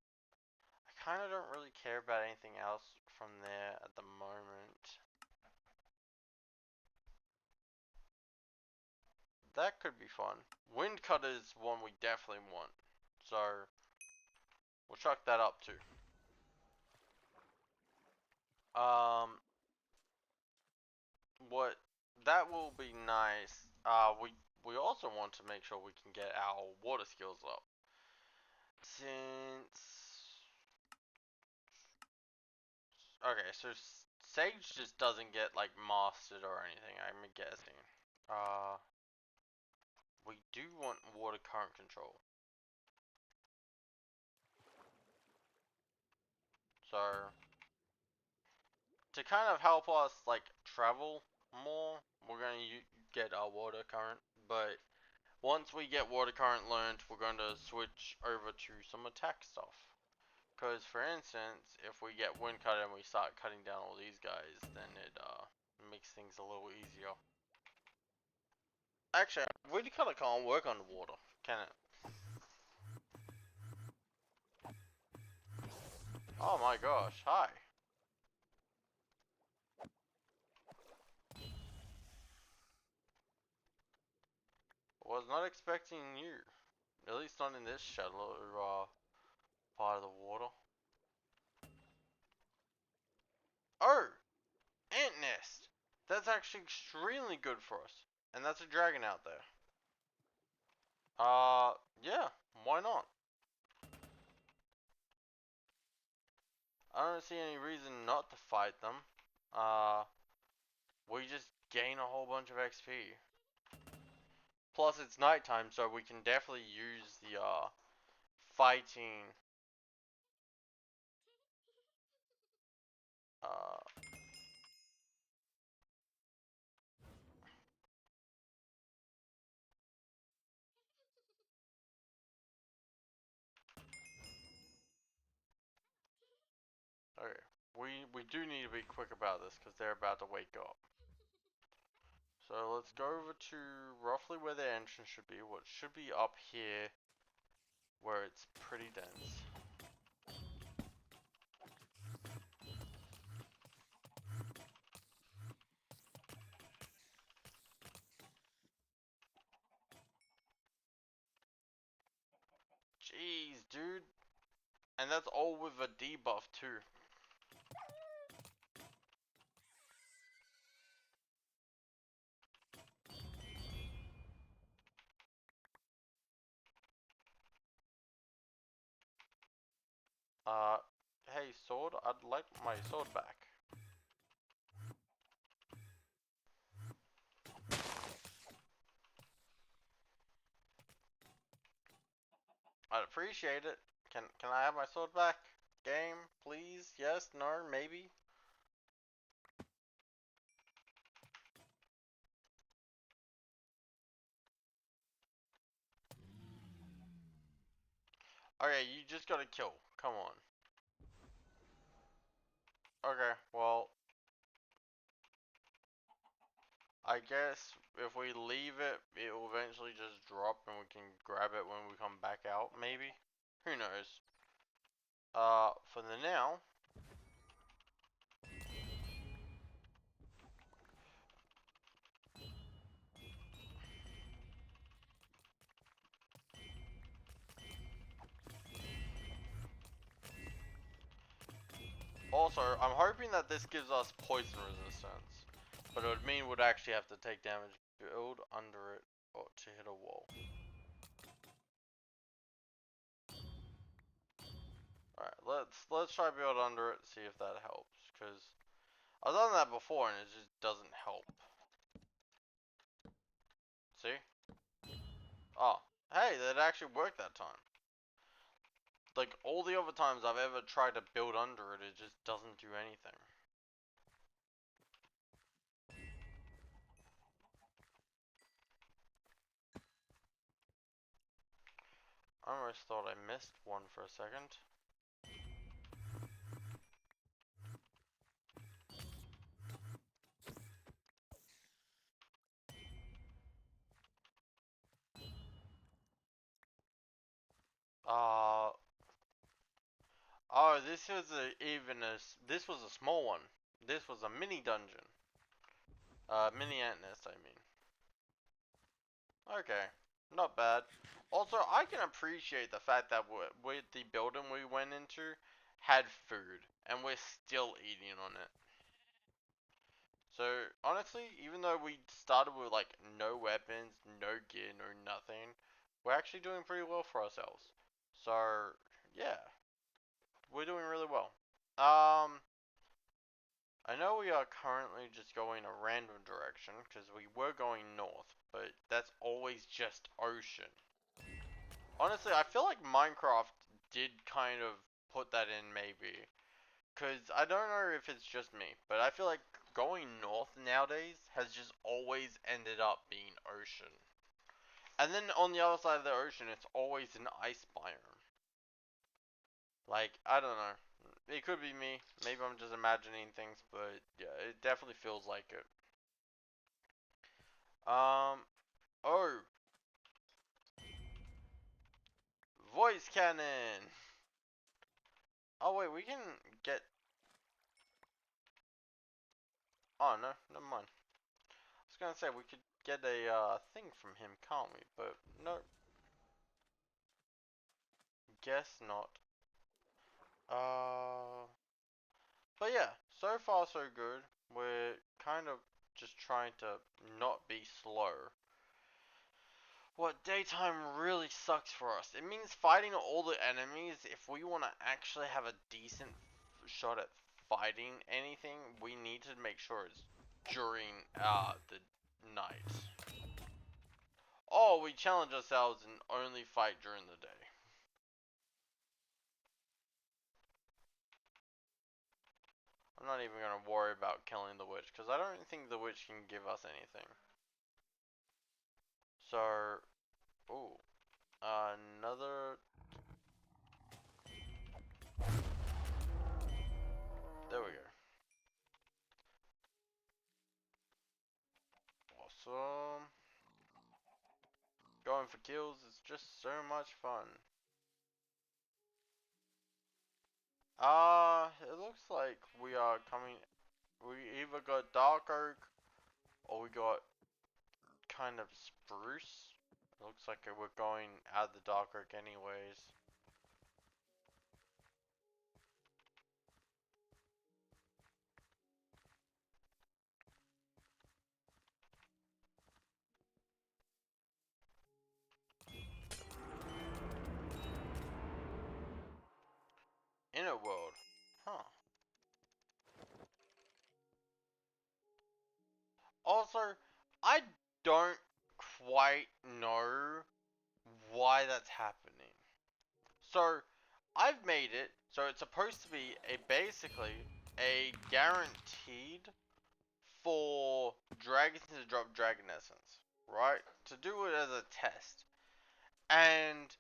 I kind of don't really care about anything else from there at the moment. That could be fun. Windcutter is one we definitely want, so we'll chuck that up too. Um, what that will be nice. We also want to make sure we can get our water skills up. Since okay, so Sage just doesn't get like mastered or anything. I'm guessing. Uh, we do want water current control. So to kind of help us like travel more, we're gonna get our water current. But once we get water current learned, we're going to switch over to some attack stuff. Because for instance, if we get wind cut and we start cutting down all these guys, then it makes things a little easier. Actually, wind cutter can't work on water, can it? Oh my gosh, hi. Was not expecting you. At least not in this shallow part of the water. Oh! Ant nest! That's actually extremely good for us. And that's a dragon out there. Yeah, why not? I don't see any reason not to fight them. We just gain a whole bunch of XP. Plus it's nighttime, so we can definitely use the, fighting, uh, okay. We do need to be quick about this, because they're about to wake up. So let's go over to roughly where the entrance should be, what should be up here. where it's pretty dense. Jeez, dude. And that's all with a debuff too. Uh, hey sword, I'd like my sword back. I'd appreciate it. Can I have my sword back? Game, please? Yes, no, maybe? Okay, you just gotta kill. Come on. Okay, well, I guess if we leave it, it will eventually just drop and we can grab it when we come back out, maybe? Who knows? For the now, also, I'm hoping that this gives us poison resistance, but it would mean we'd actually have to take damage, build under it, or to hit a wall. Alright, let's try build under it, see if that helps, because I've done that before and it just doesn't help. See? Oh, hey, that actually worked that time. Like, all the other times I've ever tried to build under it, it just doesn't do anything. I almost thought I missed one for a second. Uh, oh, this was this was a small one. This was a mini dungeon. Mini ant nest, I mean. Okay, not bad. Also, I can appreciate the fact that with the building we went into, had food, and we're still eating on it. So, honestly, even though we started with, like, no weapons, no gear, no nothing, we're actually doing pretty well for ourselves. So, yeah, we're doing really well. I know we are currently just going a random direction, because we were going north, but that's always just ocean. Honestly, I feel like Minecraft did kind of put that in, maybe. Because I don't know if it's just me, but I feel like going north nowadays has just always ended up being ocean. And then on the other side of the ocean, it's always an ice biome. Like, I don't know. It could be me. Maybe I'm just imagining things, but yeah, it definitely feels like it. Oh, voice cannon. Oh wait, we can get. Oh no, never mind. I was gonna say we could get a thing from him, can't we? But no, guess not. Uh, but yeah, so far so good. We're kind of just trying to not be slow. What daytime really sucks for us. It means fighting all the enemies. If we want to actually have a decent shot at fighting anything, we need to make sure it's during the night. Oh, we challenge ourselves and only fight during the day. I'm not even gonna worry about killing the witch because I don't think the witch can give us anything. So, ooh, another. There we go. Awesome. Going for kills is just so much fun. It looks like we are coming. We either got dark oak or we got kind of spruce. It looks like we're going out the dark oak anyways. Inner world. Huh. Also, I don't quite know why that's happening. So, I've made it so it's supposed to be a basically a guaranteed for dragons to drop dragon essence, right? To do it as a test. And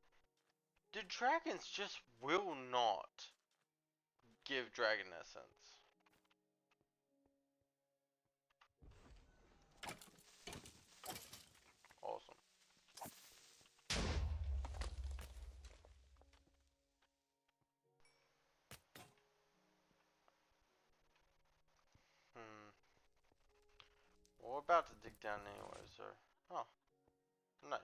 the dragons just will not give dragon essence. Awesome. Hmm. Well, we're about to dig down anyway, so. Oh, nice.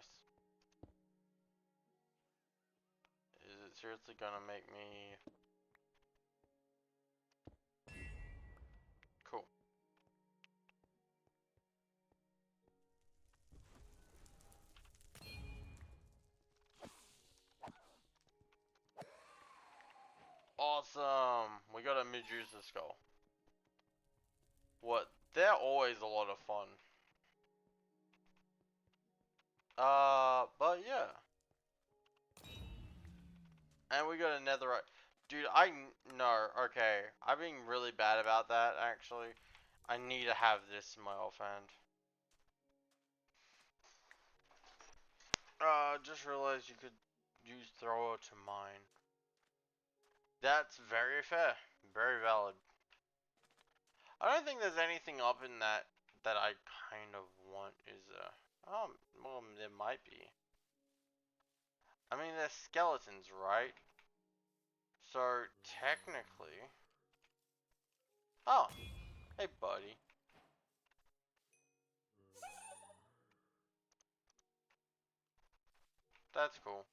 Is it seriously gonna make me. Cool. Awesome! We got a Medusa skull. What? They're always a lot of fun. But yeah. And we got a netherite. Dude, no, okay. I'm being really bad about that, actually. I need to have this in my offhand. Just realized you could use thrower to mine. That's very fair. Very valid. I don't think there's anything up in that I kind of want, is there? Well, there might be. I mean, there's skeletons, right? So, technically... Oh, hey buddy. That's cool.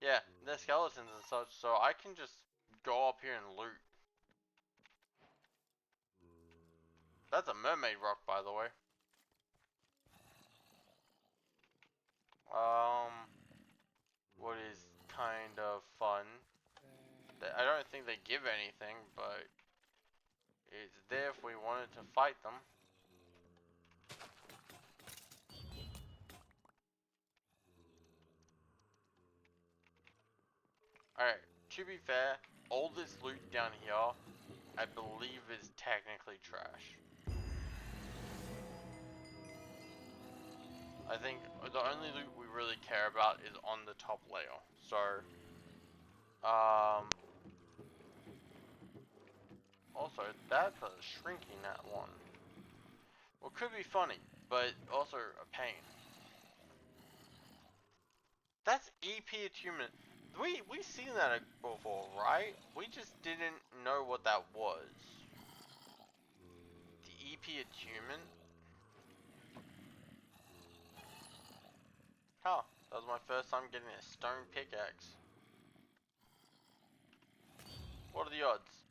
Yeah, there's skeletons and such, so I can just go up here and loot. That's a mermaid rock, by the way. What is kind of fun. I don't think they give anything, but it's there if we wanted to fight them. Alright, to be fair, all this loot down here, I believe is technically trash. I think the only loot we really care about is on the top layer. So, also, that's a shrinking that one. Well, could be funny, but also a pain. That's EP attunement. We seen that before, right? We just didn't know what that was. The EP attunement? Huh. That was my first time getting a stone pickaxe. What are the odds?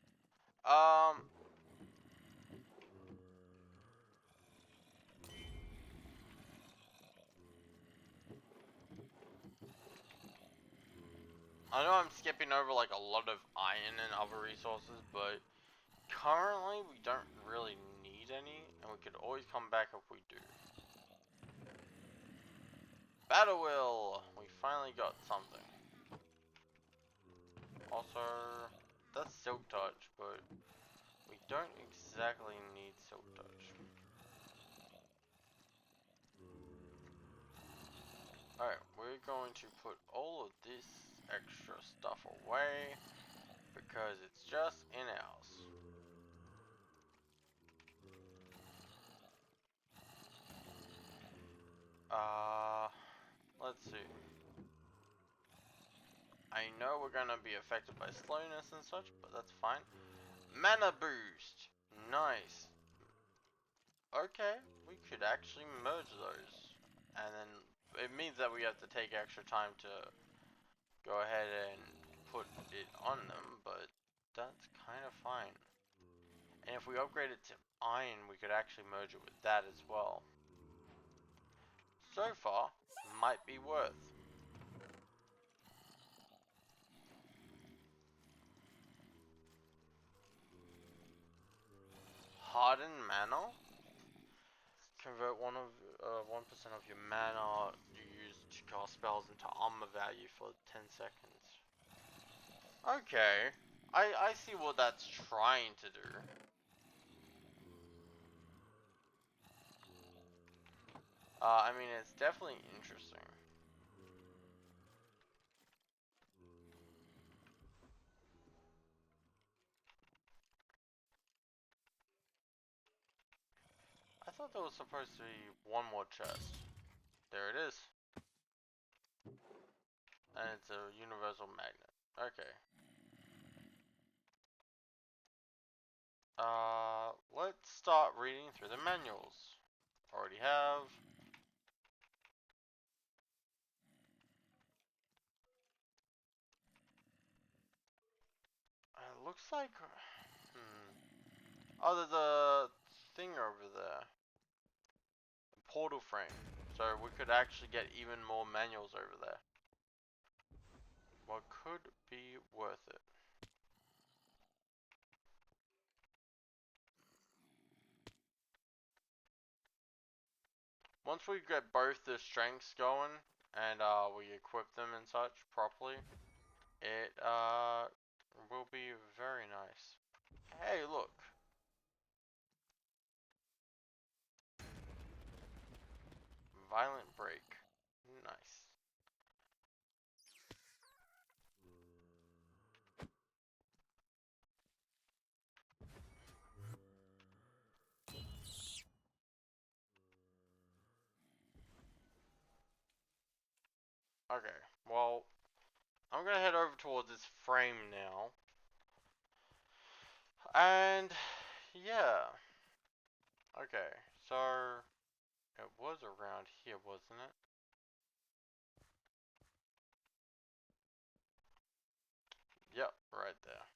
I know I'm skipping over like a lot of iron and other resources, but currently we don't really need any, and we could always come back if we do. Battle wheel! We finally got something. Also, that's silk touch, but we don't exactly need silk touch. Alright, we're going to put all of this extra stuff away because it's just in house. Let's see. I I know we're gonna be affected by slowness and such, but that's fine. Mana boost! Nice. Okay, we could actually merge those. And then it means that we have to take extra time to go ahead and put it on them, but that's kind of fine. And if we upgrade it to iron, we could actually merge it with that as well. So far, might be worth. Hardened mana? Convert 1% of your mana you use to cast spells into armor value for 10 seconds. Okay. I see what that's trying to do. I mean, it's definitely interesting. I thought there was supposed to be one more chest. There it is. And it's a universal magnet. Okay. Let's start reading through the manuals. Already have. It looks like... Oh, there's a thing over there. A portal frame. So we could actually get even more manuals over there. What could be worth it? Once we get both the strengths going, and we equip them and such properly, it will be very nice. Hey, look. Violent break. Nice. Okay, well, I'm gonna head over towards this frame now. And, yeah. Okay, so, it was around here, wasn't it? Yep, right there.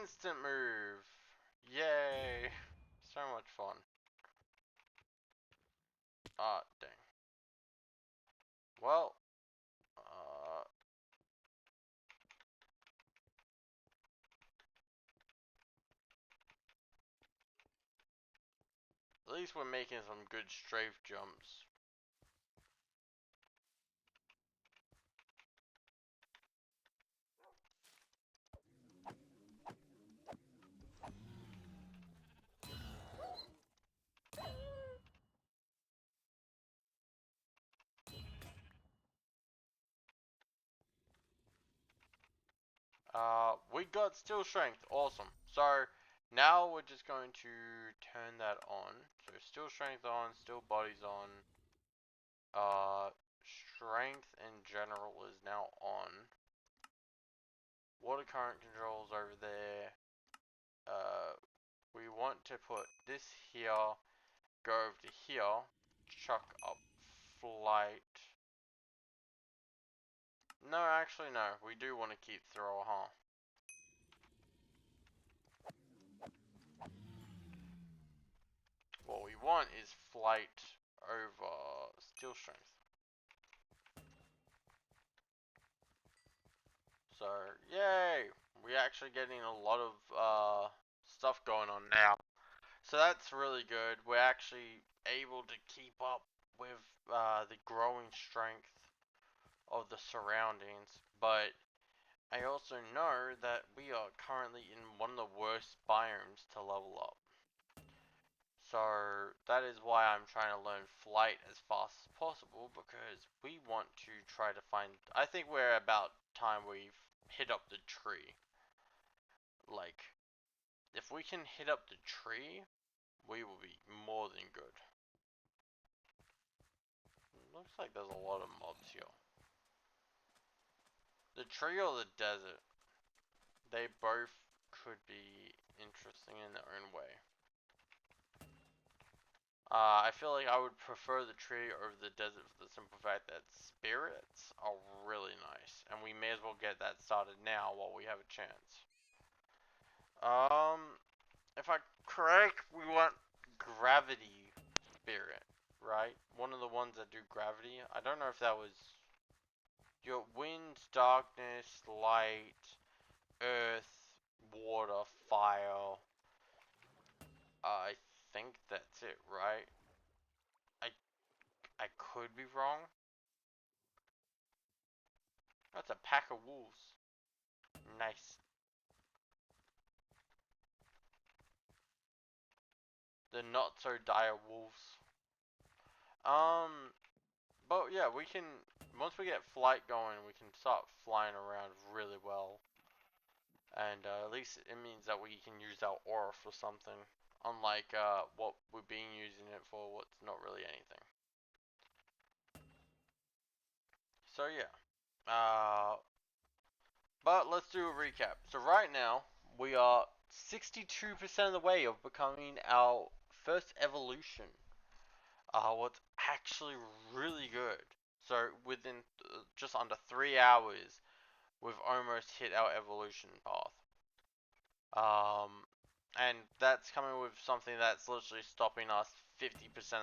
Instant move! Yay! So much fun. Ah, dang. Well, at least we're making some good strafe jumps. We got still strength, awesome. So, now we're just going to turn that on. So still strength on, still body's on. Strength in general is now on. Water current controls over there. We want to put this here, go over to here, chuck up flight. No, actually no, we do want to keep throw, huh? What we want is flight over steel strength. So, yay! We're actually getting a lot of stuff going on now. So that's really good. We're actually able to keep up with the growing strength of the surroundings. But I also know that we are currently in one of the worst biomes to level up. So that is why I'm trying to learn flight as fast as possible, because we want to try to find... I think we're about time we've hit up the tree. Like, if we can hit up the tree, we will be more than good. Looks like there's a lot of mobs here. The tree or the desert? They both could be interesting in their own way. I feel like I would prefer the tree over the desert for the simple fact that spirits are really nice. And we may as well get that started now while we have a chance. If I'm correct, we want gravity spirit, right? One of the ones that do gravity. I don't know if that was your wind, darkness, light, earth, water, fire. I think that's it, right? I I could be wrong. That's a pack of wolves. Nice. The not so dire wolves. But yeah, we can, once we get flight going, we can start flying around really well. And at least it means that we can use our aura for something. Unlike what we've been using it for, what's not really anything. So yeah. But let's do a recap. So right now, we are 62% of the way of becoming our first evolution. What's actually really good. So within just under 3 hours, we've almost hit our evolution path. And that's coming with something that's literally stopping us 50%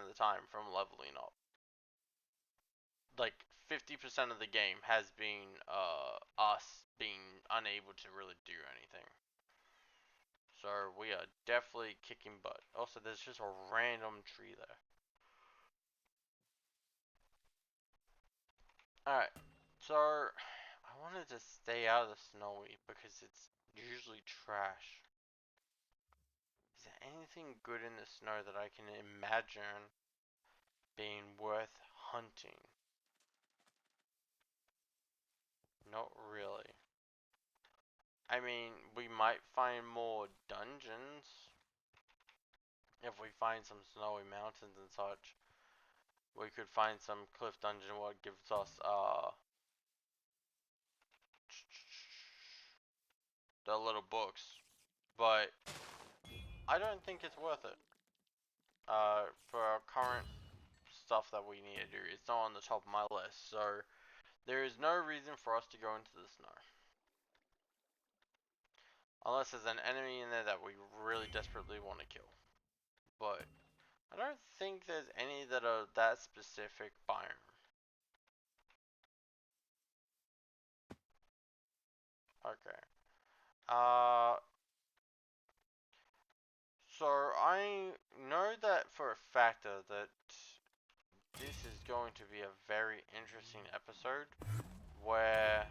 of the time from leveling up. Like 50% of the game has been us being unable to really do anything. So we are definitely kicking butt. Also, there's just a random tree there. Alright, so I wanted to stay out of the snowy because it's usually trash. Is there anything good in the snow that I can imagine being worth hunting? Not really. I mean, we might find more dungeons if we find some snowy mountains and such. We could find some cliff dungeon what gives us the little books, but I don't think it's worth it. For our current stuff that we need to do, it's not on the top of my list, so there is no reason for us to go into the snow. Unless there's an enemy in there that we really desperately want to kill. But I don't think there's any that are that specific biome. Okay. Uh, so I know that for a factor that this is going to be a very interesting episode where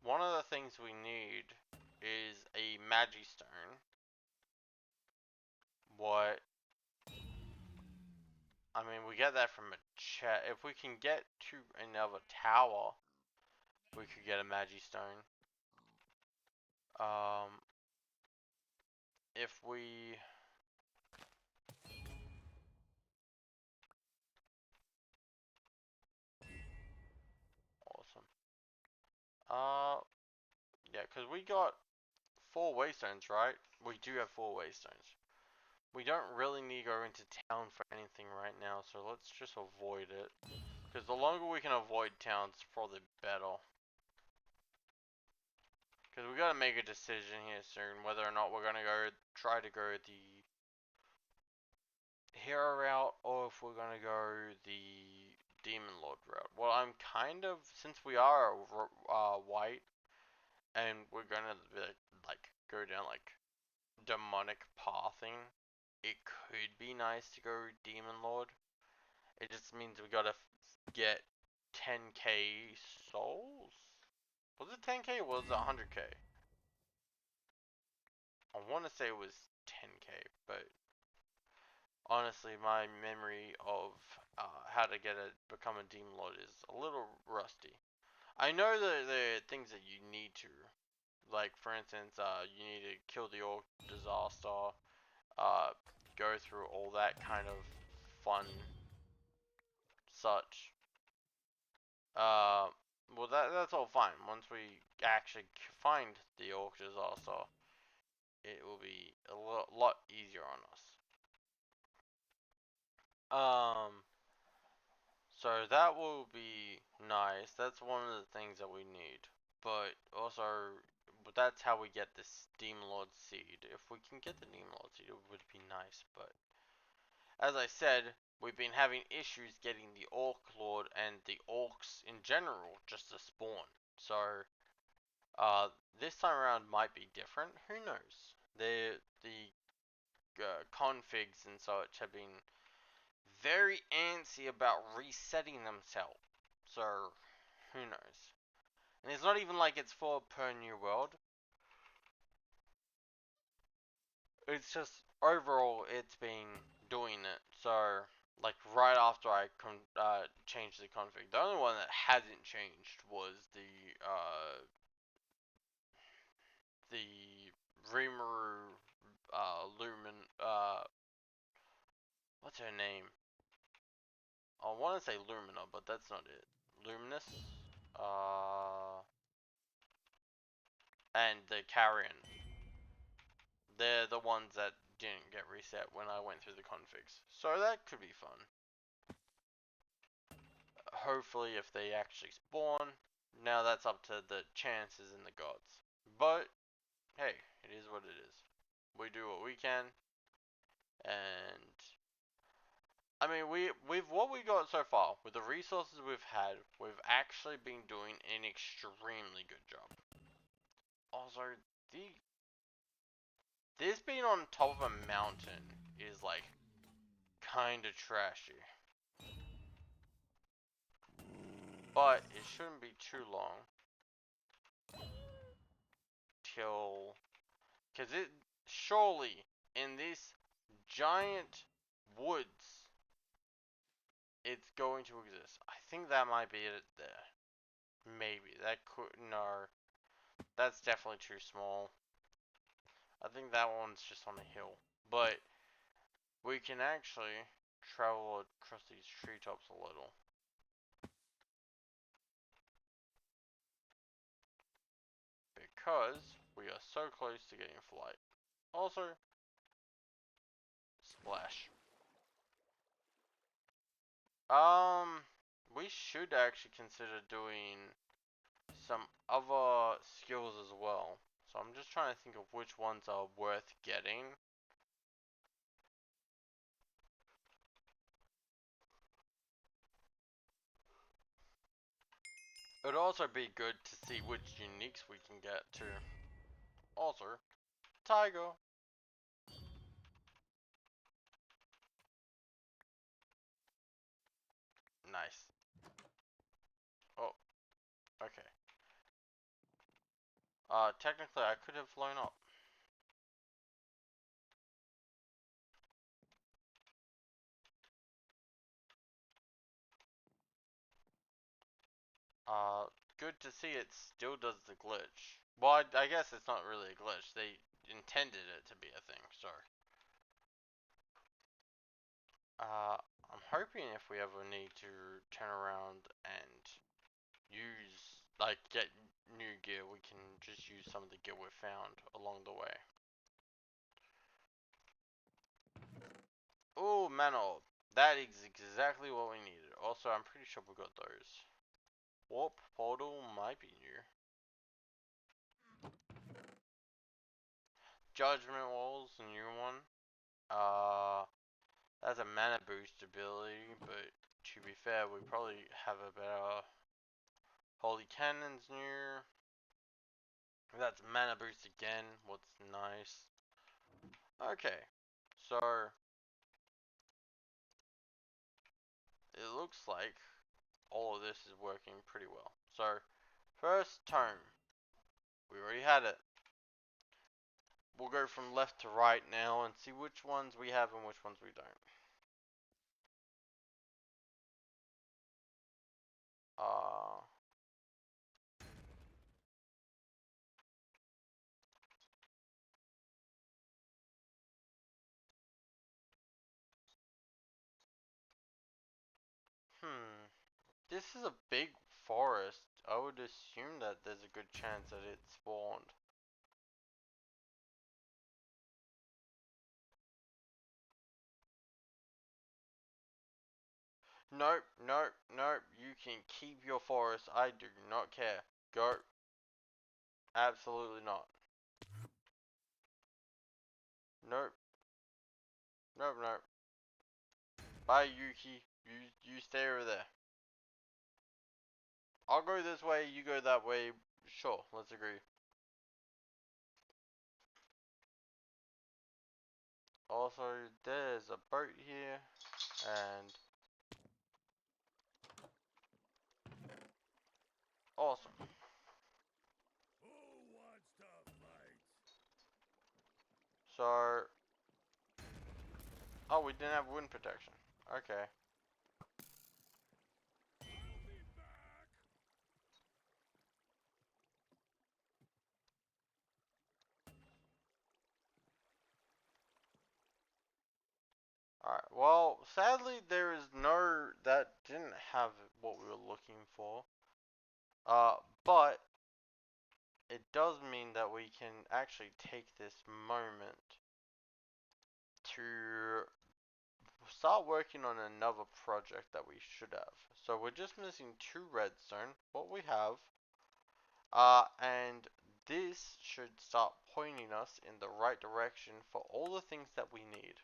one of the things we need is a Magistone. What? I mean, we get that from a chat. If we can get to another tower, we could get a Magistone. If we awesome. Yeah, because we got 4 waystones, right? We do have 4 waystones. We don't really need to go into town for anything right now, so let's just avoid it. Because the longer we can avoid towns, probably better. Because we gotta make a decision here soon whether or not we're gonna go try to go the hero route or if we're gonna go the demon lord route. Well, I'm kind of, since we are white and we're gonna like go down like demonic pathing, it could be nice to go demon lord. It just means we gotta get 10k souls. Was it 10k or was it 100k? I want to say it was 10k, but honestly, my memory of how to become a demon lord is a little rusty. I know the things that you need to, like for instance, you need to kill the orc disaster, go through all that kind of fun such. Well, that's all fine. Once we actually find the orcs also, it will be a lot easier on us. So that will be nice. That's one of the things that we need. But also, that's how we get this Demon Lord seed. If we can get the Demon Lord seed, it would be nice. But as I said, we've been having issues getting the Orc Lord and the Orcs in general just to spawn. So, this time around might be different. Who knows? The configs and such have been very antsy about resetting themselves. So, who knows? And it's not even like it's for per new world. It's just overall it's been doing it. So, like right after I changed the config, the only one that hasn't changed was the Rimuru Lumen what's her name? I want to say Lumina, but that's not it. Luminous, and the Carrion. They're the ones that didn't get reset when I went through the configs. So that could be fun. Hopefully if they actually spawn, now that's up to the chances and the gods. But, hey, it is what it is. We do what we can, and I mean, we've what we got so far with the resources we've had, we've actually been doing an extremely good job. Also, this being on top of a mountain is like kind of trashy, but it shouldn't be too long till, cause it surely in this giant woods, it's going to exist. I think that might be it there. Maybe that could no. That's definitely too small. I think that one's just on a hill. But we can actually travel across these treetops a little. Because we are so close to getting flight. Also, splash. We should actually consider doing some other skills as well. So I'm just trying to think of which ones are worth getting. It would also be good to see which uniques we can get too. Also, tiger. Nice. Oh, okay. Technically I could have flown up. Good to see it still does the glitch. Well, I guess it's not really a glitch. They intended it to be a thing, so. I'm hoping if we ever need to turn around and use, like, get new gear, we can just use some of the gear we found along the way. Oh, mana orb. That is exactly what we needed. Also, I'm pretty sure we got those. Warp portal might be new. Judgment Wall's a new one. That's a mana boost ability, but to be fair, we probably have a better. Holy Cannon's new. That's mana boost again, what's nice. Okay, so it looks like all of this is working pretty well. So, first tome. We already had it. We'll go from left to right now and see which ones we have and which ones we don't. Hmm. This is a big forest. I would assume that there's a good chance that it spawned. Nope, nope, nope. You can keep your forest. I do not care. Go. Absolutely not. Nope, nope, nope. Bye, Yuki. You stay over there. I'll go this way, you go that way. Sure, let's agree. Also, there's a boat here, and awesome. So, oh, we didn't have wind protection. Okay. Alright, well, sadly, there is no, that didn't have what we were looking for. But it does mean that we can actually take this moment to start working on another project that we should have. So we're just missing 2 redstone, what we have, and this should start pointing us in the right direction for all the things that we need.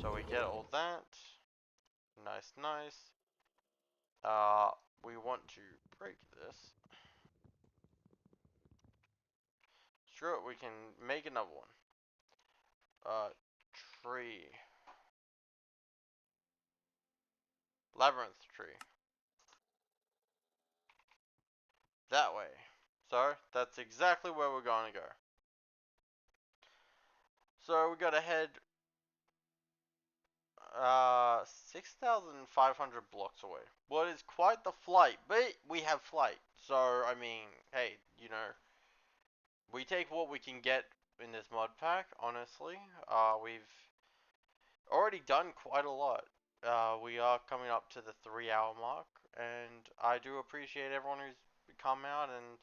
So we get all that, nice, nice. We want to break this. Screw it, we can make another one. Tree. Labyrinth tree. That way. So, that's exactly where we're going to go. So, we gotta head, 6,500 blocks away. What is quite the flight, but we have flight. So, I mean, hey, you know, we take what we can get in this mod pack, honestly. We've already done quite a lot. We are coming up to the 3 hour mark, and I do appreciate everyone who's come out and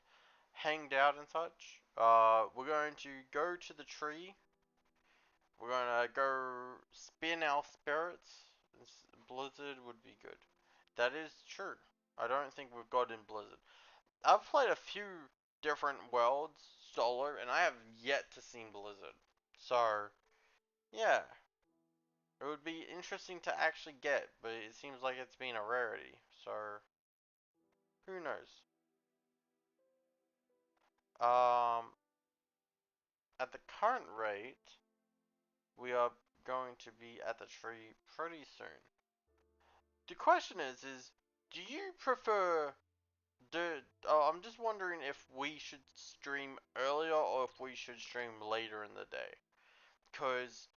hanged out and such. We're going to go to the tree. We're gonna go spin our spirits. Blizzard would be good. That is true. I don't think we've got in Blizzard. I've played a few different worlds solo, and I have yet to see Blizzard. So, yeah. It would be interesting to actually get, but it seems like it's been a rarity. So, who knows? Um, at the current rate, we are going to be at the tree pretty soon. The question is do you prefer I'm just wondering if we should stream earlier or if we should stream later in the day. Cause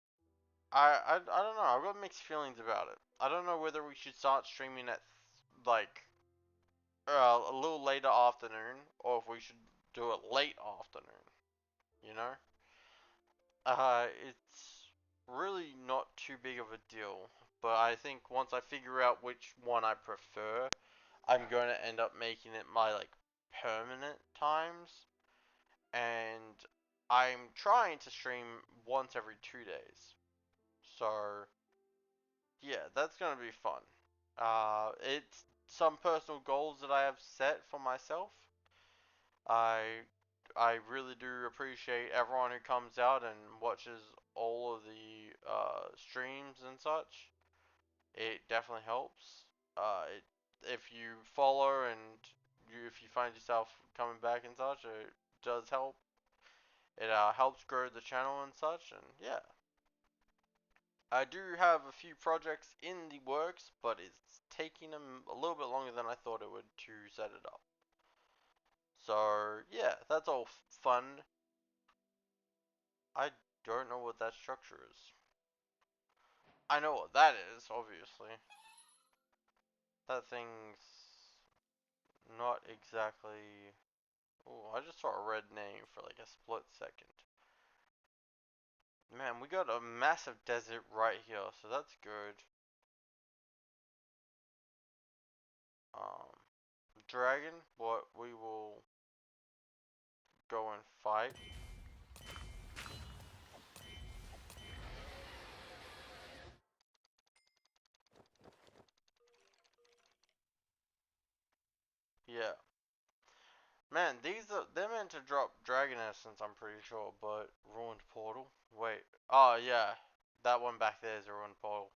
I don't know. I've got mixed feelings about it. I don't know whether we should start streaming at like a little later afternoon or if we should do it late afternoon. You know, it's really not too big of a deal. But I think once I figure out which one I prefer, I'm going to end up making it my like permanent times, and I'm trying to stream once every 2 days. So yeah, that's gonna be fun. It's some personal goals that I have set for myself. I I really do appreciate everyone who comes out and watches all of the streams and such. It definitely helps. If you follow and if you find yourself coming back and such, it does help. It helps grow the channel and such, and yeah. I do have a few projects in the works, but it's taking them a little bit longer than I thought it would to set it up. So yeah, that's all fun. I don't know what that structure is. I know what that is, obviously. That thing's not exactly. Oh, I just saw a red name for like a split second. Man, we got a massive desert right here, so that's good. um, dragon, what we will go and fight. Yeah. Man, they're meant to drop Dragon Essence, I'm pretty sure, but Ruined Portal? Wait. Oh, yeah. That one back there is a Ruined Portal.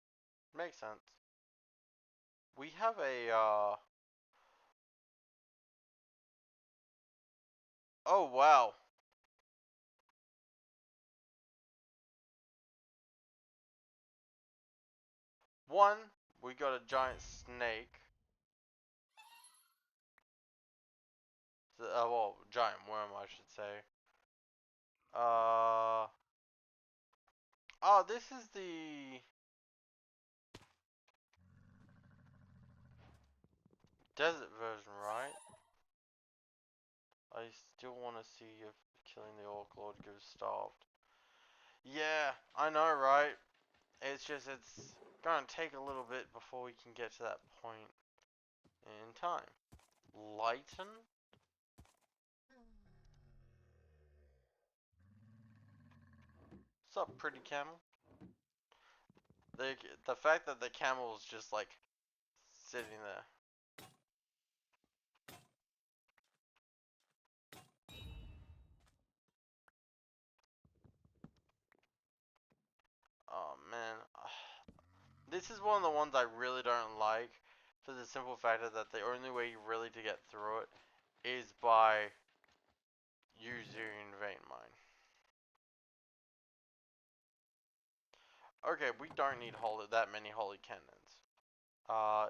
Makes sense. We have a, oh, wow. One, we got a giant snake. Well, giant worm, I should say. Uh, oh, this is the desert version, right? I still want to see if killing the Orc Lord gives starved. Yeah, I know, right? It's just, it's gonna take a little bit before we can get to that point in time. Lighten? What's up, pretty camel? The, the fact that the camel is just like sitting there. Oh man. This is one of the ones I really don't like for the simple fact that the only way really to get through it is by using Vein Mine. Okay, we don't need that many holy cannons. Uh,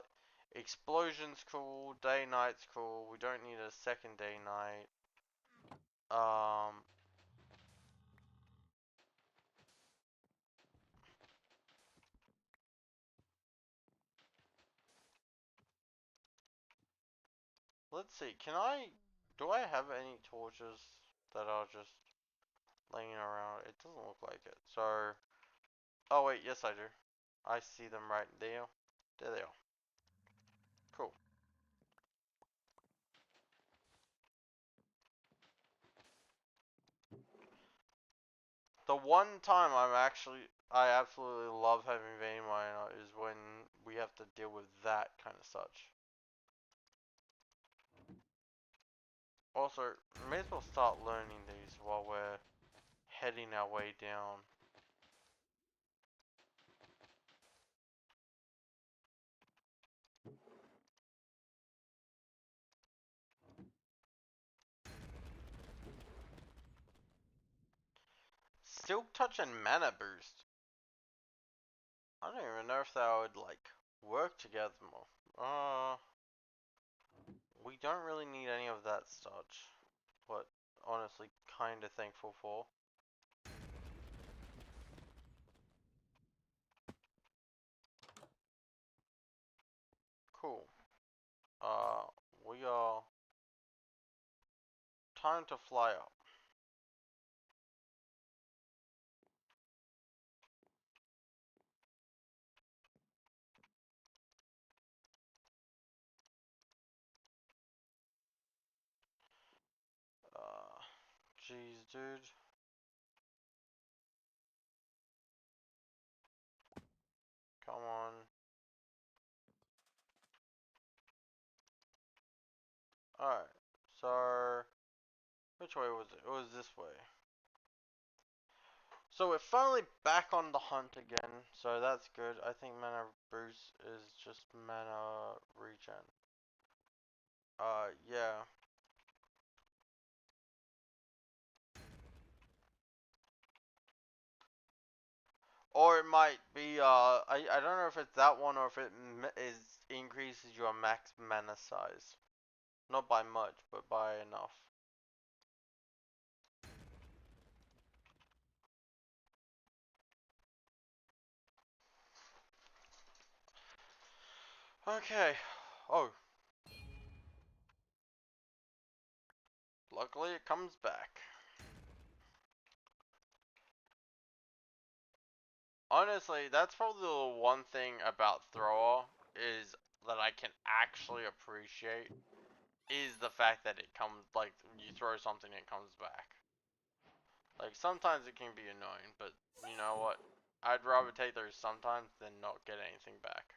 explosion's cool, day night's cool. We don't need a second day night. Um, let's see. Do I have any torches that are just laying around? It doesn't look like it. So, oh wait, yes I do. I see them right there. There they are. Cool. The one time I absolutely love having vein miner is when we have to deal with that kind of such. Also, may as well start learning these while we're heading our way down. Silk Touch and Mana Boost. I don't even know if that would like work together more. We don't really need any of that such. But honestly, kinda thankful for. Cool. Uh, we are time to fly up. Jeez, dude. Come on. Alright, so which way was it? It was this way. So we're finally back on the hunt again, so that's good. I think mana boost is just mana regen. Yeah. Or it might be, I don't know if it's that one or if it increases your max mana size. Not by much, but by enough. Okay. Oh. Luckily it comes back. Honestly, that's probably the one thing about Thrower is that I can actually appreciate is the fact that it comes, like, you throw something and it comes back. Like, sometimes it can be annoying, but you know what? I'd rather take those sometimes than not get anything back.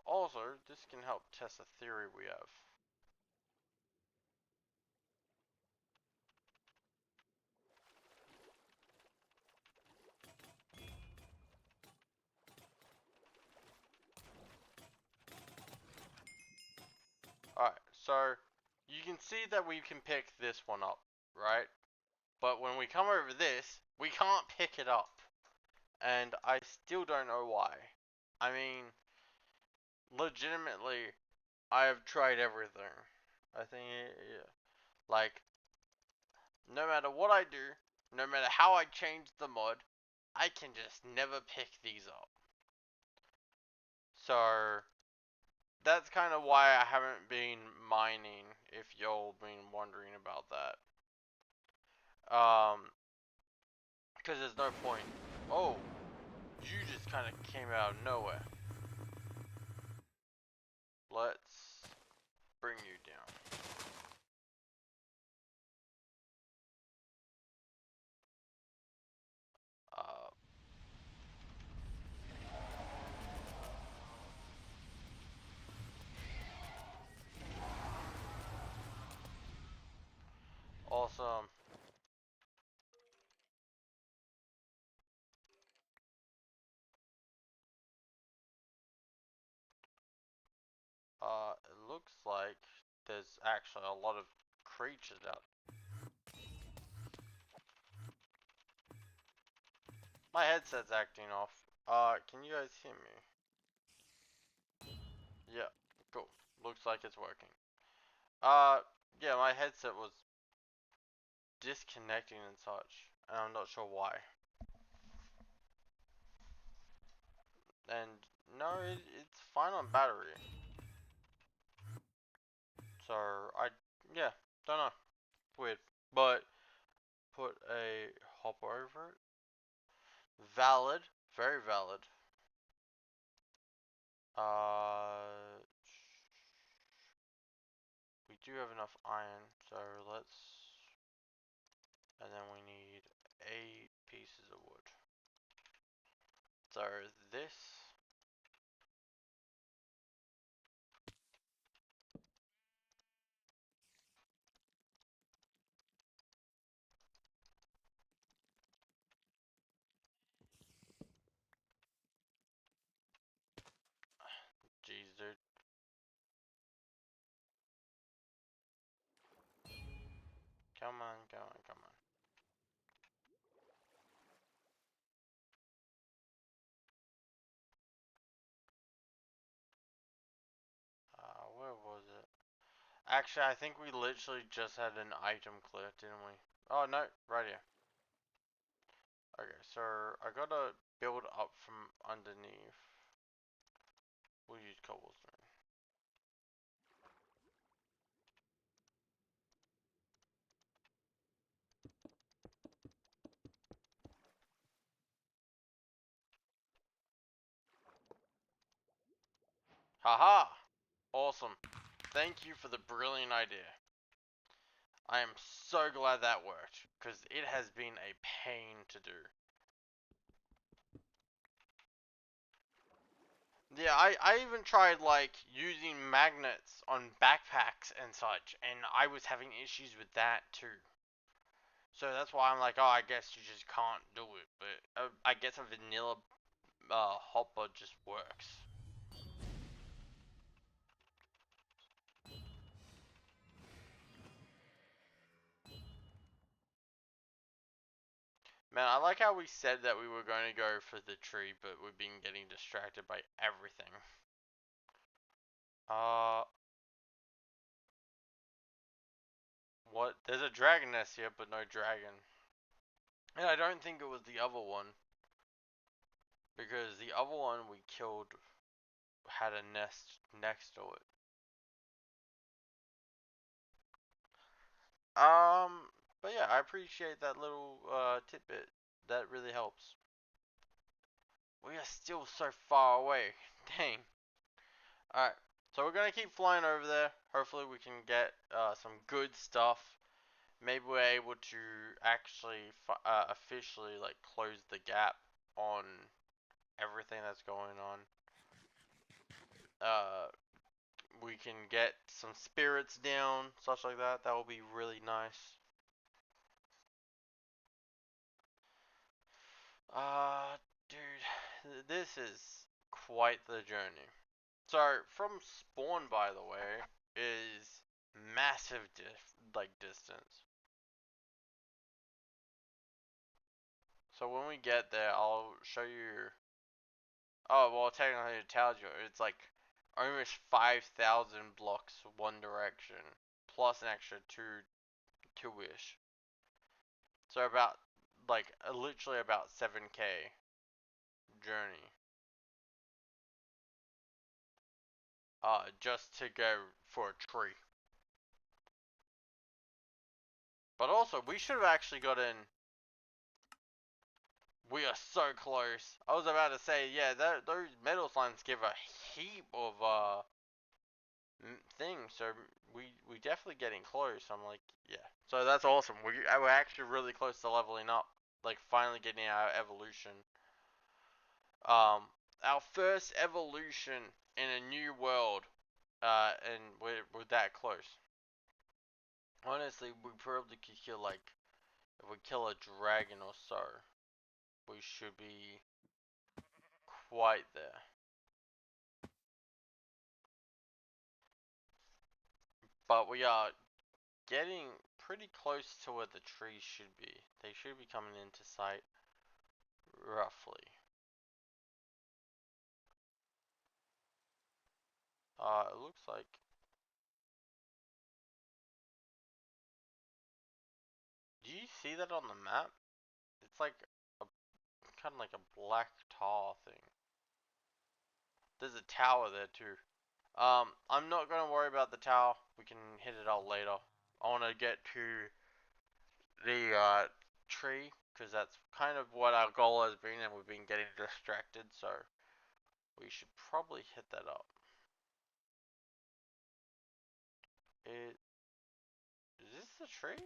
Also, this can help test a theory we have. Alright, so you can see that we can pick this one up, right? But when we come over this, we can't pick it up. And I still don't know why. I mean, legitimately, I have tried everything. I think, yeah, like, no matter what I do, no matter how I change the mod, I can just never pick these up. So, that's kind of why I haven't been mining, if y'all been wondering about that. Because there's no point. Oh, you just kind of came out of nowhere. Let's bring you down. Uh, awesome. It looks like there's actually a lot of creatures out. My headset's acting off. Can you guys hear me? Yeah, cool. Looks like it's working. Yeah, my headset was disconnecting and such, and I'm not sure why. And no, it's fine on battery. So yeah, don't know. Weird. But put a hopper over it. Valid. Very valid. Uh, we do have enough iron, so let's. And then we need 8 pieces of wood. So this. Jeez, dude. Come on, come on, come on. Where was it? Actually, I think we literally just had an item clear, didn't we? Oh, no, right here. Okay, so I gotta build up from underneath. We'll use cobblestone. Haha! Awesome. Thank you for the brilliant idea. I am so glad that worked, because it has been a pain to do. Yeah, I even tried, like, using magnets on backpacks and such, and I was having issues with that, too. So that's why I'm like, oh, I guess you just can't do it. But I guess a vanilla hopper just works. Man, I like how we said that we were going to go for the tree, but we've been getting distracted by everything. Uh, what? There's a dragon nest here, but no dragon. And I don't think it was the other one. Because the other one we killed had a nest next to it. But yeah, I appreciate that little tidbit. That really helps. We are still so far away. Dang. Alright, so we're gonna keep flying over there. Hopefully we can get some good stuff. Maybe we're able to actually officially like close the gap on everything that's going on. We can get some spirits down, such like that. That will be really nice. Dude, this is quite the journey. So from spawn, by the way, is massive distance. So when we get there, I'll show you. Oh well, technically it tells you it's like almost 5,000 blocks one direction, plus an extra two-ish. So about like literally about 7K journey. Just to go for a tree. But also, we should have actually gotten. We are so close. I was about to say, yeah, those metal slimes give a heap of things, so we definitely getting close. I'm like, yeah. So that's awesome. We're actually really close to leveling up, like finally getting our evolution. Our first evolution in a new world, and we're that close. Honestly, we probably could kill like, if we kill a dragon or so, we should be quite there. But we are getting pretty close to where the trees should be. They should be coming into sight, roughly. It looks like. Do you see that on the map? It's like a kind of like a black tar thing. There's a tower there too. I'm not gonna worry about the tower. We can hit it out later. I want to get to the tree because that's kind of what our goal has been, and we've been getting distracted. So we should probably hit that up. Is this the tree?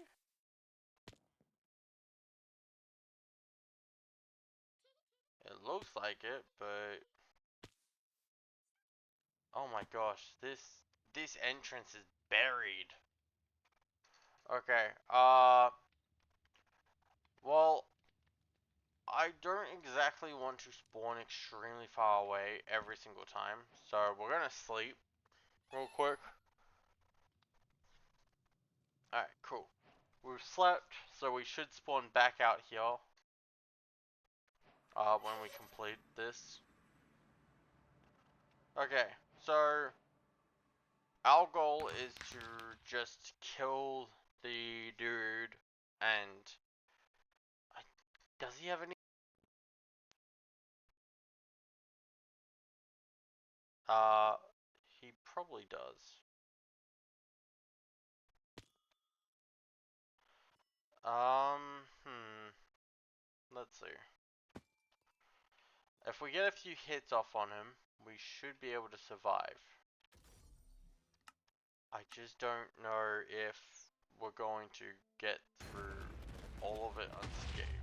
It looks like it, but oh my gosh, this entrance is buried. Okay, well, I don't exactly want to spawn extremely far away every single time, so we're gonna sleep real quick. Alright, cool. We've slept, so we should spawn back out here when we complete this. Okay, so our goal is to just kill the dude, and does he have any? He probably does. Let's see. If we get a few hits off on him, we should be able to survive. I just don't know if we're going to get through all of it unscathed.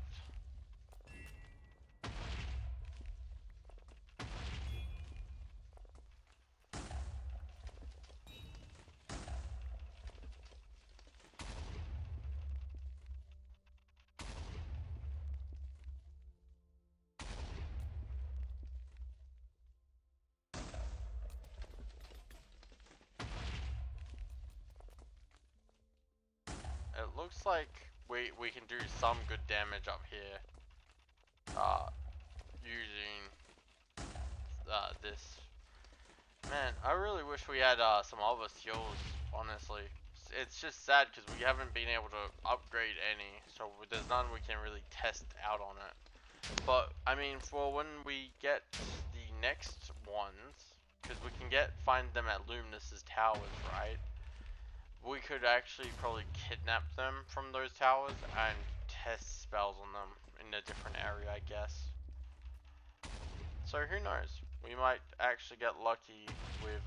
It looks like we can do some good damage up here. Using this. Man, I really wish we had some other skills, honestly. It's just sad because we haven't been able to upgrade any, so there's none we can really test out on it. But, I mean, for when we get the next ones, because we can find them at Luminous's towers, right? we could actually probably kidnap them from those towers and test spells on them in a different area, I guess. So who knows? We might actually get lucky with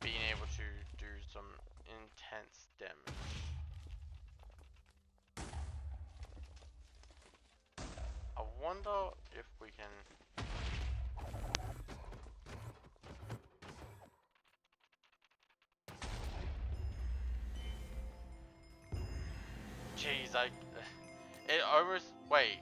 being able to do some intense damage. I wonder if we can. Jeez, it almost. Wait.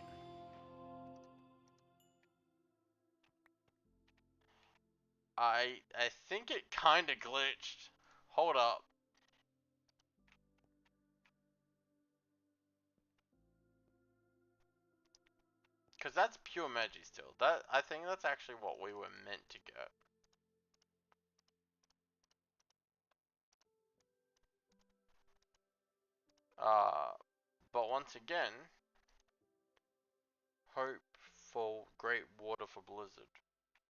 I think it kinda glitched. Hold up. Cause that's pure Magi still. I think that's actually what we were meant to get. Uh, but once again, hope for Great Water for Blizzard.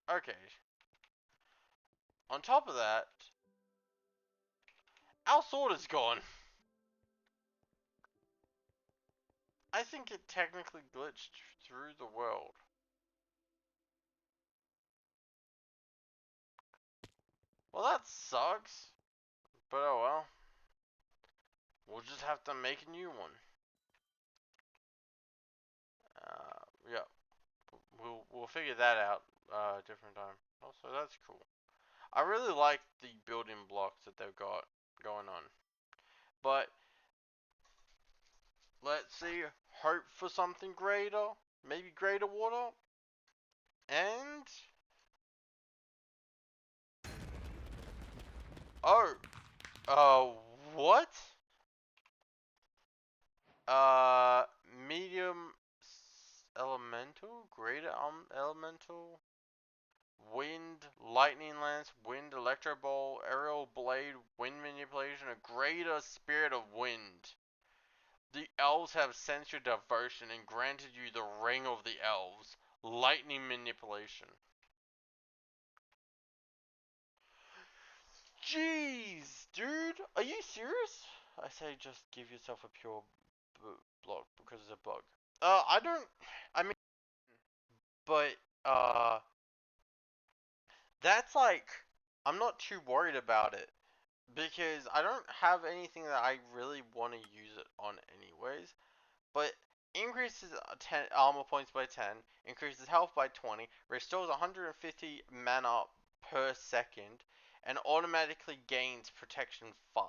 Okay. On top of that, our sword is gone. I think it technically glitched through the world. Well, that sucks. But oh well. We'll just have to make a new one. Yeah. We'll figure that out a different time. Also, that's cool. I really like the building blocks that they've got going on. But let's see. Hope for something greater. Maybe greater water. And oh, uh, what? Uh, medium elemental, greater elemental, wind, lightning lance, wind, electro ball, aerial blade, wind manipulation, a greater spirit of wind. The elves have sensed your devotion and granted you the ring of the elves, lightning manipulation. Jeez, dude, are you serious? I say just give yourself a pure block because it's a bug. I don't. I mean, but that's like I'm not too worried about it because I don't have anything that I really want to use it on anyways. But increases 10 armor points by 10, increases health by 20, restores 150 mana per second, and automatically gains protection 5.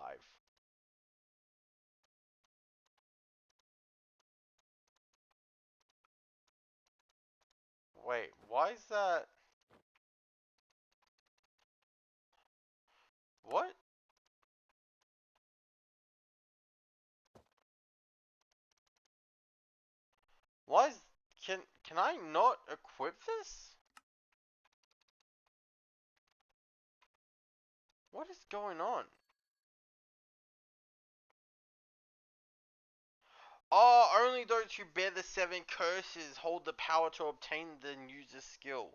Wait, why is that? What? Why is can I not equip this? What is going on? Oh, only those who bear the 7 curses hold the power to obtain the user's skill.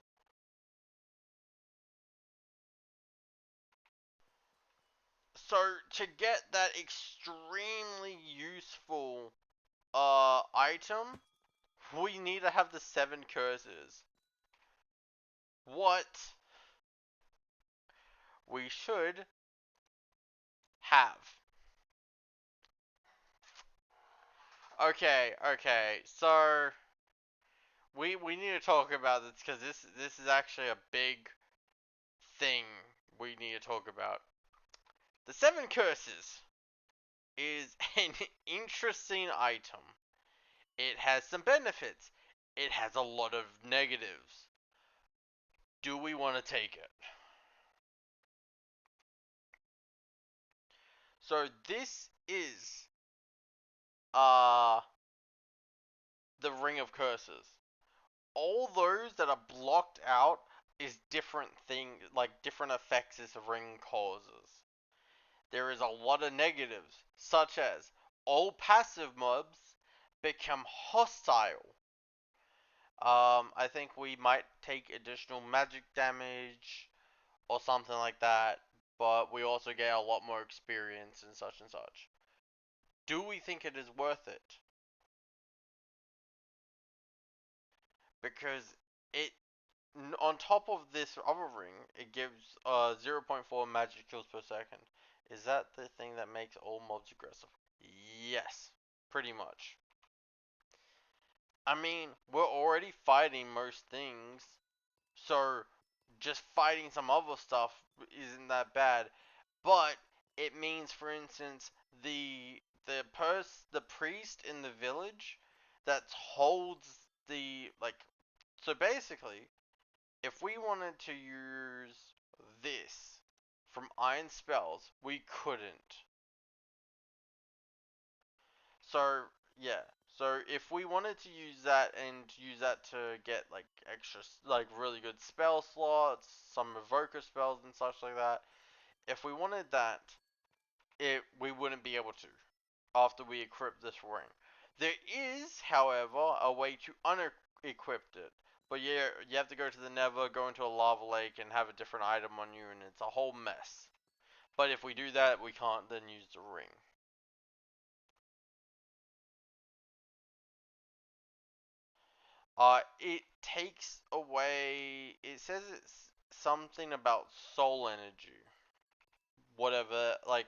So to get that extremely useful item, we need to have the 7 curses. What we should have. Okay, so we need to talk about this because this is actually a big thing we need to talk about. The 7 curses is an interesting item. It has some benefits. It has a lot of negatives. Do we want to take it? So this is uh the Ring of Curses. All those that are blocked out is different things, like different effects this ring causes. There is a lot of negatives, such as all passive mobs become hostile. I think we might take additional magic damage or something like that. but we also get a lot more experience and such and such. Do we think it is worth it? Because it, on top of this other ring, it gives 0 0.4 magic kills per second. Is that the thing that makes all mobs aggressive? Yes, pretty much. I mean, we're already fighting most things, so just fighting some other stuff isn't that bad. But it means, for instance, the priest in the village that holds the like. So basically, if we wanted to use this from Iron Spells, we couldn't. So yeah. So if we wanted to use that and use that to get like extra like really good spell slots, some evoker spells and such like that, if we wanted that, it we wouldn't be able to after we equip this ring. There is, however, a way to unequip it. But yeah, you have to go to the Nether, go into a lava lake, and have a different item on you, and it's a whole mess. But if we do that, we can't then use the ring. It takes away. It says it's something about soul energy, whatever. Like,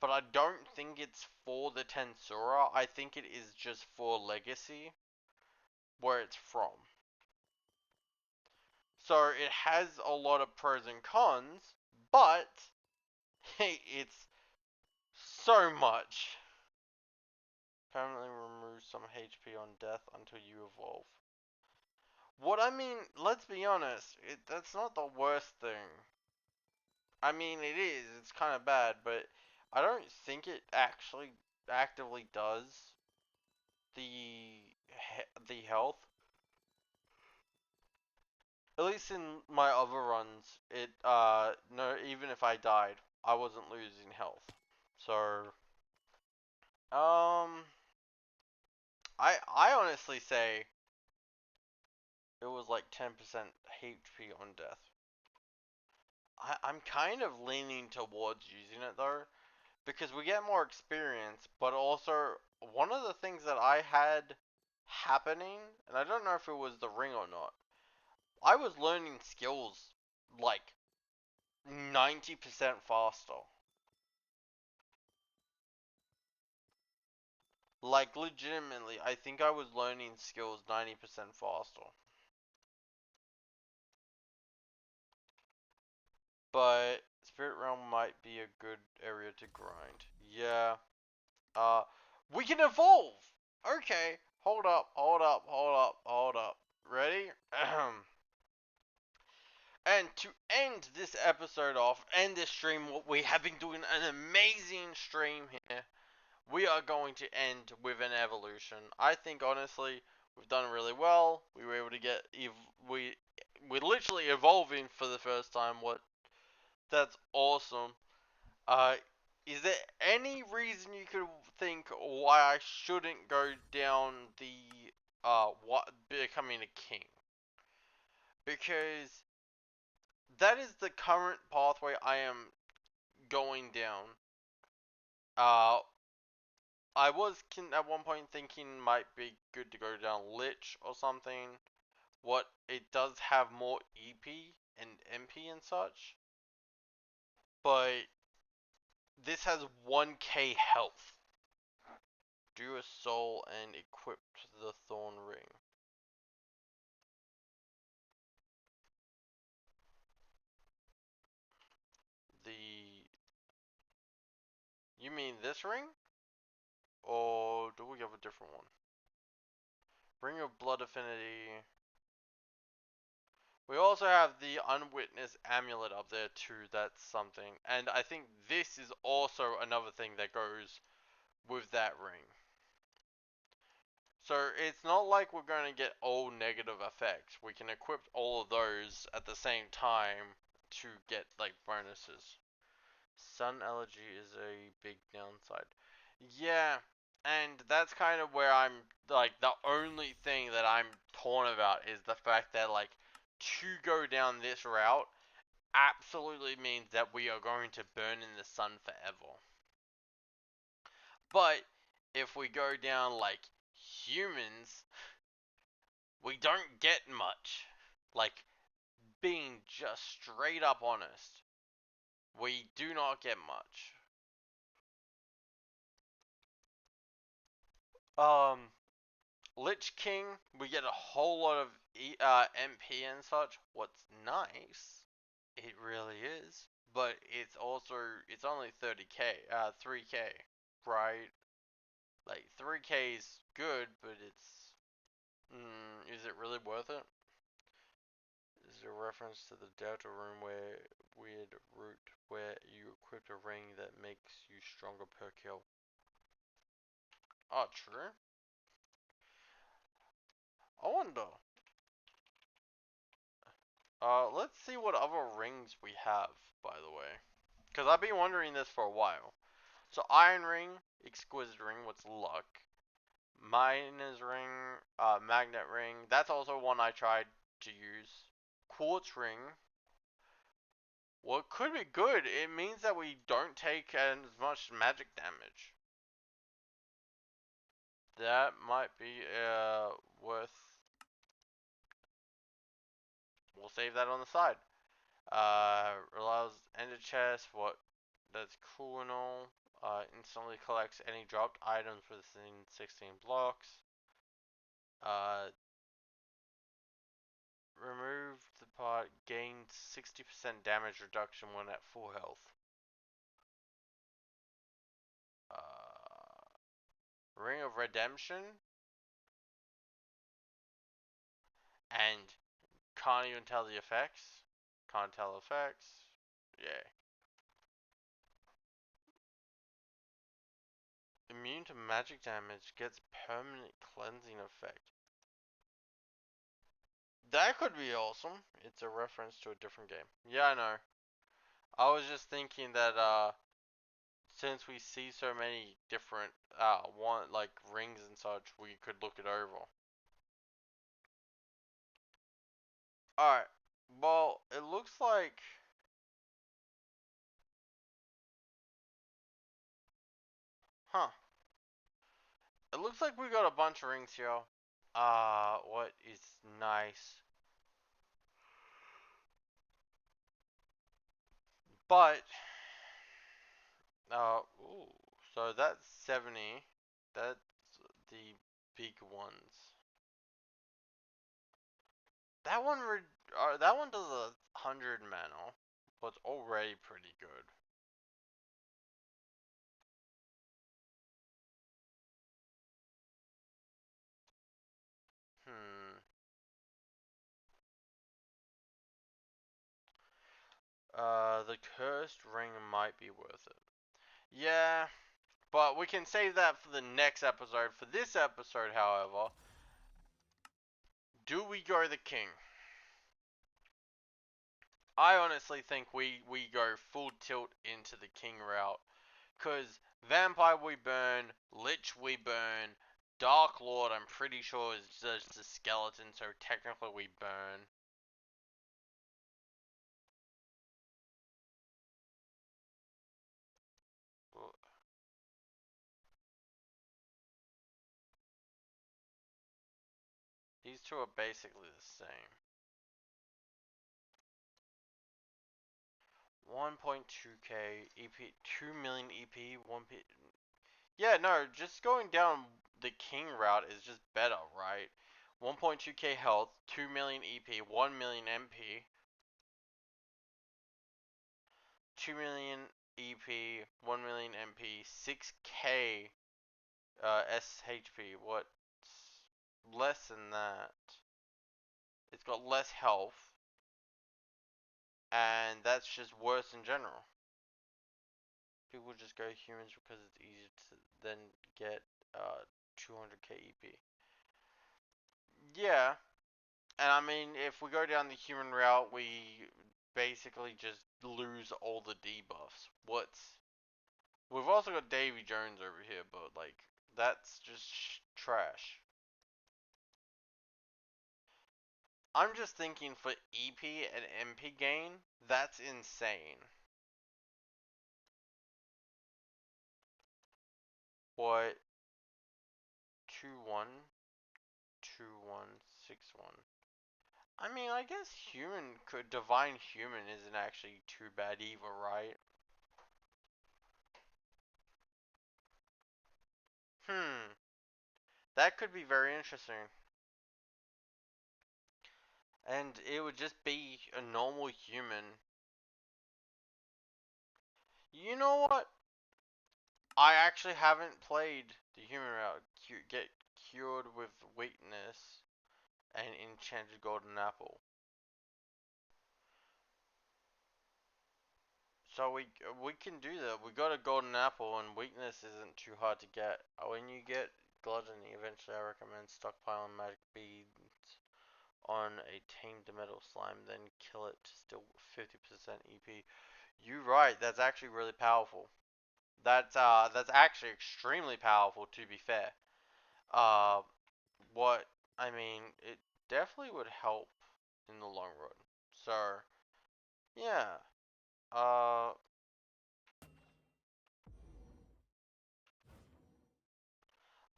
but I don't think it's for the Tensura. I think it is just for Legacy, where it's from. So it has a lot of pros and cons, but it's so much. Permanently remove some HP on death until you evolve. What I mean, let's be honest, that's not the worst thing. I mean, it is. It's kind of bad, but I don't think it actually actively does the health. At least in my other runs, it no, even if I died, I wasn't losing health. So I honestly say it was like 10% HP on death. I'm kind of leaning towards using it though, because we get more experience, but also one of the things that I had happening, and I don't know if it was the ring or not, I was learning skills like 90% faster. Like legitimately, I think I was learning skills 90% faster. But Spirit Realm might be a good area to grind. Yeah. Uh, we can evolve. Okay. Hold up. Hold up. Hold up. Hold up. Ready? And to end this episode off, end this stream, we have been doing an amazing stream here. We are going to end with an evolution. I think honestly, we've done really well. We were able to get we're literally evolving for the first time. That's awesome. Uh, is there any reason you could think why I shouldn't go down the what becoming a king? Because that is the current pathway I am going down. Uh, I was at one point thinking might be good to go down Lich or something. What it does have more EP and MP and such, but this has 1k health. Do a soul and equip the thorn ring. The You mean this ring? Or do we have a different one? Ring of Blood Affinity. We also have the Unwitnessed Amulet up there too, that's something. And I think this is also another thing that goes with that ring. So it's not like we're going to get all negative effects. We can equip all of those at the same time to get like bonuses. Sun allergy is a big downside. Yeah, and that's kind of where I'm like the only thing that I'm torn about is the fact that like to go down this route, absolutely means that we are going to burn in the sun forever. But if we go down like humans, we don't get much. Like, being just straight up honest, we do not get much. Lich King, we get a whole lot of MP and such. What's nice, it really is, but it's only 30k, 3k, right? Like 3k is good, but is it really worth it? This is a reference to the Delta Room where weird route where you equip a ring that makes you stronger per kill. Oh, true. I wonder. Let's see what other rings we have, by the way. Because I've been wondering this for a while. So, Iron Ring, Exquisite Ring, what's luck? Miner's Ring, Magnet Ring, that's also one I tried to use. Quartz Ring, well, it could be good. It means that we don't take as much magic damage. That might be worth. We'll save that on the side. Allows ender chest. What? That's cool and all. Instantly collects any dropped items within 16 blocks. Remove the part. Gains 60% damage reduction when at full health. Ring of Redemption. And can't even tell the effects. Can't tell effects. Yeah. Immune to magic damage, gets permanent cleansing effect. That could be awesome. It's a reference to a different game. Yeah, I know. I was just thinking that since we see so many different one like rings and such, we could look it over. Alright. Well, it looks like huh. It looks like we got a bunch of rings here. What is nice. But ooh, so that's 70. That's the big ones. That one does 100 mana, but it's already pretty good. Hmm. The cursed ring might be worth it. Yeah, but we can save that for the next episode. For this episode, however, do we go the king? I honestly think we go full tilt into the king route. Because Vampire we burn, Lich we burn, Dark Lord I'm pretty sure is just a skeleton, so technically we burn. These two are basically the same. 1.2k EP, 2 million EP, 1p. Yeah, no, just going down the king route is just better, right? 1.2k health, 2 million EP, 1 million MP, 2 million EP, 1 million MP, 6k SHP. What's less than that? It's got less health, and that's just worse in general. People just go humans because it's easier to then get 200k EP. Yeah, and I mean, if we go down the human route, we basically just lose all the debuffs. We've also got Davy Jones over here, but like that's just trash. I'm just thinking for EP and MP gain, that's insane. What? 2-1, 2-1, 6-1. I mean, I guess divine human isn't actually too bad either, right? Hmm, that could be very interesting. And it would just be a normal human. You know what? I actually haven't played the human route. Get cured with weakness and enchanted golden apple. So we can do that. We got a golden apple, and weakness isn't too hard to get. When you get gluttony, eventually I recommend stockpiling magic beads on a tamed metal slime, then kill it to still 50% EP. You're right. That's actually really powerful. That's actually extremely powerful. To be fair, uh, what I mean, it definitely would help in the long run. So yeah, uh,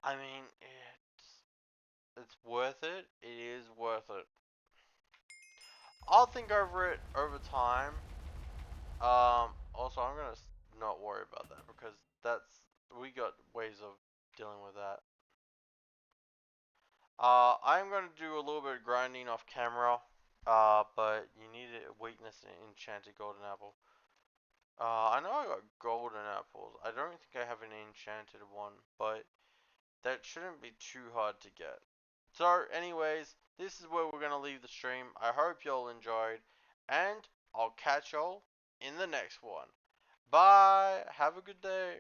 I mean, it's worth it. It is worth it. I'll think over it over time. Also, I'm gonna not worry about that because we got ways of dealing with that. I'm gonna do a little bit of grinding off camera. But you need a weakness in enchanted golden apple. I know I got golden apples. I don't think I have an enchanted one, but that shouldn't be too hard to get. So, anyways, this is where we're gonna leave the stream. I hope y'all enjoyed, and I'll catch y'all in the next one. Bye. Have a good day.